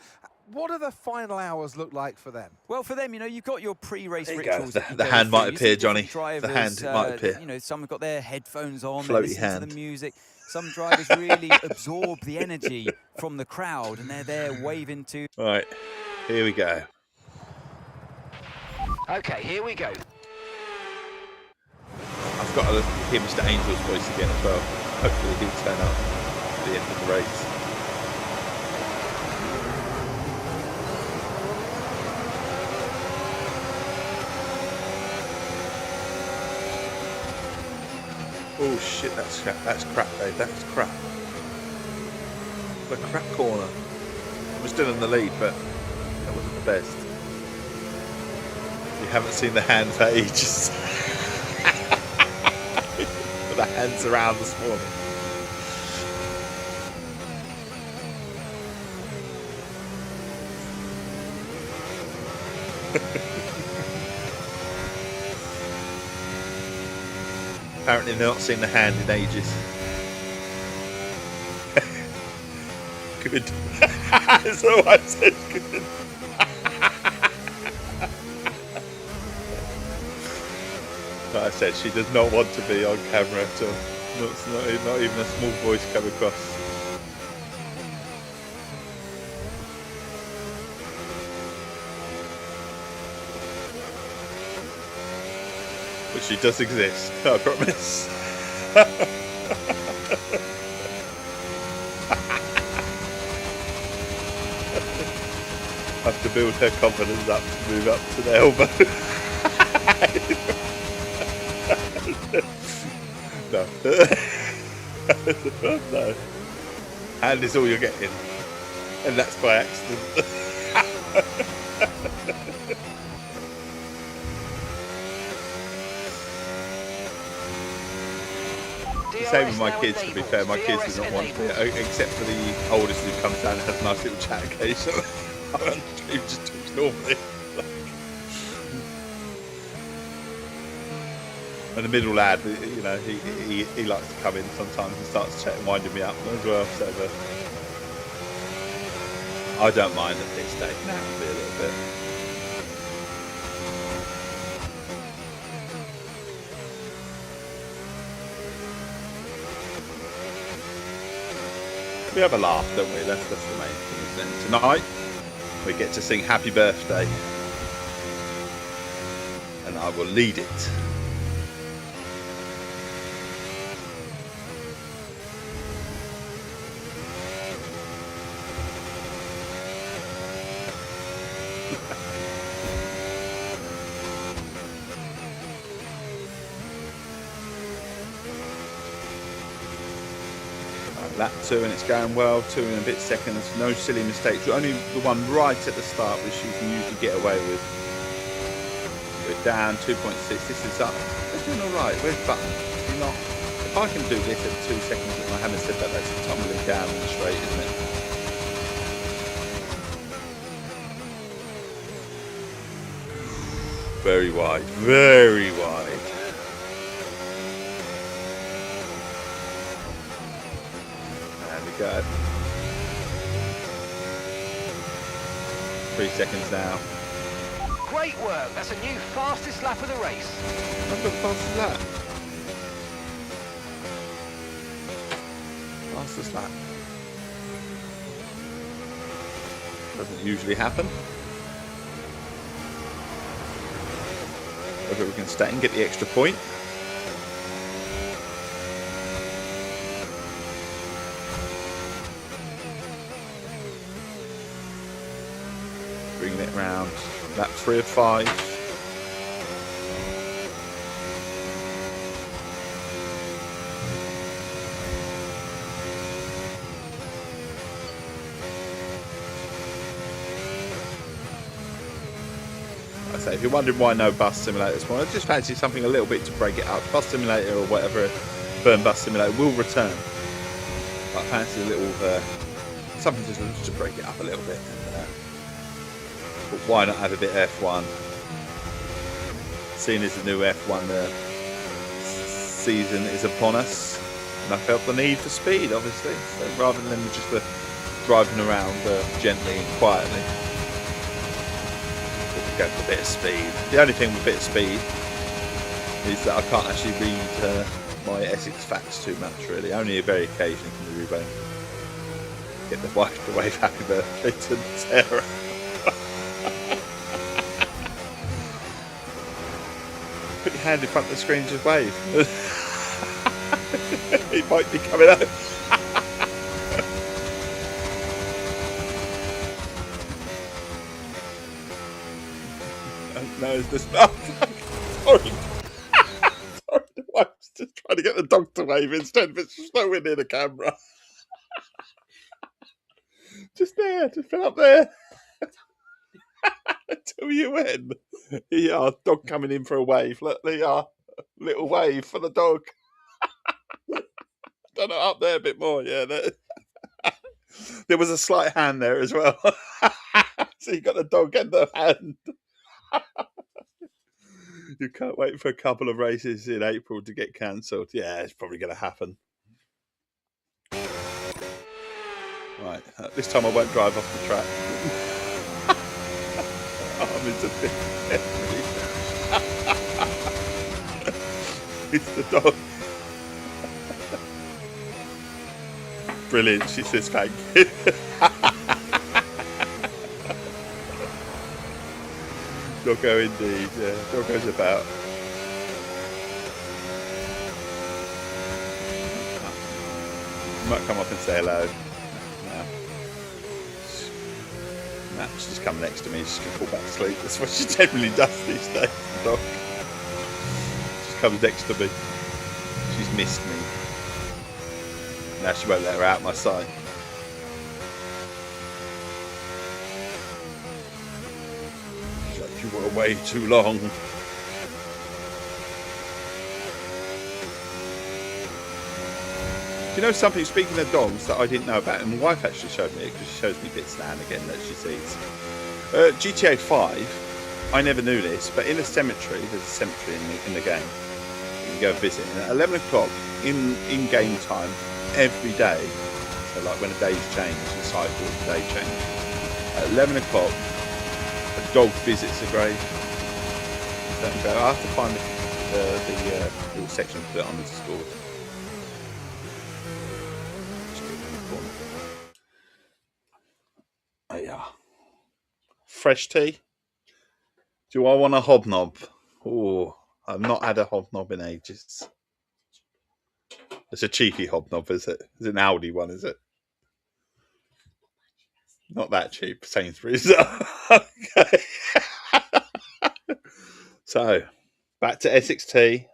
What do the final hours look like for them? Well, for them, you've got your pre-race rituals. The hand might appear, Johnny. The hand might appear. Some have got their headphones on, floaty they listen hand to the music. Some drivers really absorb the energy from the crowd, and they're there waving to. Right, here we go. Okay, here we go. I've got to hear Mr. Angel's voice again as well. Hopefully he'll turn up at the end of the race. Oh shit, that's crap, Dave. That's crap. The crap corner. We're still in the lead, but that wasn't the best. You haven't seen the hand for ages. The hands around this morning. Apparently they're not seeing the hand in ages. Good. That's all I said. Good. Like I said, she does not want to be on camera at all. Not even a small voice come across. But she does exist, I promise. I have to build her confidence up to move up to the elbow. No. No. Hand is all you're getting. And that's by accident. Same with my kids, to be fair. My kids do not want to, except for the oldest who comes down and has a nice little chat occasionally. He just talks normally. And the middle lad, he likes to come in sometimes and starts winding me up as well. So I don't mind at this stage now, a little bit. We have a laugh, don't we? That's the main thing, isn't it? Tonight, we get to sing Happy Birthday. And I will lead it. Lap 2 and it's going well, 2 and a bit seconds, no silly mistakes. Only the one right at the start which you can usually get away with. We're down 2.6, this is up. We're doing alright, where's Button? You're not. If I can do this at 2 seconds and I haven't said that, that's tumbling down in the straight, isn't it? Very wide, very wide. There we go. 3 seconds now. Great work. That's a new fastest lap of the race. I've got fastest lap. Fastest lap. Doesn't usually happen. Whether we can stay and get the extra point. Bringing it round. Lap 3 of 5. I say, if you're wondering why no bus simulator this morning, I just fancy something a little bit to break it up. Bus simulator or whatever, Burn Bus Simulator will return. But I fancy a little something just to break it up a little bit. But why not have a bit of F1? Seeing as the new F1 season is upon us, and I felt the need for speed, obviously. So rather than just driving around gently and quietly, we'll go for a bit of speed. The only thing with a bit of speed is that I can't actually read my Essex facts too much, really. Only a very occasionally can we get the wife to wave happy birthday to Sarah. Put your hand in front of the screen and just wave. He might be coming out. No, it's just... Oh, sorry. Sorry, the wife's just trying to get the dog to wave instead of it's nowhere near the camera. Just there, just been up there. Tell you when. Yeah, dog coming in for a wave. Look, there you are. Little wave for the dog. Don't know, up there a bit more. Yeah, there was a slight hand there as well. So you got the dog and the hand. You can't wait for a couple of races in April to get cancelled. Yeah, it's probably going to happen. Right, this time I won't drive off the track. I'm into bit. It's the dog. Brilliant, she says thank you. Doggo indeed, yeah. Doggo's about. Might come up and say hello. No. She's just come next to me, she's going to fall back to sleep. That's what she generally does these days, the dog. Just comes next to me. She's missed me. Now she won't let her out my sight. She's like, you were away too long. Do you know something, speaking of dogs, that I didn't know about, and my wife actually showed me it, because she shows me bits now and again that she sees. GTA 5, I never knew this, but in a cemetery, there's a cemetery in the game, you can go visit, and at 11 o'clock in game time, every day, so like when the days change, the cycle of the day change, at 11 o'clock, a dog visits the grave. So I have to find the little section to put it on the Discord. Oh, yeah. Fresh tea. Do I want a hobnob? Oh, I've not had a hobnob in ages. It's a cheeky hobnob, is it? Is it an Aldi one, is it? Not that cheap, Sainsbury's. Okay. So, back to Essex Tea.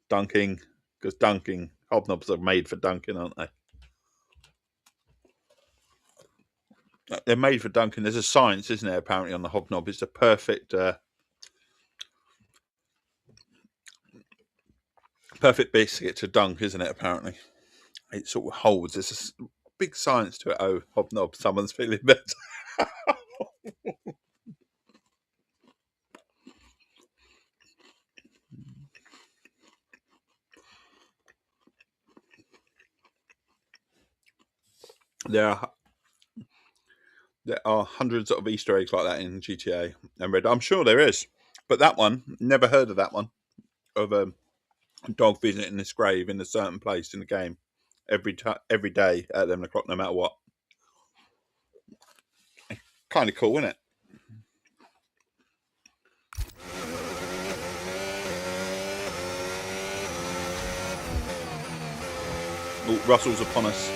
Dunking, because hobnobs are made for dunking, aren't they? They're made for dunking. There's a science, isn't there, apparently, on the hobnob. It's a perfect perfect biscuit to dunk, isn't it, apparently? It sort of holds. There's a big science to it. Oh, hobnob, someone's feeling better. There are hundreds of Easter eggs like that in GTA and Red. I'm sure there is, but that one, never heard of that one. Of a dog visiting this grave in a certain place in the game every day at 11 o'clock, no matter what. Kind of cool, isn't it? Oh, Russell's upon us.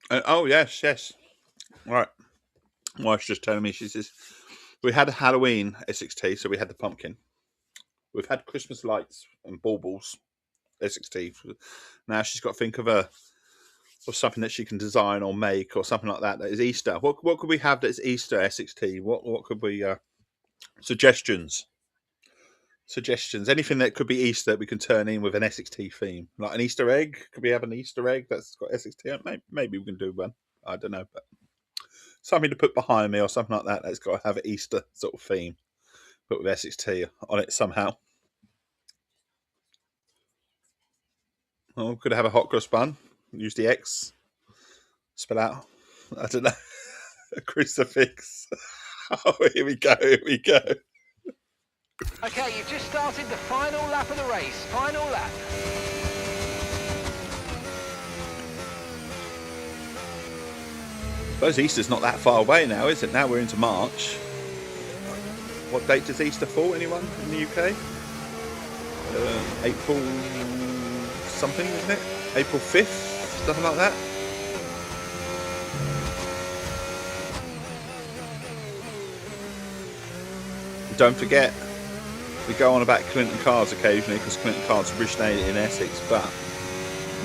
Oh, yes. Right. Wife's just telling me, she says, we had a Halloween Essex Tea, so we had the pumpkin. We've had Christmas lights and baubles, Essex Tea. Now she's got to think of something that she can design or make or something like that is Easter. What could we have that's Easter Essex Tea? What could we suggestions? Anything that could be Easter that we can turn in with an Essex Tea theme, like an Easter egg. Could we have an Easter egg that's got Essex Tea? Maybe we can do one. I don't know, but something to put behind me or something like that that's got to have an Easter sort of theme, but with Essex Tea on it somehow. Oh, could I have a hot cross bun? Use the X. Spell out. I don't know. A crucifix. Oh, here we go. Okay, you've just started the final lap of the race. Final lap. I suppose Easter's not that far away now, is it? Now we're into March. What date does Easter fall? Anyone in the UK? April something, isn't it? April 5th? Something like that? Don't forget, we go on about Clinton Cards occasionally because Clinton Cards originated in Essex, but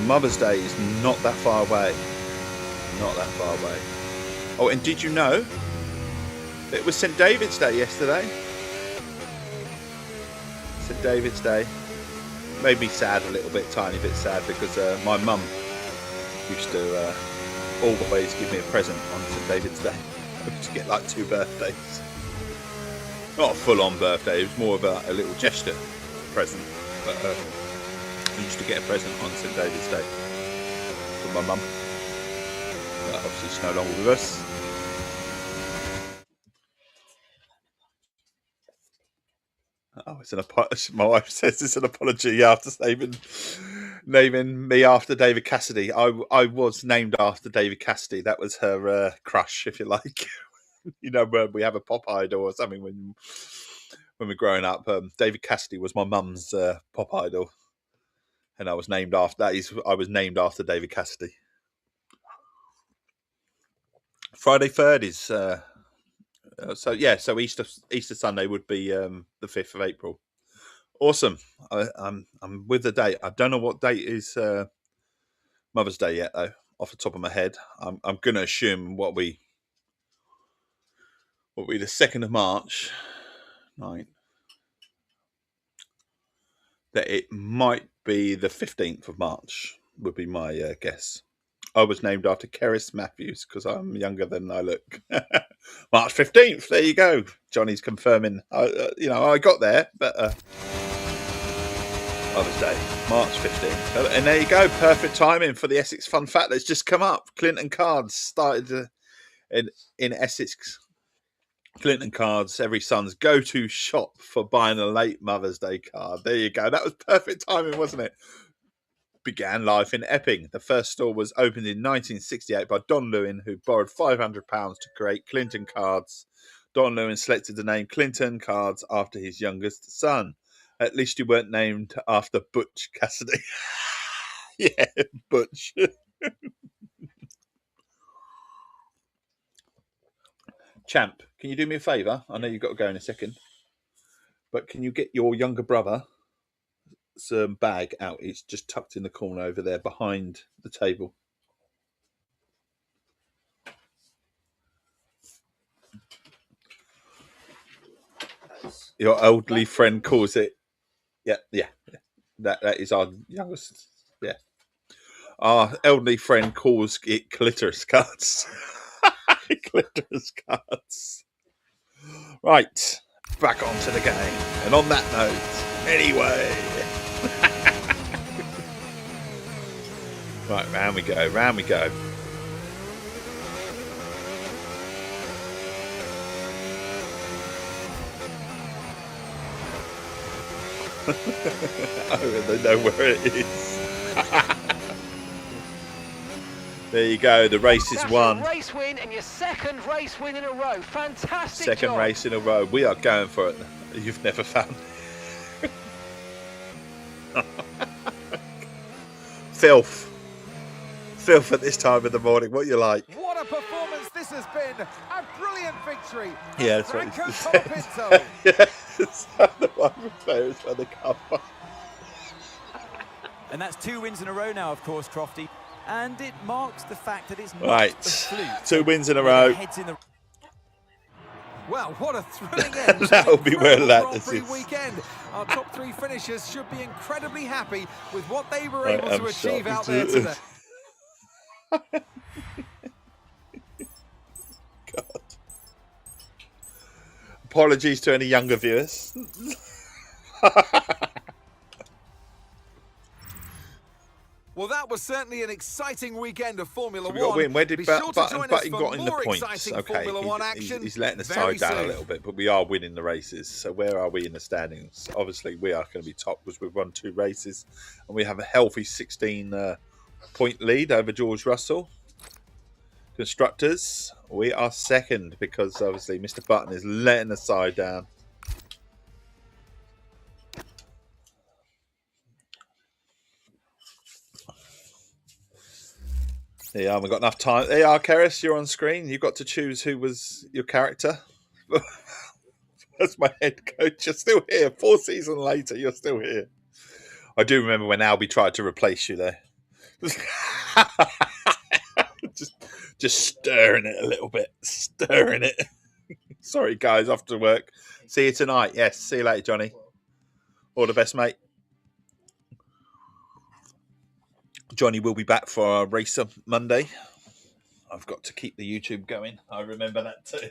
Mother's Day is not that far away. Not that far away. Oh, and did you know that it was St. David's Day yesterday? St. David's Day. Made me sad a little bit, tiny bit sad, because my mum used to always give me a present on St. David's Day. I used to get like 2 birthdays. Not a full-on birthday, it was more of a little gesture present. But I used to get a present on St. David's Day from my mum. Obviously she's no longer with us. Oh, it's an apology. My wife says it's an apology after naming me after David Cassidy. I was named after David Cassidy. That was her crush, if you like. You know, where we have a pop idol or something when we're growing up. David Cassidy was my mum's pop idol, and I was named after that. I was named after David Cassidy. Friday 3rd is so Easter Sunday would be the 5th of April. Awesome. I'm with the date. I don't know what date is Mother's Day yet, though, off the top of my head. I'm going to assume what we the 2nd of March, 9th, that it might be the 15th of March would be my guess. I was named after Keris Matthews because I'm younger than I look. March 15th, there you go. Johnny's confirming. I got there, but Mother's Day, March 15th. And there you go, perfect timing for the Essex fun fact that's just come up. Clinton Cards started in Essex. Clinton Cards, every son's go-to shop for buying a late Mother's Day card. There you go. That was perfect timing, wasn't it? Began life in Epping. The first store was opened in 1968 by Don Lewin, who borrowed £500 to create Clinton Cards. Don Lewin selected the name Clinton Cards after his youngest son. At least you weren't named after Butch Cassidy. Yeah, Butch. Champ, can you do me a favour? I know you've got to go in a second. but can you get your younger brother's bag out? It's just tucked in the corner over there behind the table. Your elderly friend calls it. Yeah. That is our youngest. Yeah. Our elderly friend calls it clitoris cuts. Clitoris cuts. Right. Back onto the game. And on that note, anyway. Right, round we go. Oh, they know where it is. There you go. The race is won. That's a race win and your second race win in a row. Fantastic Second job. race in a row. We are going for it. You've never found. Filth at this time of the morning. What you like? What a performance this has been. A brilliant victory. Yeah, that's what Franco he said. Colapinto. Yes, the one players for the cuppa. And that's 2 wins in a row now, of course, Crofty. And it marks the fact that it's not Right, a fluke. 2 wins in a row. Well, what a thrilling end. That'll be where Lattice Grand Prix is. weekend. Our top 3 finishers should be incredibly happy with what they were able to achieve out there today. God. Apologies to any younger viewers. Well, that was certainly an exciting weekend of Formula We got a One. win. Where did Be sure to join us Button for got in the more points? exciting Okay, Formula One action he's letting the very side down a soon. little bit, but we are winning the races. So where are we in the standings? Obviously, we are going to be top because we've won 2 races, and we have a healthy 16-point lead over George Russell. Constructors, we are second because obviously Mr. Button is letting the side down. There you are, we've got enough time. There you are, Keris, you're on screen. You've got to choose who was your character. That's my head coach. You're still here. 4 seasons later, you're still here. I do remember when Albie tried to replace you there. just stirring it a little bit. Stirring it. Sorry, guys, off to work. See you tonight. Yes, see you later, Johnny. All the best, mate. Johnny will be back for our race on Monday. I've got to keep the YouTube going. I remember that too.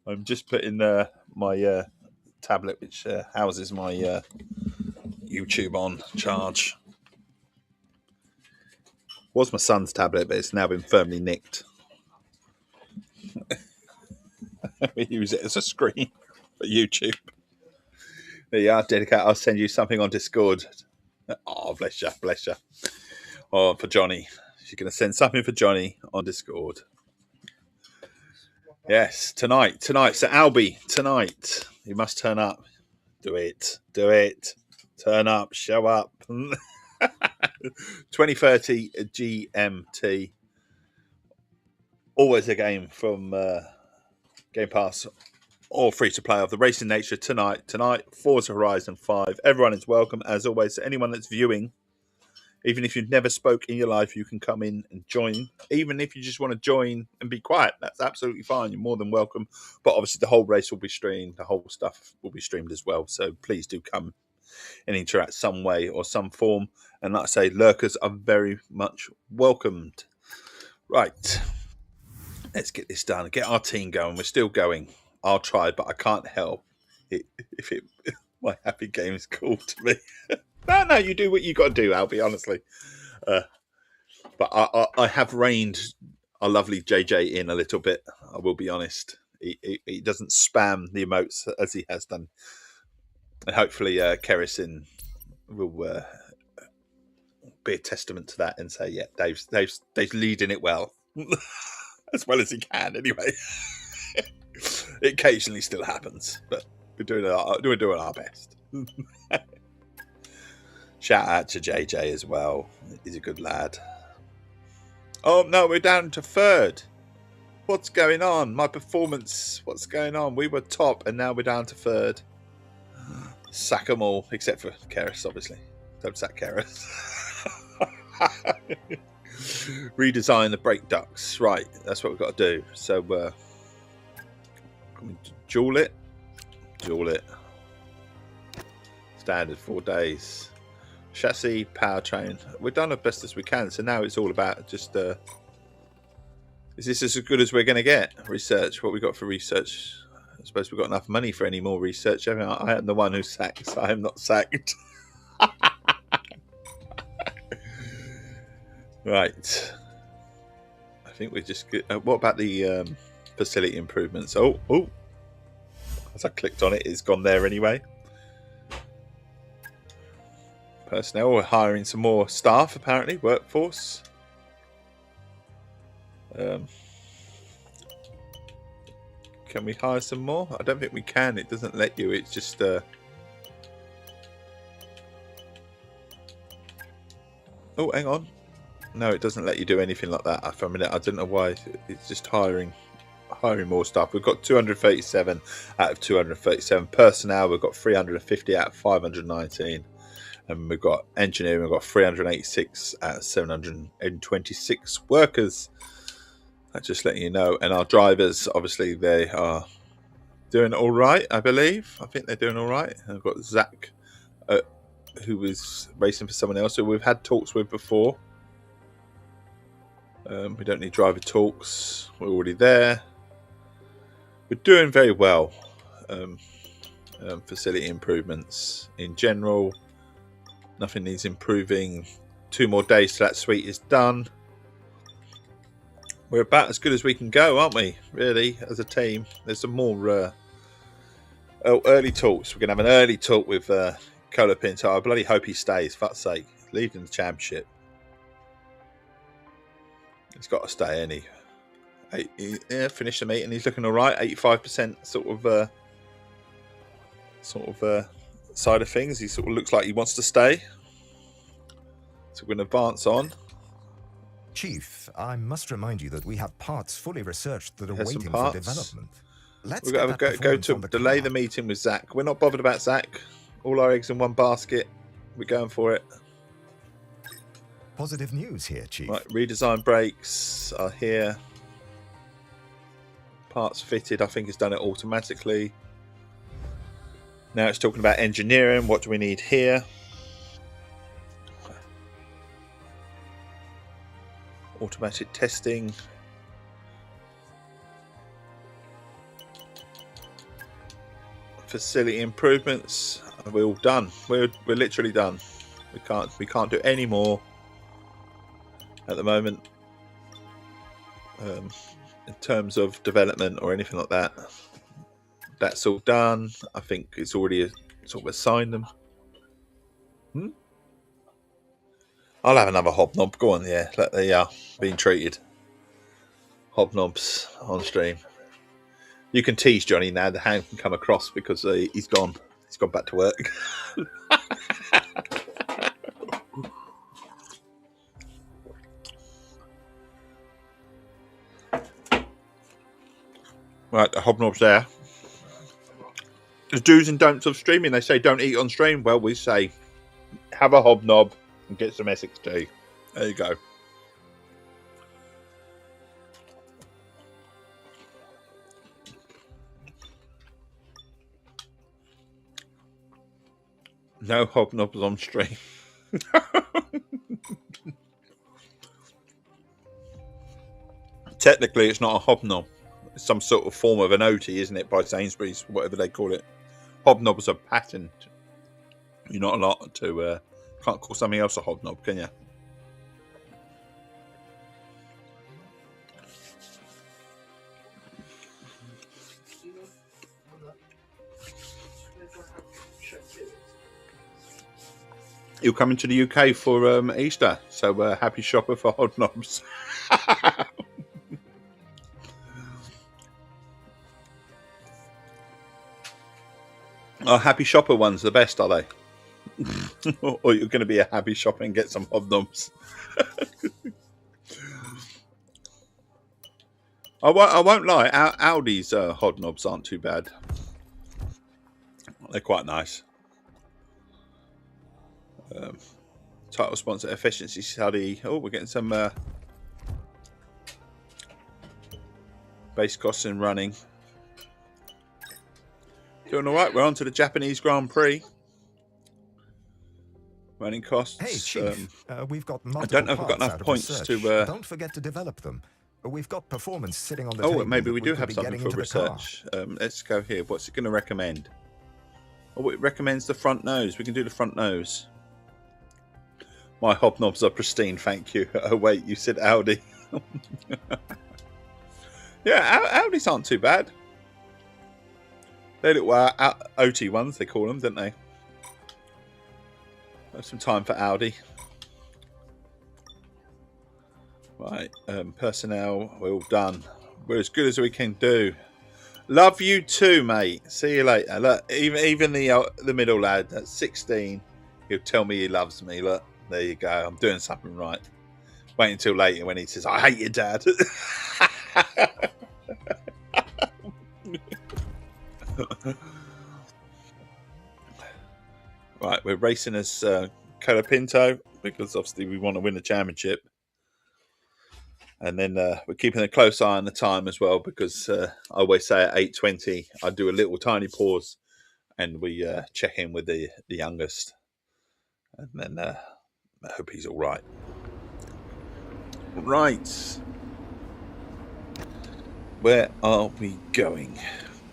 I'm just putting my tablet, which houses my YouTube, on charge. Was my son's tablet, but it's now been firmly nicked. We use it as a screen for YouTube. There you are, Dedicate. I'll send you something on Discord. Oh, bless you, bless you. Oh, for Johnny. She's going to send something for Johnny on Discord. Yes, tonight. So, Albie, tonight, you must turn up. Do it. Turn up, show up. 2030 GMT. Always a game from Game Pass. Or free to play of the racing nature tonight, Forza Horizon 5. Everyone is welcome, as always. So anyone that's viewing, even if you've never spoke in your life, you can come in and join. Even if you just want to join and be quiet, that's absolutely fine. You're more than welcome. But obviously, the whole race will be streamed. The whole stuff will be streamed as well. So please do come and interact some way or some form. And like I say, lurkers are very much welcomed. Right. Let's get this done. Get our team going. We're still going. I'll try, but I can't help it if my happy game is called to me. No, you do what you got to do, Albie, honestly. But I have reined our lovely JJ in a little bit, I will be honest. He doesn't spam the emotes as he has done. And hopefully Kerrison will be a testament to that and say, yeah, Dave's leading it well. As well as he can, anyway. It occasionally still happens, but we're doing our best. Shout out to JJ as well. He's a good lad. Oh no, we're down to third. What's going on? My performance. What's going on? We were top, and now we're down to third. Sack them all, except for Keras, obviously. Don't sack Keras. Redesign the brake ducts. Right, that's what we've got to do. So, dual it. Dual it. Standard 4 days. Chassis, powertrain. We've done the best as we can. So now it's all about just... is this as good as we're going to get? Research. What we got for research? I suppose we've got enough money for any more research. I am the one who sacks. I am not sacked. Right. I think we just... what about the facility improvements? Oh. As I clicked on it, it's gone there anyway. Personnel, we're hiring some more staff, apparently, workforce. Can we hire some more? I don't think we can. It doesn't let you. It's just... oh, hang on. No, it doesn't let you do anything like that. For a minute, I don't know why. It's just hiring more staff. We've got 237 out of 237 personnel. We've got 350 out of 519. And we've got engineering, we've got 386 out of 726 workers. I'm just letting you know. And our drivers, obviously, they are doing all right, I believe. I think they're doing all right. And I've got Zach, who was racing for someone else who we've had talks with before. We don't need driver talks. We're already there. We're doing very well. Facility improvements in general. Nothing needs improving. 2 more days till that suite is done. We're about as good as we can go, aren't we? Really, as a team. There's some more early talks. We're going to have an early talk with Cola Pinto. I bloody hope he stays. Fuck's sake. Leaving the championship. He's got to stay, ain't he? Finished the meeting. He's looking all right. 85% sort of side of things. He sort of looks like he wants to stay. So we're going to advance on. Chief, I must remind you that we have parts fully researched that are There's waiting some for parts. development. Let's We've got to go to delay the meeting with Zach. We're not bothered about Zach. All our eggs in one basket. We're going for it. Positive news here, Chief. Right, redesign brakes are here. Parts fitted. I think it's done it automatically. Now it's talking about engineering. What do we need here? Automatic testing. Facility improvements. We're all done. We're literally done. We can't do any more at the moment. In terms of development or anything like that. That's all done. I think it's already sort of assigned them. I'll have another hobnob. Go on, yeah. They are being treated. Hobnobs on stream. You can tease Johnny now. The hand can come across because he's gone. He's gone back to work. Right, the hobnob's there. The do's and don'ts of streaming. They say don't eat on stream. Well, we say have a hobnob and get some Essex tea. There you go. No hobnobs on stream. Technically, it's not a hobnob. It's some sort of form of an OT, isn't it, by Sainsbury's, whatever they call it. Hobnobs are patent. You're not allowed to... can't call something else a hobnob, can you? You're coming to the UK for Easter, so happy shopper for hobnobs. Our happy shopper ones the best, are they? Or you're going to be a happy shopper and get some hobnobs. I won't lie. Audi's hobnobs aren't too bad. They're quite nice. Title sponsor efficiency study. Oh, we're getting some base costs in running. Doing all right. We're on to the Japanese Grand Prix. Running costs. Hey, Chief, we've got multiple I don't know if we've got enough points research. to. Don't forget to develop them. We've got performance sitting on the Oh, table. maybe we do have be something for research. Let's go here. What's it going to recommend? Oh, it recommends the front nose. We can do the front nose. My hobnobs are pristine, thank you. Oh, wait, you said Audi. Yeah, Audis aren't too bad. They look well, OT ones, they call them, don't they? Have some time for Audi. Right, personnel, we're all done. We're as good as we can do. Love you too, mate. See you later. Look, even the middle lad at 16, he'll tell me he loves me. Look, there you go. I'm doing something right. Wait until later when he says, "I hate you, Dad." Right, we're racing as Colapinto because obviously we want to win the championship. And then we're keeping a close eye on the time as well because I always say at 8:20 I do a little tiny pause and we check in with the youngest. And then I hope he's all right. Right. Where are we going?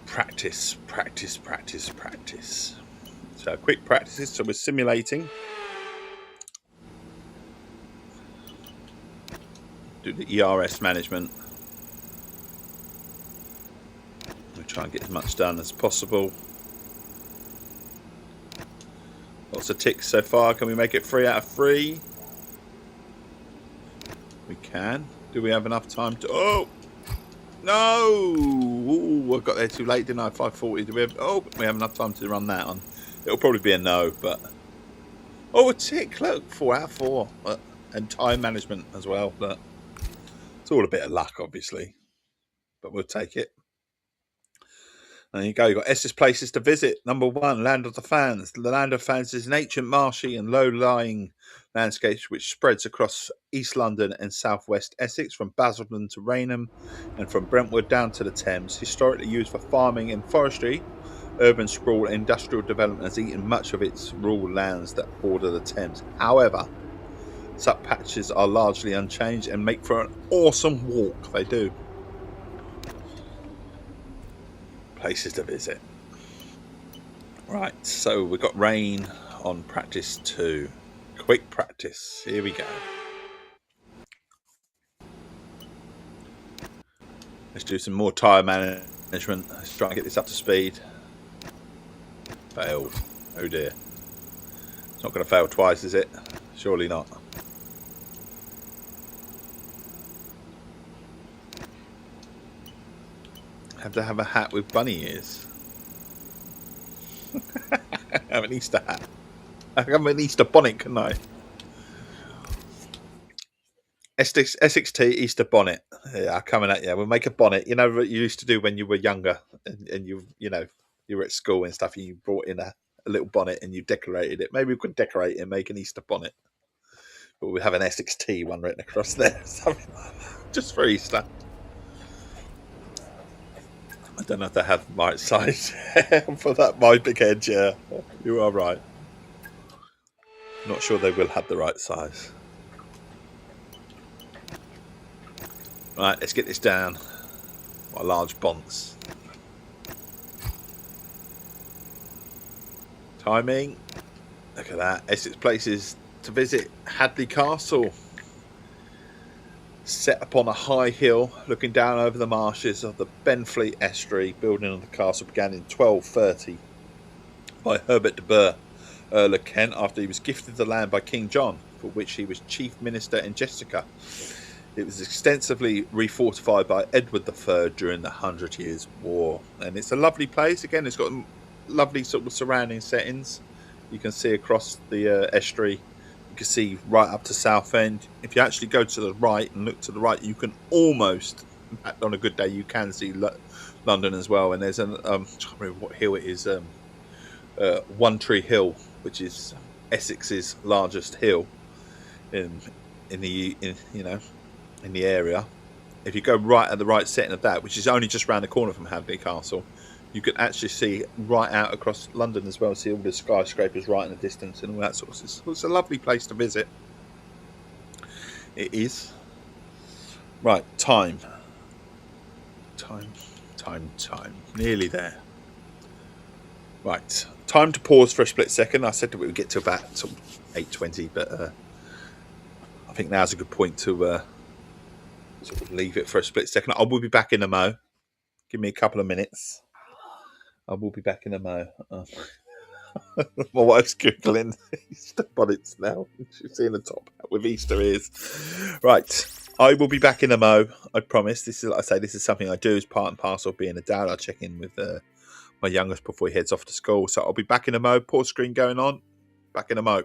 Practice, practice, practice, practice. So quick practices. So we're simulating. Do the ERS management. We'll try and get as much done as possible. Lots of ticks so far. Can we make it 3 out of 3? We can. Do we have enough time to... Oh! No! Ooh, I got there too late, didn't I? 5:40. Do we have... Oh, we have enough time to run that on. It'll probably be a no, but... Oh, a tick. Look, 4 out of 4. And time management as well. But it's all a bit of luck, obviously. But we'll take it. There you go. You've got Essex places to visit. Number 1, Land of the Fans. The Land of Fans is an ancient marshy and low-lying landscape which spreads across East London and southwest Essex, from Basildon to Rainham and from Brentwood down to the Thames. Historically used for farming and forestry, urban sprawl and industrial development has eaten much of its rural lands that border the Thames. However, such patches are largely unchanged and make for an awesome walk. They do. Places to visit. Right, so we've got rain on practice 2. Quick practice. Here we go. Let's do some more tyre management. Let's try and get this up to speed. Failed. Oh dear. It's not going to fail twice, is it? Surely not. Have to have a hat with bunny ears. Have an Easter hat. I can have an Easter bonnet, couldn't I? Essex Tea Easter bonnet. Yeah, coming at you. We'll make a bonnet. You know what you used to do when you were younger, and you were at school and stuff. And you brought in a little bonnet and you decorated it. Maybe we could decorate it and make an Easter bonnet. But we have an Essex Tea one written across there, something like that, just for Easter. I don't know if they have the right size for that. My big head, yeah. You are right. Not sure they will have the right size. Right, let's get this down. What a large bonce. Timing. Look at that. Essex places to visit. Hadley Castle. Set upon a high hill, looking down over the marshes of the Benfleet estuary. Building of the castle began in 1230 by Herbert de Burgh, Earl of Kent, after he was gifted the land by King John, for which he was chief minister in Jessica. It was extensively refortified by Edward III during the 100 Years' War. And it's a lovely place. Again, it's got lovely sort of surrounding settings. You can see across the estuary. You can see right up to Southend. If you actually go to the right and look to the right, you can almost In fact, on a good day, you can see London as well. And there's I can't remember what hill it is. One Tree Hill, which is Essex's largest hill in the area. If you go right at the right setting of that, which is only just round the corner from Hagley Castle, you can actually see right out across London as well. See all the skyscrapers right in the distance and all that sort of stuff. It's a lovely place to visit. It is. Right, time. Nearly there. Right, time to pause for a split second. I said that we would get to about 8:20, but I think now's a good point to sort of leave it for a split second. I will be back in a mo. Give me a couple of minutes. I will be back in a mo. My wife's googling Easter bonnets now. She's seeing the top hat with Easter ears. Right, I will be back in a mo. I promise. This is, like I say, this is something I do as part and parcel of being a dad. I check in with my youngest before he heads off to school. So I'll be back in a mo. Pause screen going on. Back in a mo.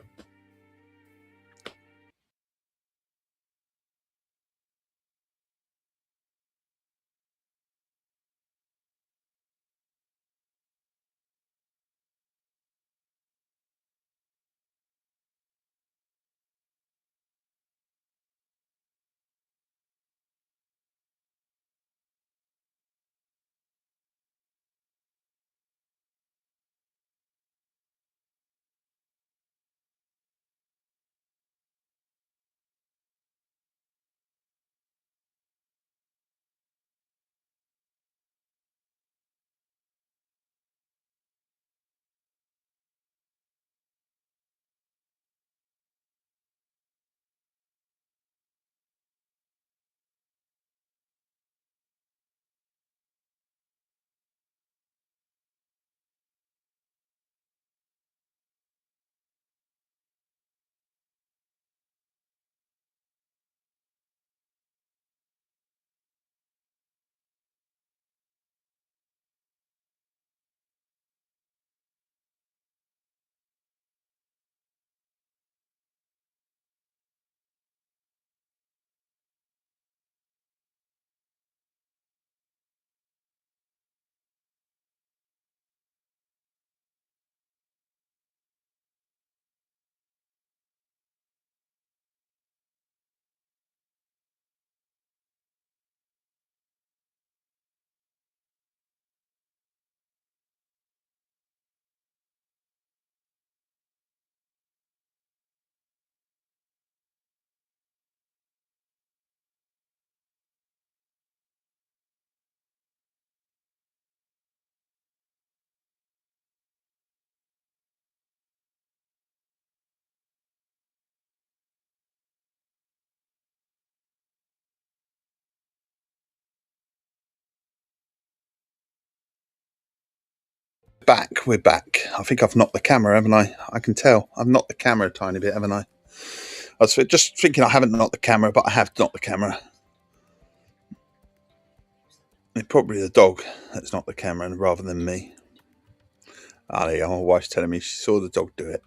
We're back. I think I've knocked the camera, haven't I? I can tell. I've knocked the camera a tiny bit, haven't I? I was just thinking I haven't knocked the camera, but I have knocked the camera. It's probably the dog that's knocked the camera rather than me. Ah, there you go. My wife's telling me she saw the dog do it.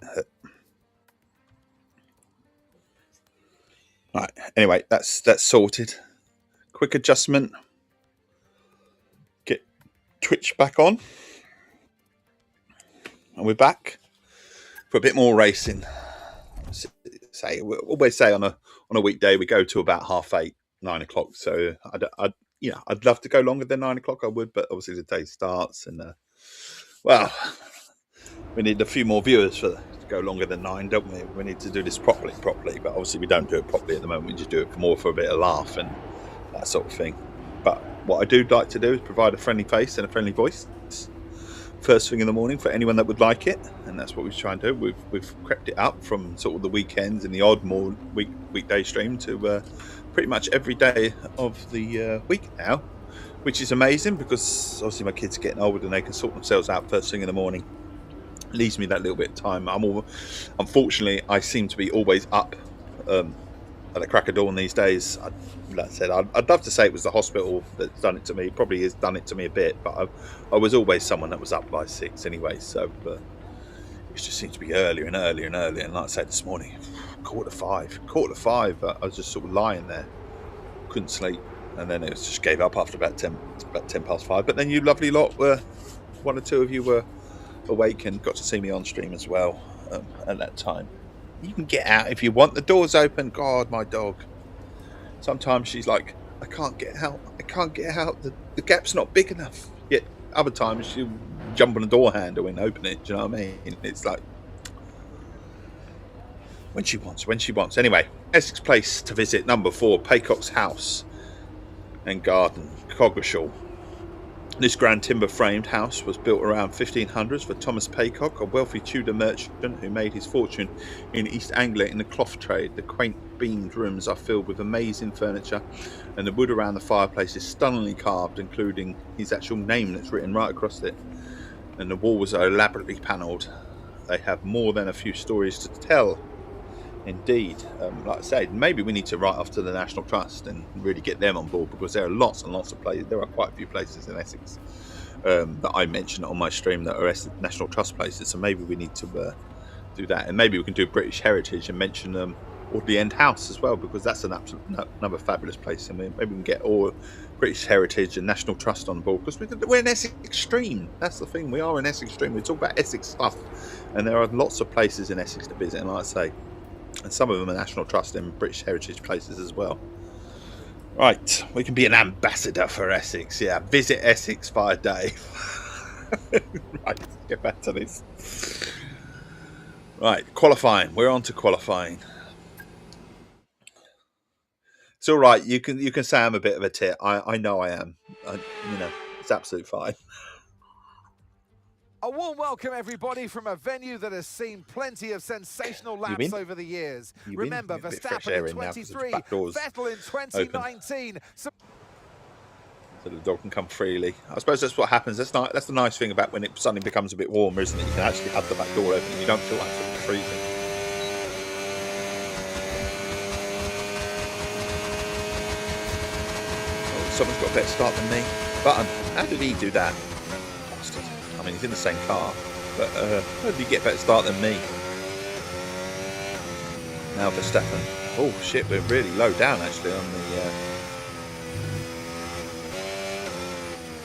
Right. Anyway, that's sorted. Quick adjustment. Get Twitch back on. And we're back for a bit more racing. We always say on a weekday we go to about 8:30, 9 o'clock. So I'd love to go longer than 9 o'clock. I would, but obviously the day starts, and we need a few more viewers to go longer than 9, don't we? We need to do this properly. But obviously we don't do it properly at the moment. We just do it more for a bit of laugh and that sort of thing. But what I do like to do is provide a friendly face and a friendly voice first thing in the morning for anyone that would like it, and that's what we try and do. We've crept it up from sort of the weekends and the odd more weekday stream to pretty much every day of the week now, which is amazing because obviously my kids are getting older and they can sort themselves out first thing in the morning. It leaves me that little bit of time. Unfortunately, I seem to be always up at the crack of dawn these days. Like I said, I'd love to say it was the hospital that's done it to me. Probably has done it to me a bit, but I was always someone that was up by 6 anyway. So it just seems to be earlier and earlier and earlier. And like I said this morning, quarter to five. I was just sort of lying there, couldn't sleep. and then it just gave up after about 10 past 5. But then you lovely lot were, one or two of you were awake and got to see me on stream as well at that time. You can get out if you want. The door's open. God, my dog. Sometimes she's like, I can't get out. I can't get out. The gap's not big enough. Yet other times she'll jump on the door handle and open it. Do you know what I mean? It's like when she wants. Anyway, Essex Place to visit, number 4, Paycock's House and Garden, Coggeshall. This grand timber-framed house was built around 1500s for Thomas Paycock, a wealthy Tudor merchant who made his fortune in East Anglia in the cloth trade. The quaint beamed rooms are filled with amazing furniture, and the wood around the fireplace is stunningly carved, including his actual name that's written right across it. And the walls are elaborately panelled. They have more than a few stories to tell. Indeed, like I said, maybe we need to write off to the National Trust and really get them on board, because there are lots and lots of places. There are quite a few places in Essex that I mentioned on my stream that are National Trust places. So maybe we need to do that, and maybe we can do British Heritage and mention Audley End House as well, because that's another fabulous place. And maybe we can get all British Heritage and National Trust on board, because we're an Essex Extreme. That's the thing. We are an Essex Extreme. We talk about Essex stuff, and there are lots of places in Essex to visit. And like I say, and some of them are National Trust and British Heritage places as well. Right, we can be an ambassador for Essex. Yeah, visit Essex by day. Right, let's get back to this. Right, qualifying. We're on to qualifying. It's all right. You can say I'm a bit of a tit. I know I am. It's absolutely fine. A warm welcome, everybody, from a venue that has seen plenty of sensational laps over the years. Remember, Verstappen in 23, Vettel in 2019. So the dog can come freely. I suppose that's what happens. That's the nice thing about when it suddenly becomes a bit warmer, isn't it? You can actually have the back door open and you don't feel absolutely freezing. Oh, someone's got a better start than me. Button. How did he do that? I mean, he's in the same car, but how did he get a better start than me? Now Verstappen. Oh shit, we're really low down actually on the.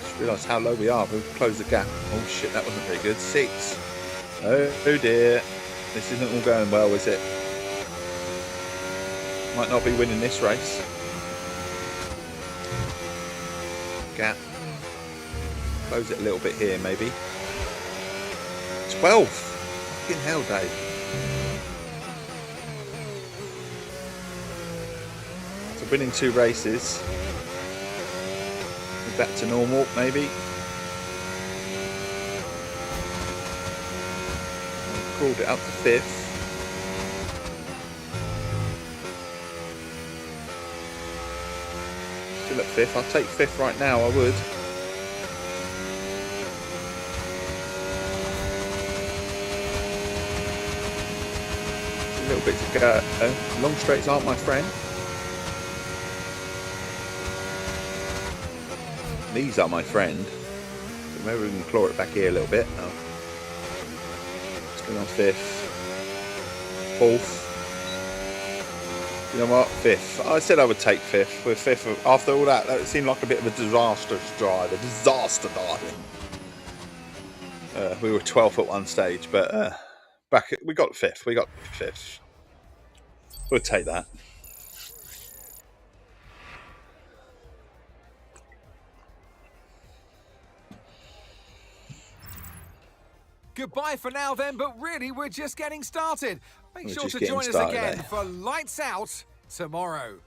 Just realised how low we are. We've closed the gap. Oh shit, that wasn't very good. 6. Oh dear, this isn't all going well, is it? Might not be winning this race. Gap. Close it a little bit here, maybe. 12. Fucking hell, Dave. So winning 2 races. We're back to normal, maybe. Crawled it up to 5th. Still at 5th. I'll take 5th right now, I would. A little bit to go. Long straights aren't my friend. These are my friend. So maybe we can claw it back here a little bit. Oh. Still on 5th. 4th. You know what? 5th. I said I would take 5th. We're 5th. After all that, that seemed like a bit of a disastrous drive. A disaster driving. We were 12th at one stage, but we got 5th. We got 5th. We'll take that. goodbye for now then, but really we're just getting started. Make sure to join us again for Lights Out tomorrow.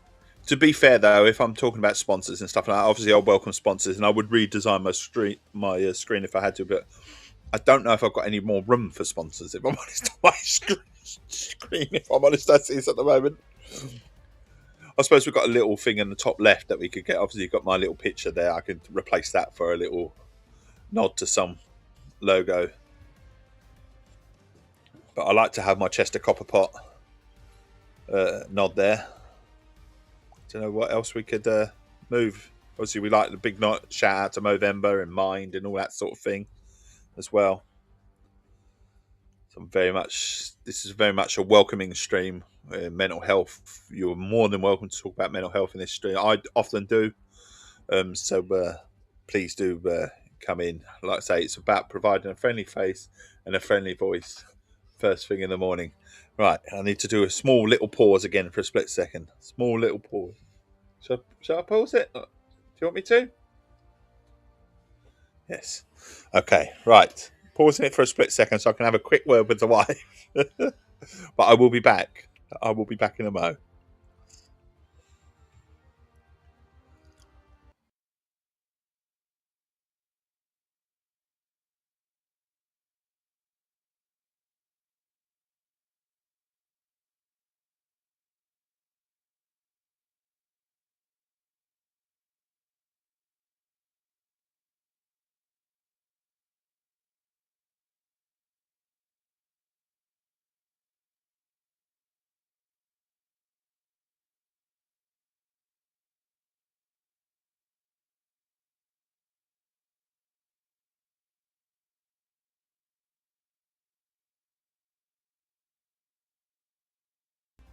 To be fair, though, if I'm talking about sponsors and stuff like that, obviously I'll welcome sponsors, and I would redesign my screen if I had to, but I don't know if I've got any more room for sponsors, if I'm honest, on my screen, if I'm honest, as it is at the moment. I suppose we've got a little thing in the top left that we could get. Obviously, you've got my little picture there. I could replace that for a little nod to some logo. But I like to have my Chester Copper Pot nod there. Don't know what else we could move. Obviously, we like the big shout out to Movember and Mind and all that sort of thing as well. So this is very much a welcoming stream. mental health, you're more than welcome to talk about mental health in this stream. I often do. So please do come in. Like I say, it's about providing a friendly face and a friendly voice first thing in the morning. Right, I need to do a small little pause again for a split second. Small little pause. Shall I pause it? Do you want me to? Yes. Okay, right. Pausing it for a split second so I can have a quick word with the wife. But I will be back. I will be back in a mo.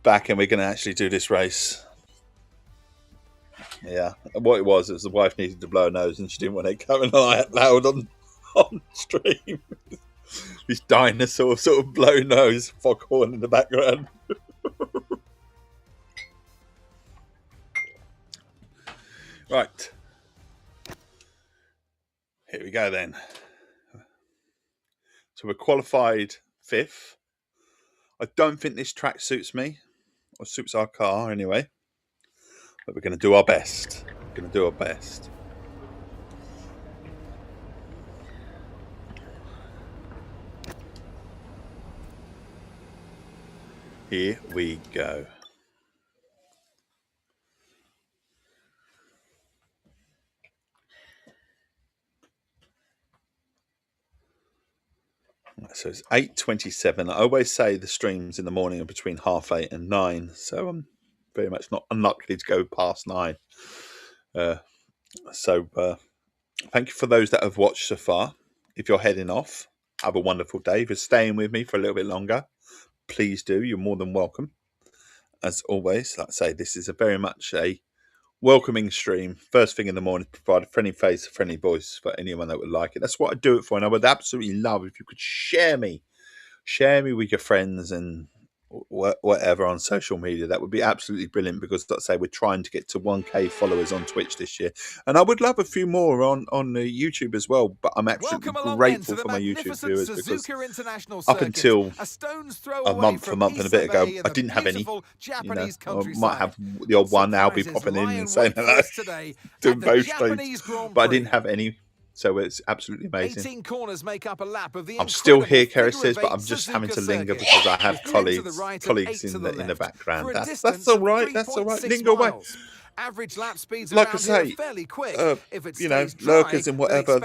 Back, and we're going to actually do this race. Yeah, what it was the wife needed to blow her nose and she didn't want it coming out loud on stream. This dinosaur sort of blow nose, foghorn in the background. Right, here we go then. So we're qualified 5th. I don't think this track suits me, or suits our car anyway. But we're going to do our best. We're going to do our best. Here we go. So it's 8:27. I always say the streams in the morning are between 8:30 and 9. So I'm very much not unlikely to go past 9. Thank you for those that have watched so far. If you're heading off, have a wonderful day. If you're staying with me for a little bit longer, please do. You're more than welcome. As always, like I say, this is very much a welcoming stream. First thing in the morning, provide a friendly face, a friendly voice for anyone that would like it. That's what I do it for. And I would absolutely love if you could share me with your friends and whatever on social media. That would be absolutely brilliant, because let's say we're trying to get to 1K followers on Twitch this year, and I would love a few more on YouTube as well. But I'm absolutely grateful for my YouTube viewers, because up until a month and a bit ago, I didn't have any. I might have the odd one now be popping in and saying hello, doing both streams, but I didn't have any. So it's absolutely amazing. 18 corners make up a lap of the I'm still here, Kerry says, but I'm just having to linger because I have colleagues in the background. That's all right. That's all right. Linger away. Average lap speeds like I say, fairly quick. lurkers and whatever,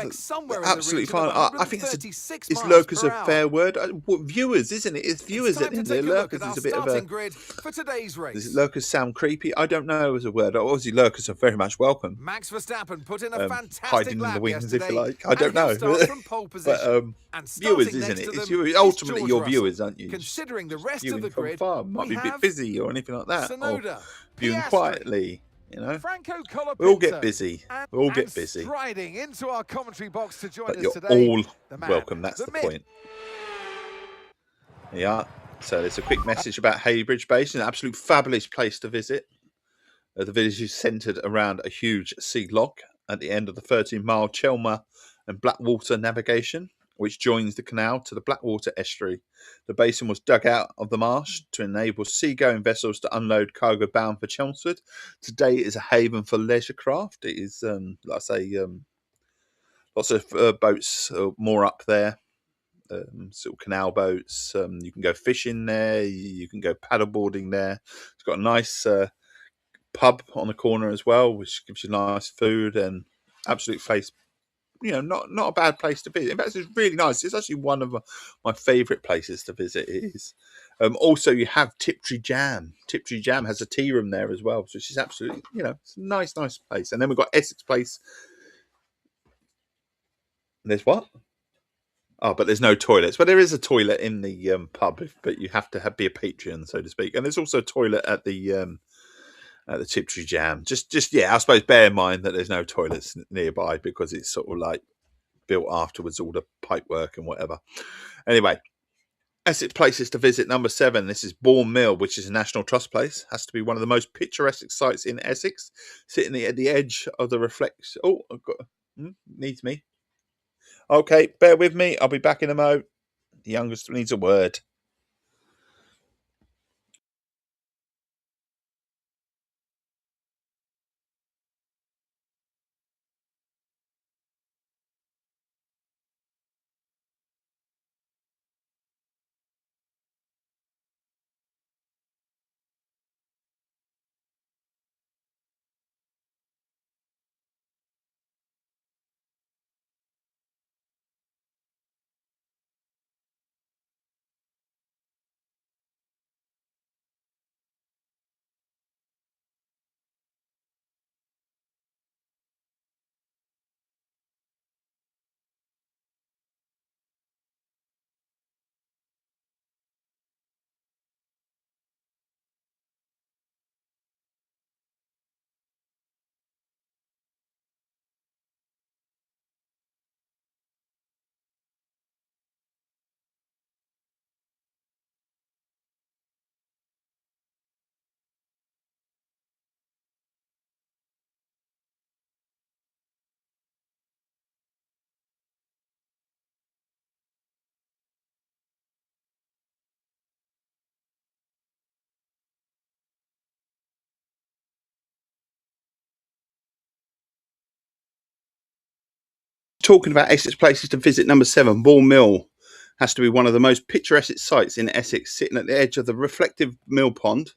absolutely fine. I think it's lurkers a fair word. Viewers, isn't it? It's viewers at the end of the lurkers is a bit of a grid for today's race. Does lurkers sound creepy? I don't know as a word. Obviously, lurkers are very much welcome. Max Verstappen put in a fantastic hiding lap in the wings, yesterday, if you like. I don't know. But viewers, isn't it? It's viewers. Ultimately, you're viewers, aren't you? Considering the rest of the grid, might be a bit busy or anything like that. Sonoda, viewing quietly. Franco we all get busy. We all get busy. Striding into our commentary box to join but us you're today, all welcome. That's the point. Yeah. So there's a quick message about Haybridge Base, an absolute fabulous place to visit. The village is centred around a huge sea lock at the end of the 13-mile Chelmer and Blackwater navigation, which joins the canal to the Blackwater estuary. The basin was dug out of the marsh to enable seagoing vessels to unload cargo bound for Chelmsford. Today it is a haven for leisure craft. It is, like I say, lots of boats more up there, sort of canal boats. You can go fishing there. You can go paddleboarding there. It's got a nice pub on the corner as well, which gives you nice food and absolute place. Not a bad place to visit. In fact, it's really nice. It's actually one of my favourite places to visit. It is. Also, you have Tiptree Jam. Tiptree Jam has a tea room there as well, which is absolutely, it's a nice place. And then we've got Essex Place. There's what? Oh, but there's no toilets. But there is a toilet in the pub, but you have to be a patron, so to speak. And there's also a toilet at the Tiptree Jam. Just yeah, I suppose bear in mind that there's no toilets nearby because it's sort of like built afterwards, all the pipe work and whatever. Anyway, Essex places to visit number 7. This is Bourne Mill, which is a National Trust place. Has to be one of the most picturesque sites in Essex, sitting at the edge of the reflection. Oh, I've got needs me. Okay, bear with me. I'll be back in a mo. The youngest needs a word. Talking about Essex places to visit, number 7, Bourne Mill has to be one of the most picturesque sites in Essex, sitting at the edge of the reflective mill pond.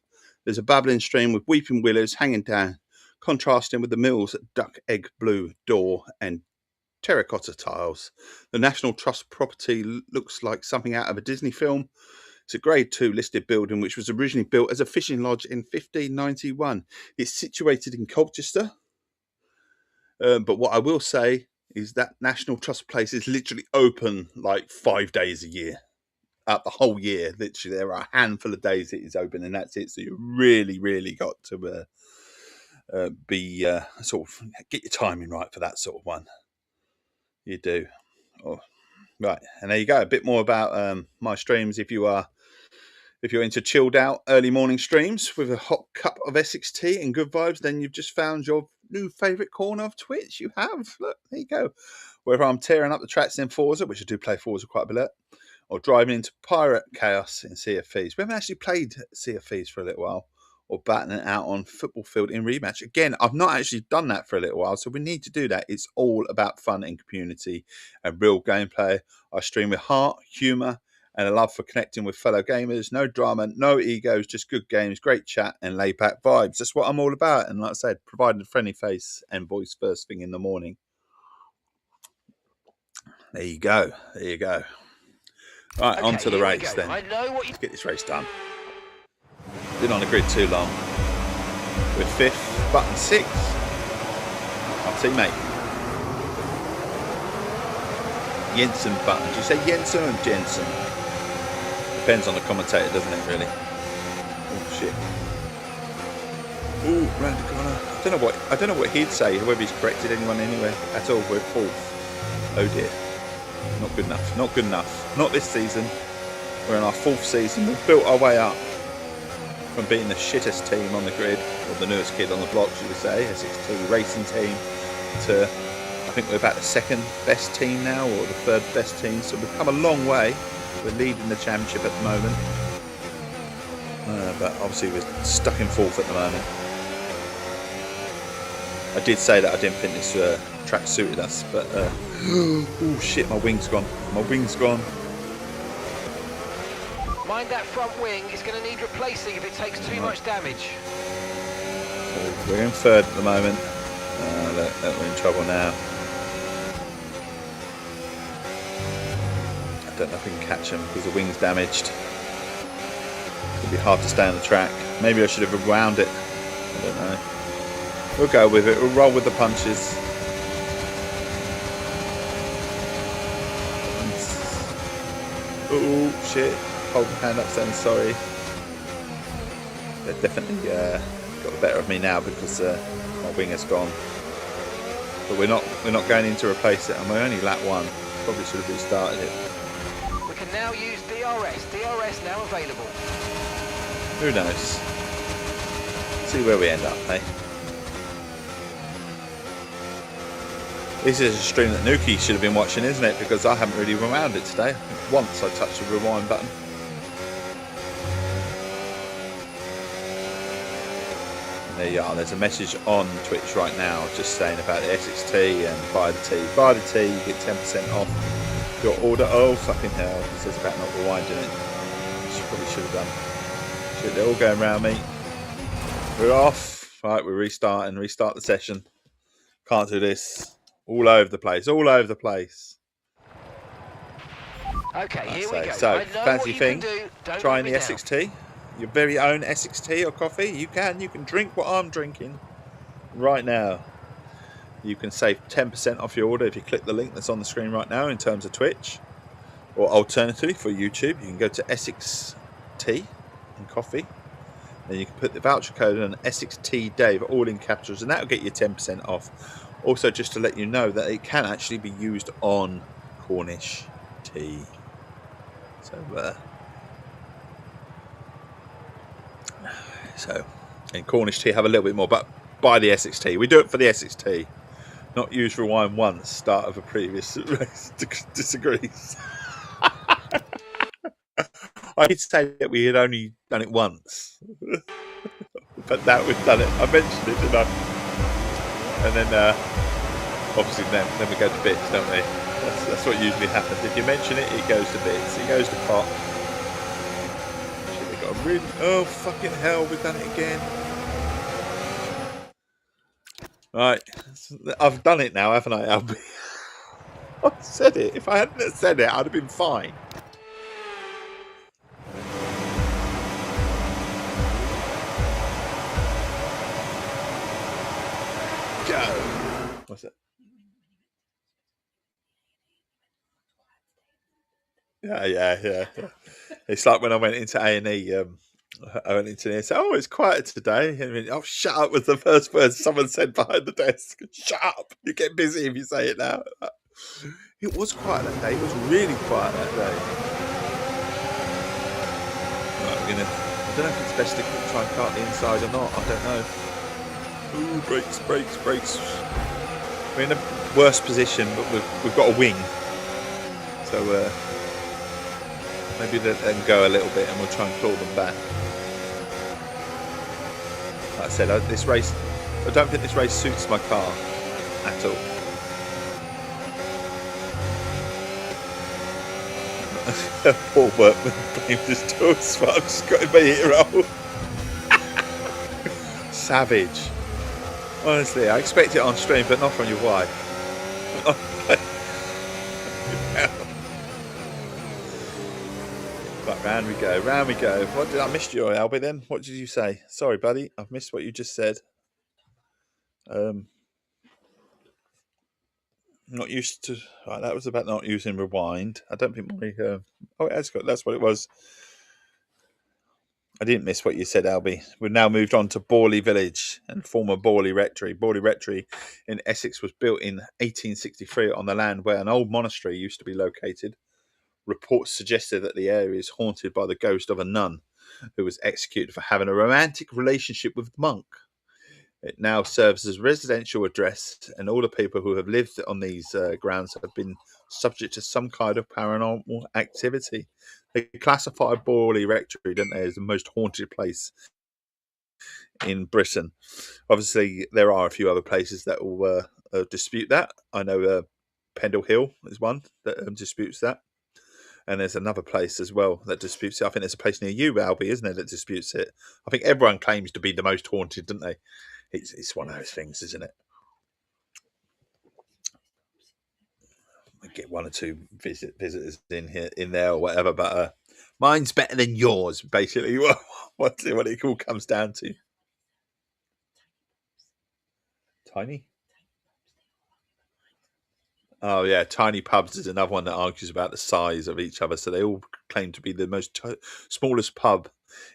There's a babbling stream with weeping willows hanging down, contrasting with the mill's duck egg blue door and terracotta tiles. The National Trust property looks like something out of a Disney film. It's a Grade 2 listed building which was originally built as a fishing lodge in 1591. It's situated in Colchester. But what I will say is that National Trust place is literally open like 5 days a year. Out the whole year, literally, there are a handful of days it is open, and that's it. So you really, really got to be sort of get your timing right for that sort of one. You do. Oh, right, and there you go. A bit more about my streams. If you're into chilled out early morning streams with a hot cup of Essex tea and good vibes, then you've just found your new favourite corner of Twitch. You have. Look, there you go. Whether I'm tearing up the tracks in Forza, which I do play Forza quite a bit, or driving into pirate chaos in Sea of Thieves. We haven't actually played Sea of Thieves for a little while, or battling it out on football field in rematch. Again, I've not actually done that for a little while, so we need to do that. It's all about fun and community and real gameplay. I stream with heart, humour, and a love for connecting with fellow gamers. No drama, no egos, just good games, great chat, and laid-back vibes. That's what I'm all about. And like I said, providing a friendly face and voice first thing in the morning. There you go. There you go. Right, on to the race then. Let's get this race done. Been on the grid too long. We're 5th, button 6. Our teammate. Jensen button. Do you say Jensen or Jensen? Depends on the commentator, doesn't it, really? Oh, shit. Ooh, round the corner. I don't know what he'd say, whether he's corrected anyone anyway at all. We're 4th. Oh, dear. Not good enough. Not good enough. Not this season. We're in our 4th season. We've built our way up from being the shittest team on the grid, or the newest kid on the block, should we say, Essex Tea racing team, to I think we're about the 2nd best team now, or the 3rd best team. So we've come a long way. We're leading the championship at the moment, but obviously we're stuck in 4th at the moment. I did say that I didn't think this track suited us, but oh shit, my wing's gone. My wing's gone. Mind that front wing, it's going to need replacing if it takes too much damage. So we're in 3rd at the moment. Look, we're in trouble now. I don't know if we can catch him because the wing's damaged. It'll be hard to stay on the track. Maybe I should have rewound it. I don't know. We'll go with it. We'll roll with the punches. Oh shit! Hold my hand up, saying sorry. They've definitely got the better of me now because my wing has gone. But we're not going in to replace it, and we're only lap 1. Probably should have restarted it. We can now use DRS. DRS now available. Who knows? See where we end up, eh? This is a stream that Nuki should have been watching, isn't it? Because I haven't really rewound it today. Once I touched the rewind button. And there you are. There's a message on Twitch right now just saying about the Essex Tea and buy the tea. Buy the tea, you get 10% off your order. Oh, fucking hell. It says about not rewinding it. Probably should have done. Shit, they're all going around me. We're off. Right, we're restarting. Restart the session. Can't do this. All over the place. All over the place. Okay, here we go. So, fancy thing. Trying the Essex Tea. Your very own Essex Tea or coffee. You can drink what I'm drinking right now. You can save 10% off your order if you click the link that's on the screen right now in terms of Twitch. Or alternatively for YouTube, you can go to Essex Tea and coffee. Then you can put the voucher code on Essex Tea Dave, all in capitals, and that will get you 10% off. Also, just to let you know that it can actually be used on Cornish tea. So, in Cornish tea, have a little bit more, but buy the Essex Tea. We do it for the Essex Tea. Not use rewind once, start of a previous race disagrees. I did say that we had only done it once. But now we've done it. I mentioned it, didn't I? And then, obviously, then we go to bits, don't we? That's what usually happens. If you mention it, it goes to bits. It goes to pot. Shit, we got a really... Oh, fucking hell, we've done it again. Right. I've done it now, haven't I, Albie? I said it. If I hadn't said it, I'd have been fine. Go. What's that? Yeah. It's like when I went into A&E. I went into there and said, "Oh, it's quiet today." I mean, "Oh, shut up," was the first word someone said behind the desk. Shut up! You get busy if you say it now. It was quiet that day. It was really quiet that day. Right, I don't know if it's best to try and cart the inside or not. I don't know. Ooh, brakes. We're in a worse position, but we've got a wing, so maybe let them go a little bit, and we'll try and claw them back. Like I said, this race, I don't think this race suits my car at all. Poor workman blamed his tools, but I've just got in my hero. Savage. Honestly, I expect it on stream, but not from your wife. But round we go. What did I missed you, Albie? Then what did you say? Sorry, buddy, I've missed what you just said. Not used to. Right, that was about not using rewind. I don't think my. Oh, that's what it was. I didn't miss what you said, Albie. We've now moved on to Borley Village and former Borley Rectory. Borley Rectory in Essex was built in 1863 on the land where an old monastery used to be located. Reports suggested that the area is haunted by the ghost of a nun who was executed for having a romantic relationship with the monk. It now serves as a residential address, and all the people who have lived on these grounds have been subject to some kind of paranormal activity. They classified Borley Rectory, didn't they, as the most haunted place in Britain. Obviously, there are a few other places that will dispute that. I know Pendle Hill is one that disputes that. And there's another place as well that disputes it. I think there's a place near you, Albie, isn't there, that disputes it? I think everyone claims to be the most haunted, don't they? It's one of those things, isn't it? I get one or two visitors in there or whatever, but mine's better than yours, basically. What it all comes down to. Tiny? Oh yeah, tiny pubs is another one that argues about the size of each other. So they all claim to be the smallest pub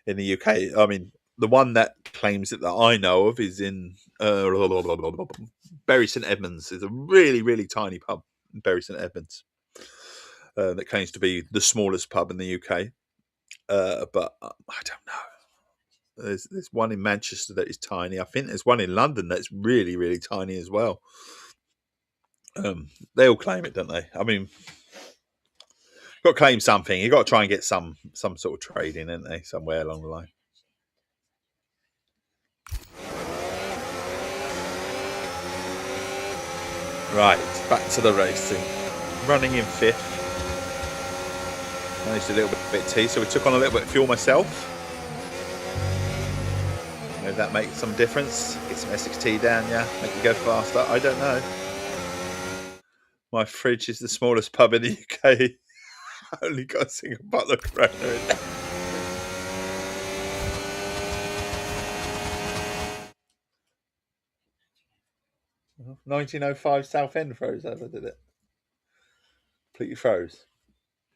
in the UK. I mean, the one that claims it that I know of is in Bury St Edmunds. It's a really, really tiny pub in Bury St Edmunds that claims to be the smallest pub in the UK. But I don't know. There's one in Manchester that is tiny. I think there's one in London that's really, really tiny as well. They all claim it, don't they? I mean, you've got to claim something. You've got to try and get some sort of trade in, haven't they, somewhere along the line. Right, back to the racing. Running in 5th. Managed a little bit of tea, so we took on a little bit of fuel myself. Maybe that makes some difference. Get some Essex Tea down, yeah. Make you go faster. I don't know. My fridge is the smallest pub in the UK. I only got a single bottle of Corona in there. Well, 1905 Southend froze over, did it? Completely froze.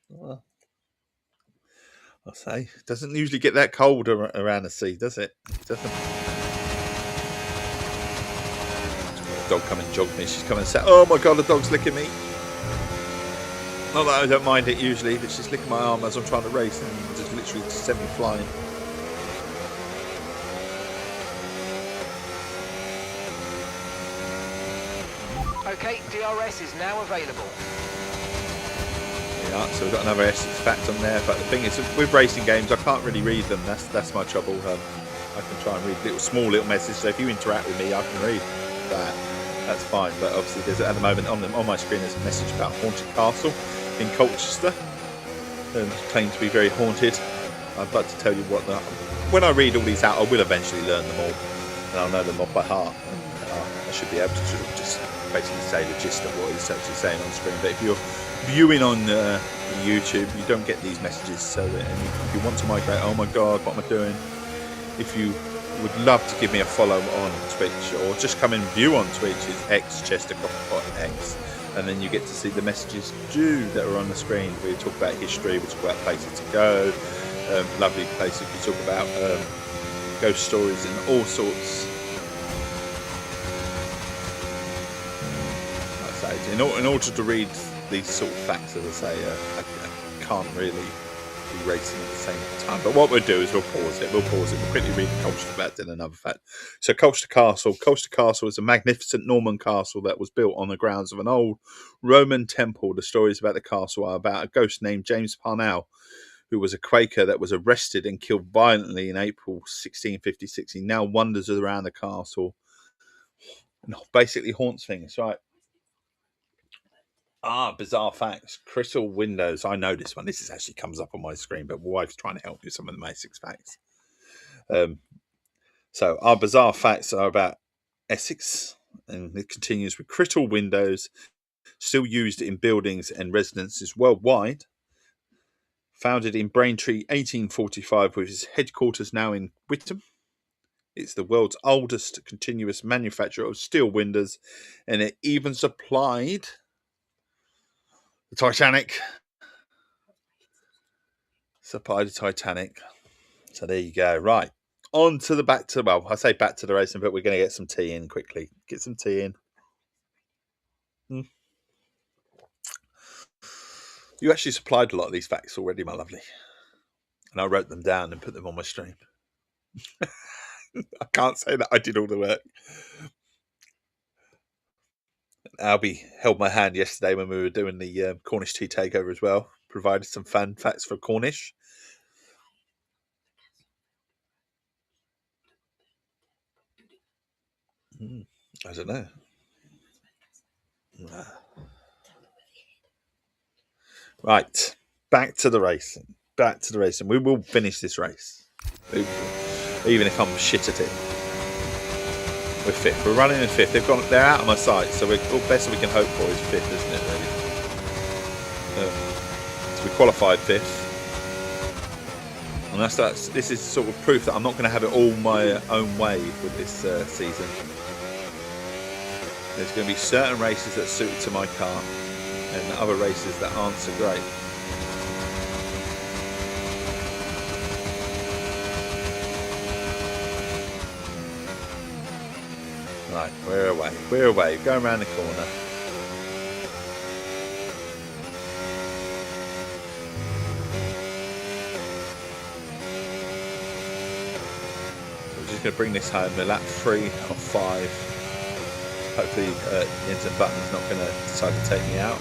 Well, I'll say, it doesn't usually get that cold around the sea, does it? It doesn't. The dog come and jog me. She's coming and say, "Oh my god, the dog's licking me." Not that I don't mind it usually, but she's licking my arm as I'm trying to race and just literally sent me flying. Okay, DRS is now available. Yeah, so we've got another Essex fact on there, but the thing is, with racing games, I can't really read them. That's my trouble. I can try and read small little messages, so if you interact with me, I can read that. That's fine, but obviously there's at the moment on my screen there's a message about Haunted Castle in Colchester, claimed to be very haunted. I'd like to tell you when I read all these out, I will eventually learn them all, and I'll know them off by heart. I should be able to sort of just basically say the gist of what he's actually saying on screen. But if you're viewing on YouTube, you don't get these messages. So that if you want to migrate, oh my god, what am I doing? If you would love to give me a follow on Twitch, or just come and view on Twitch, it's x.chester.x, and then you get to see the messages that are on the screen. We talk about history, we talk about places to go, lovely places. We talk about ghost stories and all sorts. Like I say, in order to read these sort of facts, as I say, I can't really be racing at the same time. But what we'll do is we'll pause it. We'll quickly read the Colchester fact and another fact. So Colchester Castle is a magnificent Norman castle that was built on the grounds of an old Roman temple. The stories about the castle are about a ghost named James Parnell, who was a Quaker that was arrested and killed violently in April 1656. He now wanders around the castle and basically haunts things, right? Bizarre facts. Crystal windows. I know this one. This actually comes up on my screen, but my wife's trying to help me with some of the Essex facts. So our bizarre facts are about Essex, and it continues with crystal windows still used in buildings and residences worldwide. Founded in Braintree 1845, with its headquarters now in Witham. It's the world's oldest continuous manufacturer of steel windows, and it even supplied the Titanic. So there you go. Right. On to back to the racing, but we're going to get some tea in quickly. Get some tea in. You actually supplied a lot of these facts already, my lovely. And I wrote them down and put them on my stream. I can't say that I did all the work. Albie held my hand yesterday when we were doing the Cornish tea takeover as well. Provided some fun facts for Cornish. I don't know. Right. Back to the racing. We will finish this race. Even if I'm shit at it. We're 5th. We're running in 5th. They're out of my sight, so the best we can hope for is 5th, isn't it, really? So we qualified 5th. And this is sort of proof that I'm not going to have it all my own way with this season. There's going to be certain races that suit to my car. and other races that aren't so great. Right, we're away, going around the corner. We're just going to bring this home, the lap 3 of 5. Hopefully Jensen Button's not going to decide to take me out.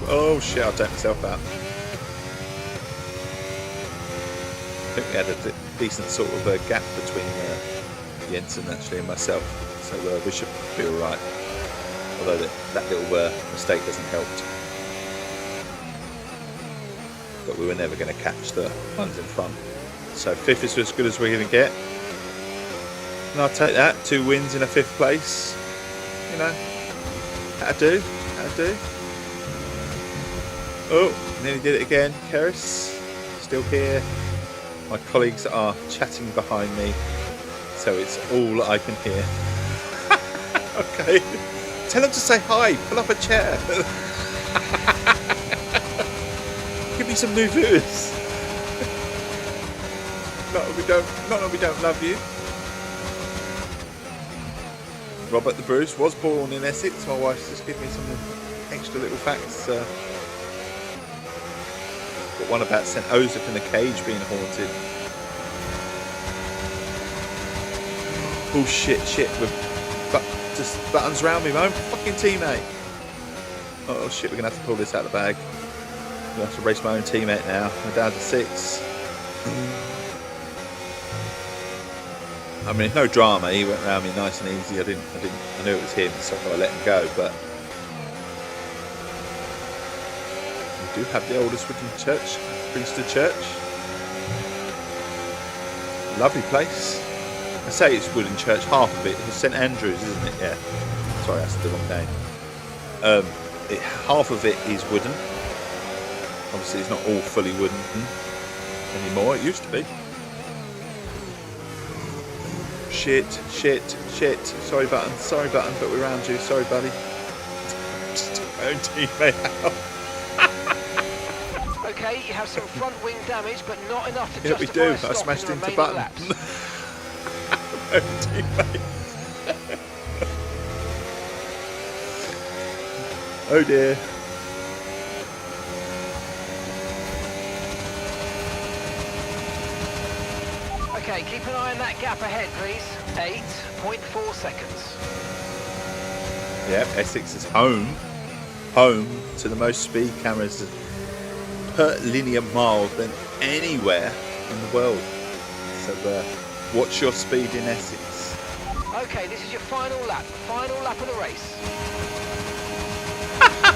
Oh shit, I'll take myself out. I think we had a decent sort of gap between Jensen actually and myself, so we should be alright. Although that little mistake hasn't helped. But we were never going to catch the ones in front. So 5th is as good as we're going to get. And I'll take that. 2 wins in a 5th place. You know, how to do. Oh, nearly did it again. Keris, still here. My colleagues are chatting behind me, so it's all I can hear. Okay, tell them to say hi. Pull up a chair. Give me some new viewers. Not that we don't love you. Robert the Bruce was born in Essex. My wife's just given me some extra little facts. Got one about St. Joseph in the cage being haunted. Oh shit, with just Buttons round me, my own fucking teammate. Oh shit, we're gonna have to pull this out of the bag. I'm gonna have to race my own teammate now. We're down to 6. I mean, no drama. He went around me nice and easy. I knew it was him, so I let him go. But we do have the oldest wooden church, Priesthood Church. Lovely place. I say it's wooden church. Half of it is St Andrews, isn't it? Yeah. Sorry, that's the wrong name. Half of it is wooden. Obviously, it's not all fully wooden anymore. It used to be. Shit. Sorry, Button, but we're around you. Sorry, buddy. Just my own teammate out. Okay, you have some front wing damage, but not enough to yeah, we justify do. a stop I smashed in the into Button. laps. My own teammate. Oh dear. Okay, keep an eye on that gap ahead, please. 8.4 seconds. Yep, Essex is home to the most speed cameras per linear mile than anywhere in the world. So watch your speed in Essex. Okay, this is your final lap of the race.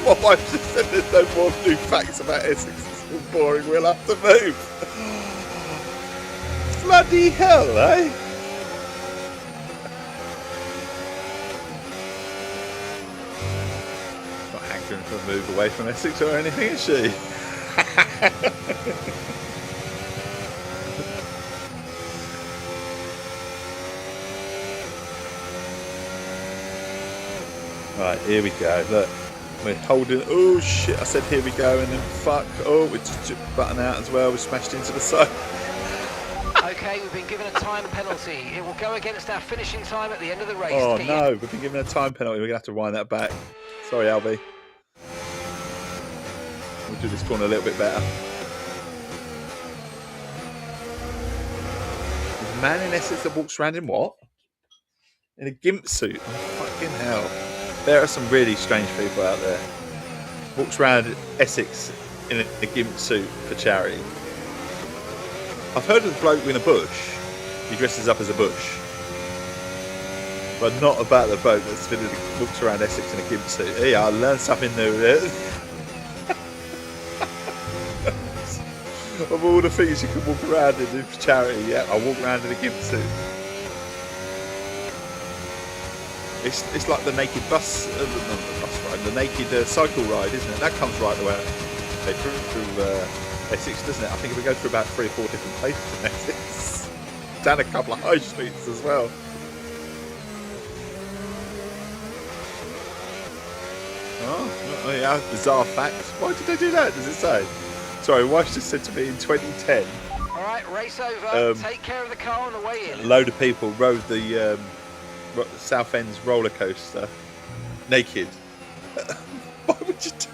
My wife just said there's no more new facts about Essex. It's all boring. We'll have to move. Bloody hell, eh? Not hankering for a move away from Essex or anything, is she? Right, here we go. Look, we're holding. Oh shit! I said here we go, and then fuck. Oh, we just took the Button out as well. We smashed into the side. Okay, we've been given a time penalty. It will go against our finishing time at the end of the race. Oh no, we've been given a time penalty. We're going to have to wind that back. Sorry, Albie. We'll do this corner a little bit better. There's a man in Essex that walks around in what? In a gimp suit. Oh, fucking hell. There are some really strange people out there. Walks around Essex in a gimp suit for charity. I've heard of the bloke in a bush. He dresses up as a bush. But not about the bloke that's walks around Essex in a gimp suit. Yeah, I learned something new there. Of all the things you can walk around in for charity, yeah, I walk around in a gimp suit. It's like the naked bus, not the bus ride, the naked cycle ride, isn't it? That comes right the way through Essex, doesn't it? I think we go through about 3 or 4 different places in Essex. Down a couple of high streets as well. Oh, yeah, bizarre facts. Why did they do that? Does it say? Sorry, wife just said to me in 2010. All right, race over. Take care of the car on the way in. A load of people rode the Southend's roller coaster naked. Why would you do?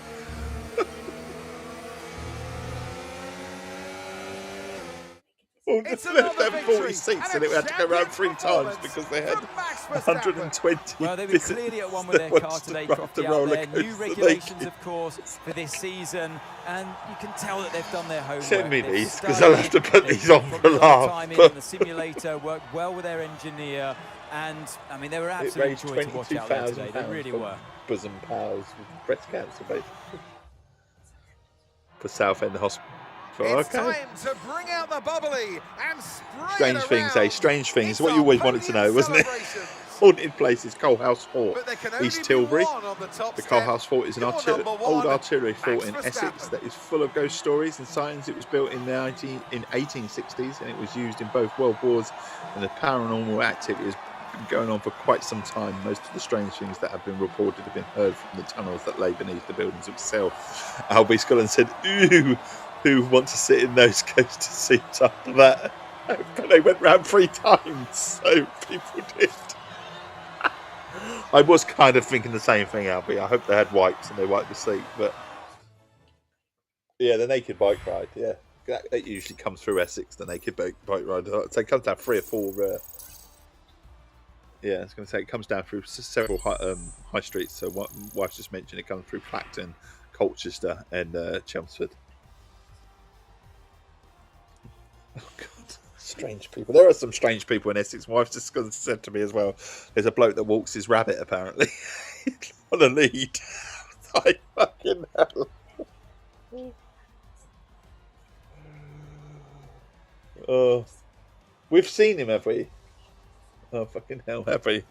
It's They another had 40 victory seats and and it had to go around 3 times performance because they had from Max Verstappen. 120 Well, they were visitors clearly at one with their that car wanted today, to ride Crofty, the out roller there. New coaster regulations, naked. of course, for this season, and you can tell that they've done their homework. Send me They've these, 'cause studied, I'll have to put they've these on put for a a lot of laugh. time in the simulator, worked well with their engineer, and, I mean, they were It absolutely raised joy to watch out there today. They £22,000 really for were. bosom pals with breast cancer, basically. For Southend Hospital. It's Okay. time to bring out the bubbly and spray Strange it things, around. Strange things. It's What you our always wanted to podium know, wasn't it? celebrations. Haunted places, Coalhouse Fort, But there can only East be Tilbury. one on the top The step. Coalhouse Fort is an Your number old one, artillery fort Max in Verstappen. Essex that is full of ghost stories and sightings. It was built in the 1860s and it was used in both world wars, and the paranormal activity has been going on for quite some time. Most of the strange things that have been reported have been heard from the tunnels that lay beneath the buildings itself. Albie Scotland said, "Ooh, who want to sit in those coaster seats after that?" But they went round 3 times, so people did. I was kind of thinking the same thing, Albie. I hope they had wipes and they wiped the seat, but yeah, the naked bike ride, yeah, that usually comes through Essex. The naked bike ride, so it comes down 3 or 4. Yeah, I was going to say it comes down through several high streets. So what wife's just mentioned, it comes through Clacton, Colchester, and Chelmsford. Oh God. Strange people. There are some strange people in Essex. My wife's just said to me as well. There's a bloke that walks his rabbit apparently on a lead. I fucking hell. Oh, we've seen him, have we? Oh fucking hell, have we?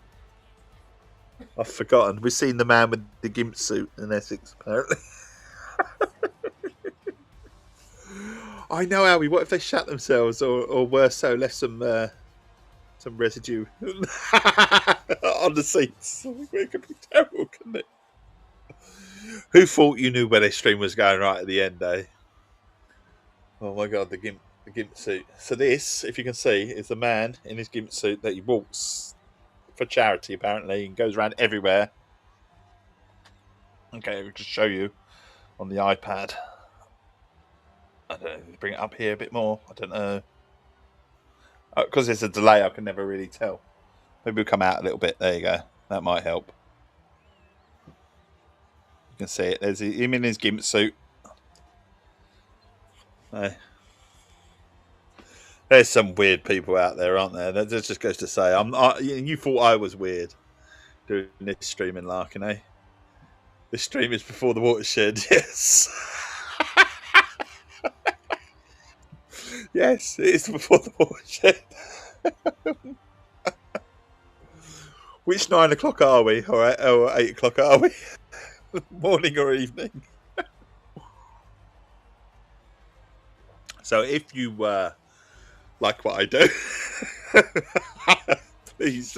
I've forgotten. We've seen the man with the gimp suit in Essex apparently. I know, Albie. What if they shut themselves, or worse so, left some residue on the seats? It could be terrible, couldn't it? Who thought you knew where their stream was going right at the end, eh? Oh my God, the gimp suit. So this, if you can see, is the man in his gimp suit that he walks for charity apparently and goes around everywhere. Okay, I'll just show you on the iPad. I don't know, bring it up here a bit more. I don't know. Because there's a delay, I can never really tell. Maybe we'll come out a little bit. There you go. That might help. You can see it. There's him in his gimp suit. There's some weird people out there, aren't there? That just goes to say, you thought I was weird doing this streaming larking, eh? This stream is before the watershed, yes. Yes, it is before the watershed. Which 9 o'clock are we? All right, or 8 o'clock are we? Morning or evening? So if you like what I do, please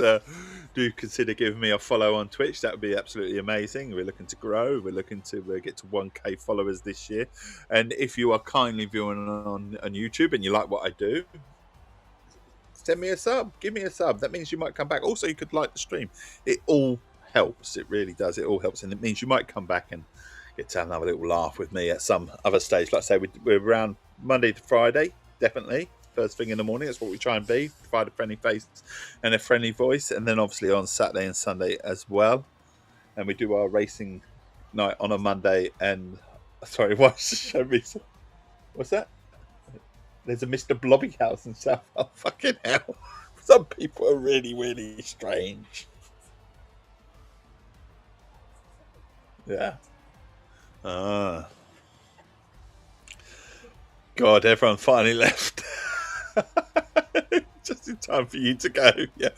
do consider giving me a follow on Twitch. That would be absolutely amazing. We're looking to grow. We're looking to get to 1K followers this year. And if you are kindly viewing on YouTube and you like what I do, send me a sub. Give me a sub. That means you might come back. Also, you could like the stream. It all helps. It really does. It all helps. And it means you might come back and get to have another little laugh with me at some other stage. Like I say, we're around Monday to Friday, definitely. First thing in the morning, that's what we try and be. Provide a friendly face and a friendly voice. And then obviously on Saturday and Sunday as well. And we do our racing night on a Monday. And, sorry, show me some. What's that? There's a Mr. Blobbyhouse in South. Oh, fucking hell. Some people are really, really strange. Yeah. God, everyone finally left. Just in time for you to go. Yeah,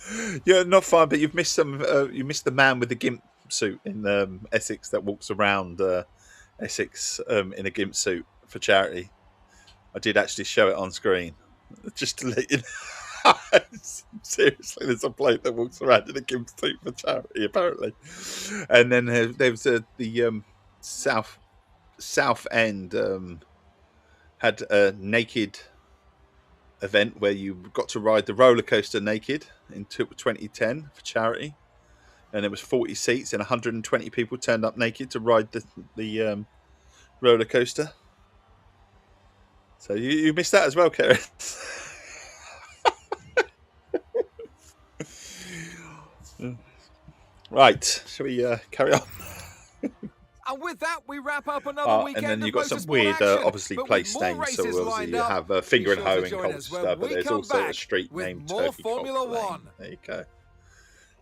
you're not fine, but you've missed some. You missed the man with the gimp suit in Essex that walks around Essex in a gimp suit for charity. I did actually show it on screen, just to let you know. Seriously, there's a bloke that walks around in a gimp suit for charity, apparently. And then there was the South End had a naked event where you got to ride the roller coaster naked in 2010 for charity, and there was 40 seats and 120 people turned up naked to ride the roller coaster. So you missed that as well, Karen. Right, shall we carry on? And with that, we wrap up another weekend. And then you've got some motorsport weird, action. obviously, But place with more names. So races obviously lined you up, have Finger be and sure to Hoe in join us Colchester, when but we there's come also a back street with named more Turkey Formula Cock Lane. One. There you go.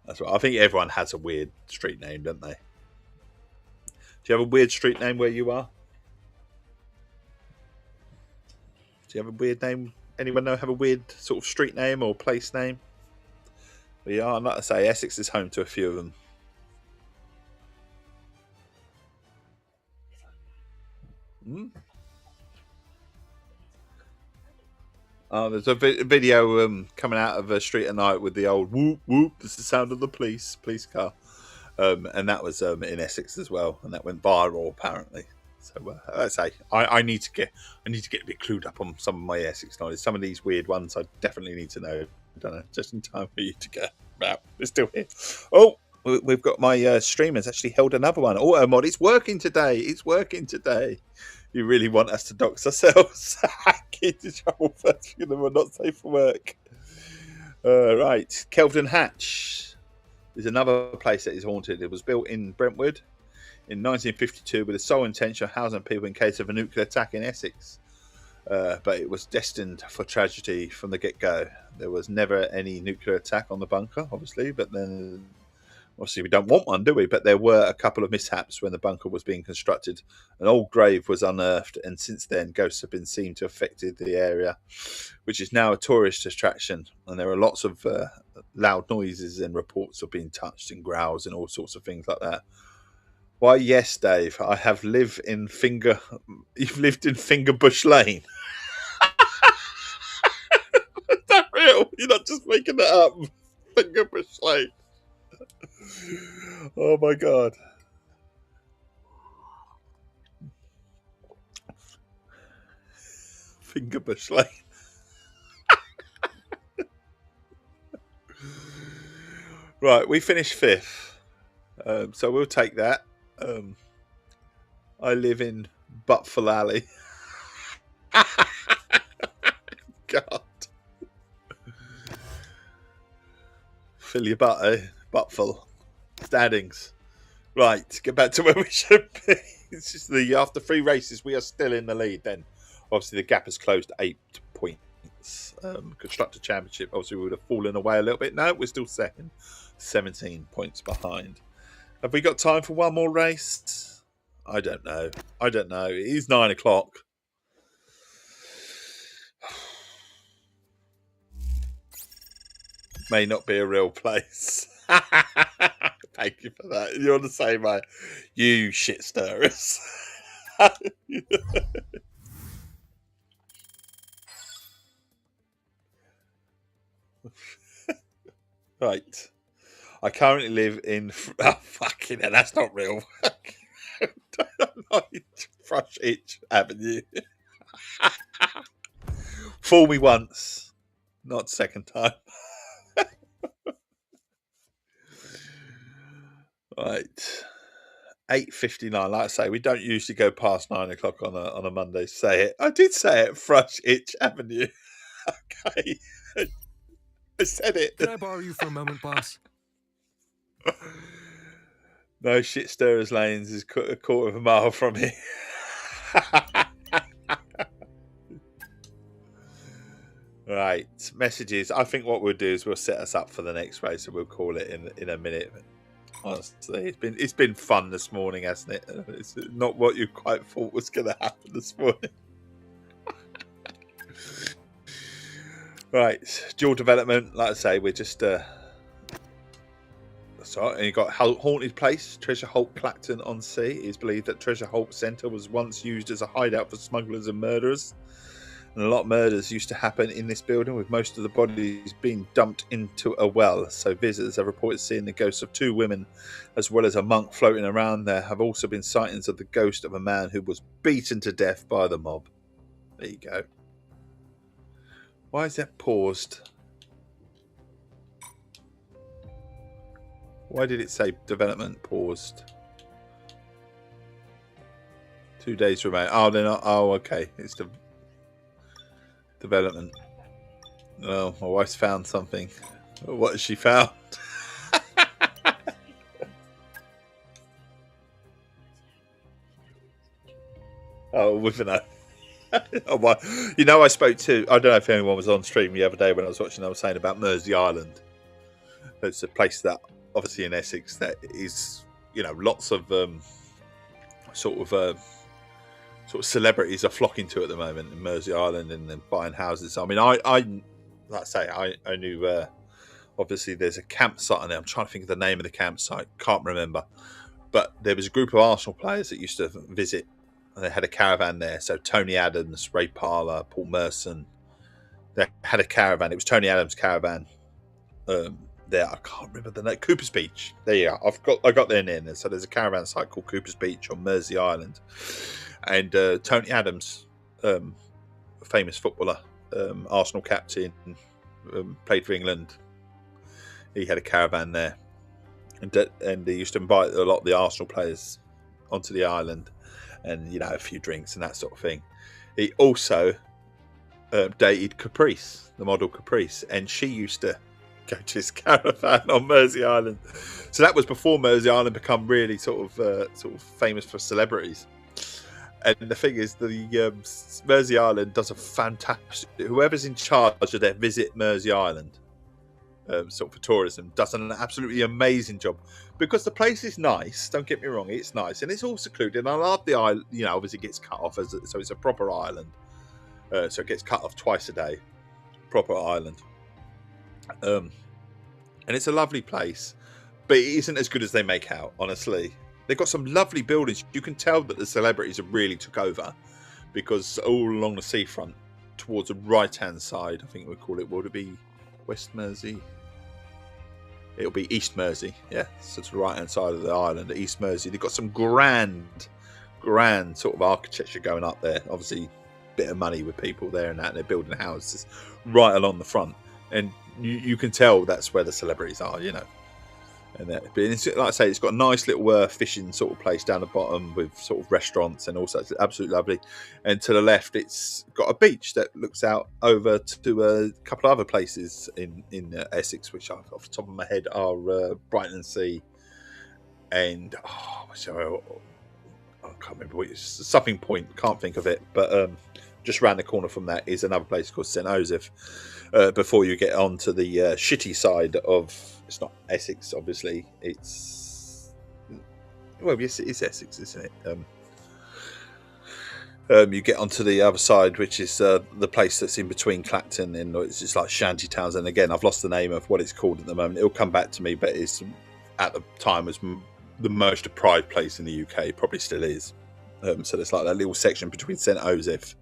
That's right. I think everyone has a weird street name, don't they? Do you have a weird street name where you are? Do you have a weird name? Anyone know have a weird sort of street name or place name? Well, yeah, I'd like to say Essex is home to a few of them. There's a video coming out of a street at night with the old whoop whoop. It's the sound of the police car, and that was in Essex as well, and that went viral apparently. So let's say I need to get a bit clued up on some of my Essex knowledge. Some of these weird ones I definitely need to know. I don't know, just in time for you to get out. We're still here. Oh, we've got my streamers actually held another one. Automod, it's working today. It's working today. You really want us to dox ourselves? Kids, we're not safe for work. Right, Kelvedon Hatch is another place that is haunted. It was built in Brentwood in 1952 with the sole intention of housing people in case of a nuclear attack in Essex. But it was destined for tragedy from the get-go. There was never any nuclear attack on the bunker, obviously, but then obviously we don't want one, do we? But there were a couple of mishaps when the bunker was being constructed. An old grave was unearthed, and since then ghosts have been seen to have affected the area, which is now a tourist attraction. And there are lots of loud noises and reports of being touched and growls and all sorts of things like that. Why, yes, Dave, I have lived in You've lived in Fingerbush Lane. Is that real? You're not just making it up. Fingerbush Lane. Oh my God. Fingerbush Lane. Right, we finished fifth. So we'll take that. I live in Butful Alley. God. Fill your butt, eh? Buttful. Standings. Right, get back to where we should be. It's just after 3 races, we are still in the lead then. Obviously, the gap has closed to 8 points. Constructor Championship, obviously, we would have fallen away a little bit. No, we're still second. 17 points behind. Have we got time for one more race? I don't know. It is 9 o'clock. May not be a real place. Thank you for that. You're the same way. You shit stirrers. Right. I currently live in... Oh, fucking hell, that's not real. Fresh Itch Avenue. Fool me once. Not second time. Right. 8:59. Like I say, we don't usually go past 9 o'clock on a Monday. Say it. I did say it. Fresh Itch Avenue. Okay. I said it. Can I borrow you for a moment, boss? No, shit stirrers lanes is a quarter of a mile from here. Right, messages. I think what we'll do is we'll set us up for the next race and we'll call it in a minute. Honestly, it's been fun this morning, hasn't it? It's not what you quite thought was going to happen this morning. Right, dual development. Like I say, we're just so, and you got Haunted Place, Treasure Holt Clacton on Sea. It is believed that Treasure Holt Centre was once used as a hideout for smugglers and murderers. And a lot of murders used to happen in this building, with most of the bodies being dumped into a well. So visitors have reported seeing the ghosts of 2 women, as well as a monk floating around. There have also been sightings of the ghost of a man who was beaten to death by the mob. There you go. Why is that paused? Why did it say development paused? 2 days remain. Oh, they're not. Oh, okay. It's the development. Oh, my wife's found something. What has she found? Oh, with an oh, my. You know, I spoke to, I don't know if anyone was on stream the other day when I was watching, I was saying about Mersey Island. It's a place that, obviously in Essex, that is, you know, lots of sort of celebrities are flocking to at the moment in Mersey Island, and then buying houses. I mean, I like I say, I knew, obviously there's a campsite on there. I'm trying to think of the name of the campsite. Can't remember. But there was a group of Arsenal players that used to visit, and they had a caravan there. So Tony Adams, Ray Parlour, Paul Merson, they had a caravan. It was Tony Adams' caravan. There, I can't remember the name. Cooper's Beach. There you are. I got there near. So there's a caravan site called Cooper's Beach on Mersey Island, and Tony Adams, famous footballer, Arsenal captain, played for England. He had a caravan there, and they used to invite a lot of the Arsenal players onto the island, and, you know, a few drinks and that sort of thing. He also dated Caprice, the model Caprice, and she used to go to his caravan on Mersey Island. So that was before Mersey Island become really sort of famous for celebrities. And the thing is, the Mersey Island does a fantastic. Whoever's in charge of their Visit Mersey Island, sort of for tourism, does an absolutely amazing job, because the place is nice. Don't get me wrong, it's nice, and it's all secluded. And I love the island. You know, obviously it gets cut off so it's a proper island. So it gets cut off twice a day. Proper island. And it's a lovely place, but it isn't as good as they make out, honestly. They've got some lovely buildings. You can tell that the celebrities have really took over, because all along the seafront, towards the right-hand side, I think we call it, would it be West Mersey? It'll be East Mersey, yeah. So to the right-hand side of the island, East Mersey. They've got some grand sort of architecture going up there. Obviously, bit of money with people there and that, and they're building houses right along the front. And you can tell that's where the celebrities are, you know. And that, but it's, like I say, it's got a nice little fishing sort of place down the bottom with sort of restaurants, and also it's absolutely lovely. And to the left, it's got a beach that looks out over to a couple of other places in Essex, which off the top of my head are Brighton Sea and I can't remember what it's, something Point. Can't think of it, but just round the corner from that is another place called St Joseph. Before you get onto the shitty side of, it's not Essex, obviously. It's, well, yes, it is Essex, isn't it? You get onto the other side, which is the place that's in between Clacton and it's just like shanty towns. And again, I've lost the name of what it's called at the moment. It'll come back to me, but it's at the time was the most deprived place in the UK. Probably still is. So there's like that little section between St Joseph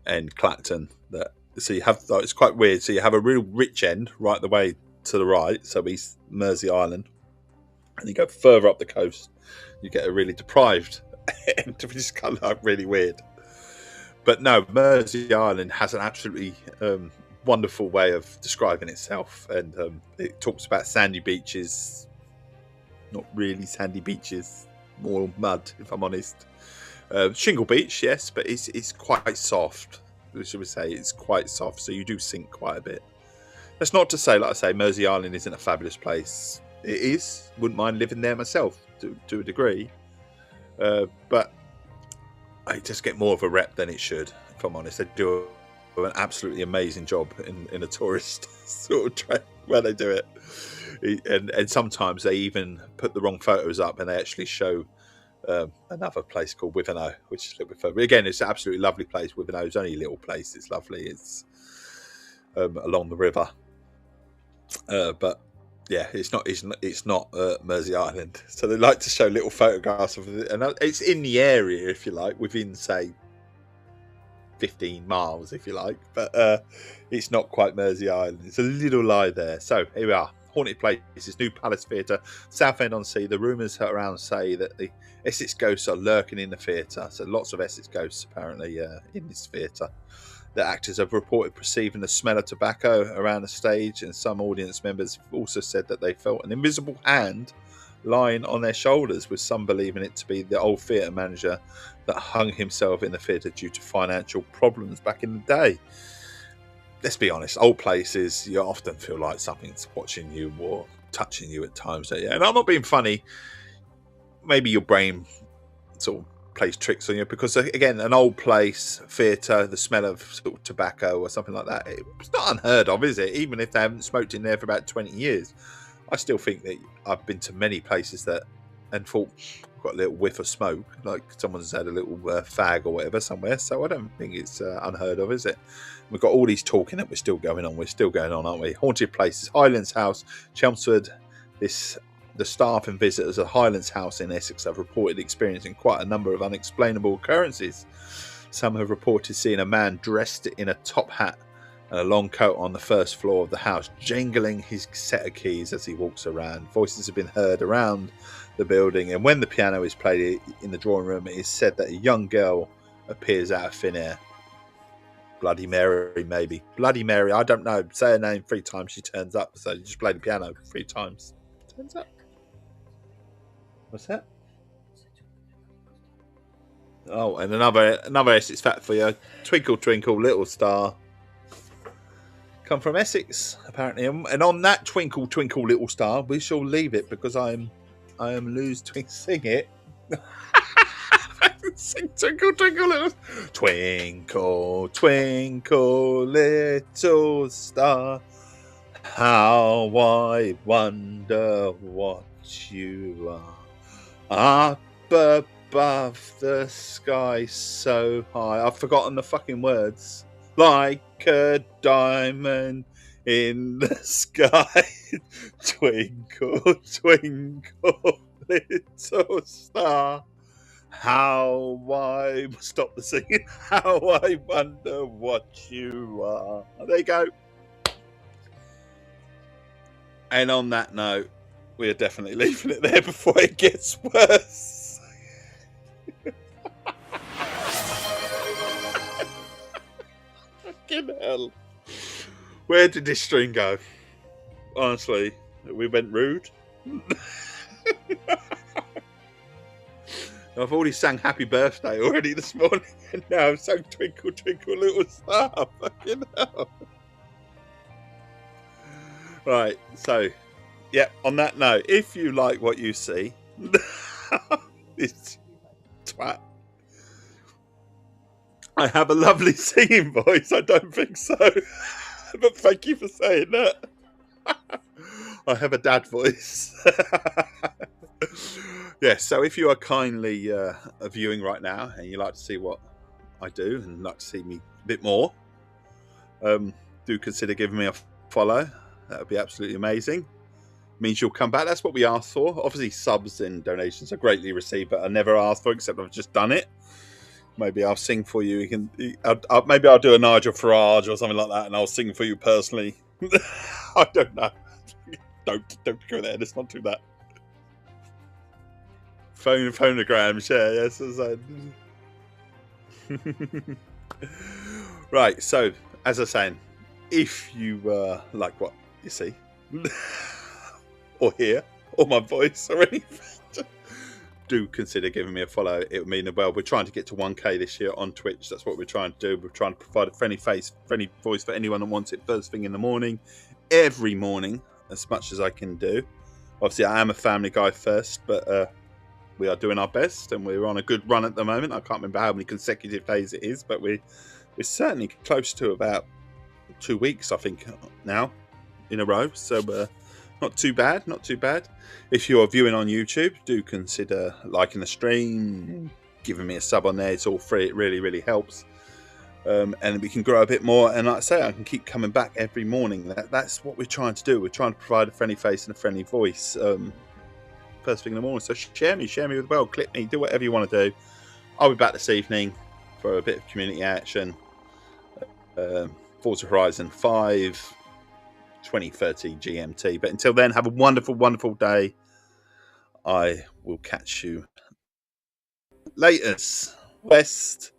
and Clacton that. So you have, it's quite weird. So you have a real rich end right the way to the right, so East Mersey Island, and you go further up the coast, you get a really deprived end, which is kind of like really weird. But no, Mersey Island has an absolutely wonderful way of describing itself, and it talks about sandy beaches, not really sandy beaches, more mud, if I'm honest. Shingle beach, yes, but it's quite soft. Should we say it's quite soft, so you do sink quite a bit. That's not to say, like I say, Mersey Island isn't a fabulous place. It is. Wouldn't mind living there myself to a degree, but I just get more of a rep than it should, if I'm honest. They do an absolutely amazing job in a tourist sort of track where they do it, and sometimes they even put the wrong photos up and they actually show another place called Wivenhoe, which is a little bit further. But again, it's an absolutely lovely place. Wivenhoe is only a little place. It's lovely. It's along the river, but yeah, it's not Mersey Island. So they like to show little photographs of it, and it's in the area, if you like, within say 15 miles, if you like, but it's not quite Mersey Island. It's a little lie there. So here we are. Haunted Places, New Palace Theatre, Southend-on-Sea. The rumours around say that the Essex ghosts are lurking in the theatre. So lots of Essex ghosts apparently in this theatre. The actors have reported perceiving the smell of tobacco around the stage, and some audience members also said that they felt an invisible hand lying on their shoulders, with some believing it to be the old theatre manager that hung himself in the theatre due to financial problems back in the day. Let's be honest, old places, you often feel like something's watching you or touching you at times. Yeah, and I'm not being funny. Maybe your brain sort of plays tricks on you, because again, an old place, theatre, the smell of sort of tobacco or something like that, it's not unheard of, is it? Even if they haven't smoked in there for about 20 years. I still think that I've been to many places that and thought, got a little whiff of smoke, like someone's had a little fag or whatever somewhere. So I don't think it's unheard of, is it? We've got all these talking that we're still going on. We're still going on, aren't we? Haunted Places, Highlands House, Chelmsford. The staff and visitors at Highlands House in Essex have reported experiencing quite a number of unexplainable occurrences. Some have reported seeing a man dressed in a top hat and a long coat on the first floor of the house, jangling his set of keys as he walks around. Voices have been heard around the building, and when the piano is played in the drawing room, it is said that a young girl appears out of thin air. Bloody Mary, maybe. Bloody Mary, I don't know. Say her name 3 times, she turns up. So you just play the piano 3 times. Turns up. What's that? Oh, and another Essex fact for you. Twinkle, twinkle, little star. Come from Essex, apparently. And on that twinkle, twinkle, little star, we shall leave it, because I am loose to sing it. Sing twinkle, twinkle, little twinkle, twinkle, little star. How I wonder what you are. Up above the sky so high. I've forgotten the fucking words. Like a diamond in the sky. Twinkle, twinkle, little star. How I... Stop the singing. How I wonder what you are. There you go. And on that note, we are definitely leaving it there before it gets worse. Fucking hell. Where did this string go? Honestly, we went rude. I've already sang Happy Birthday already this morning, and now I've sung Twinkle, Twinkle, Little Star. Fucking hell. Right, so, yeah, on that note, if you like what you see, this twat, I have a lovely singing voice. I don't think so. But thank you for saying that. I have a dad voice. Yes, so if you are kindly viewing right now and you like to see what I do and like to see me a bit more, do consider giving me a follow. That would be absolutely amazing. Means you'll come back. That's what we asked for. Obviously, subs and donations are greatly received, but I never asked for, except I've just done it. Maybe I'll sing for you. Maybe I'll do a Nigel Farage or something like that, and I'll sing for you personally. I don't know. Don't go there. Let's not do that. Phonograms, yeah, yes. Right, so as I was saying, if you like what you see or hear, or my voice or anything, do consider giving me a follow. It would mean well. We're trying to get to 1K this year on Twitch. That's what we're trying to do. We're trying to provide a friendly face, friendly voice for anyone that wants it first thing in the morning, every morning, as much as I can do. Obviously, I am a family guy first, but we are doing our best, and we're on a good run at the moment. I can't remember how many consecutive days it is, but we're certainly close to about 2 weeks, I think, now in a row. So not too bad, not too bad. If you are viewing on YouTube, do consider liking the stream, giving me a sub on there. It's all free. It really, really helps. And we can grow a bit more. And like I say, I can keep coming back every morning. That's what we're trying to do. We're trying to provide a friendly face and a friendly voice first thing in the morning. So share me with the world, clip me, do whatever you want to do. I'll be back this evening for a bit of community action. Forza Horizon 5 2030 GMT. But until then, have a wonderful, wonderful day. I will catch you later. West.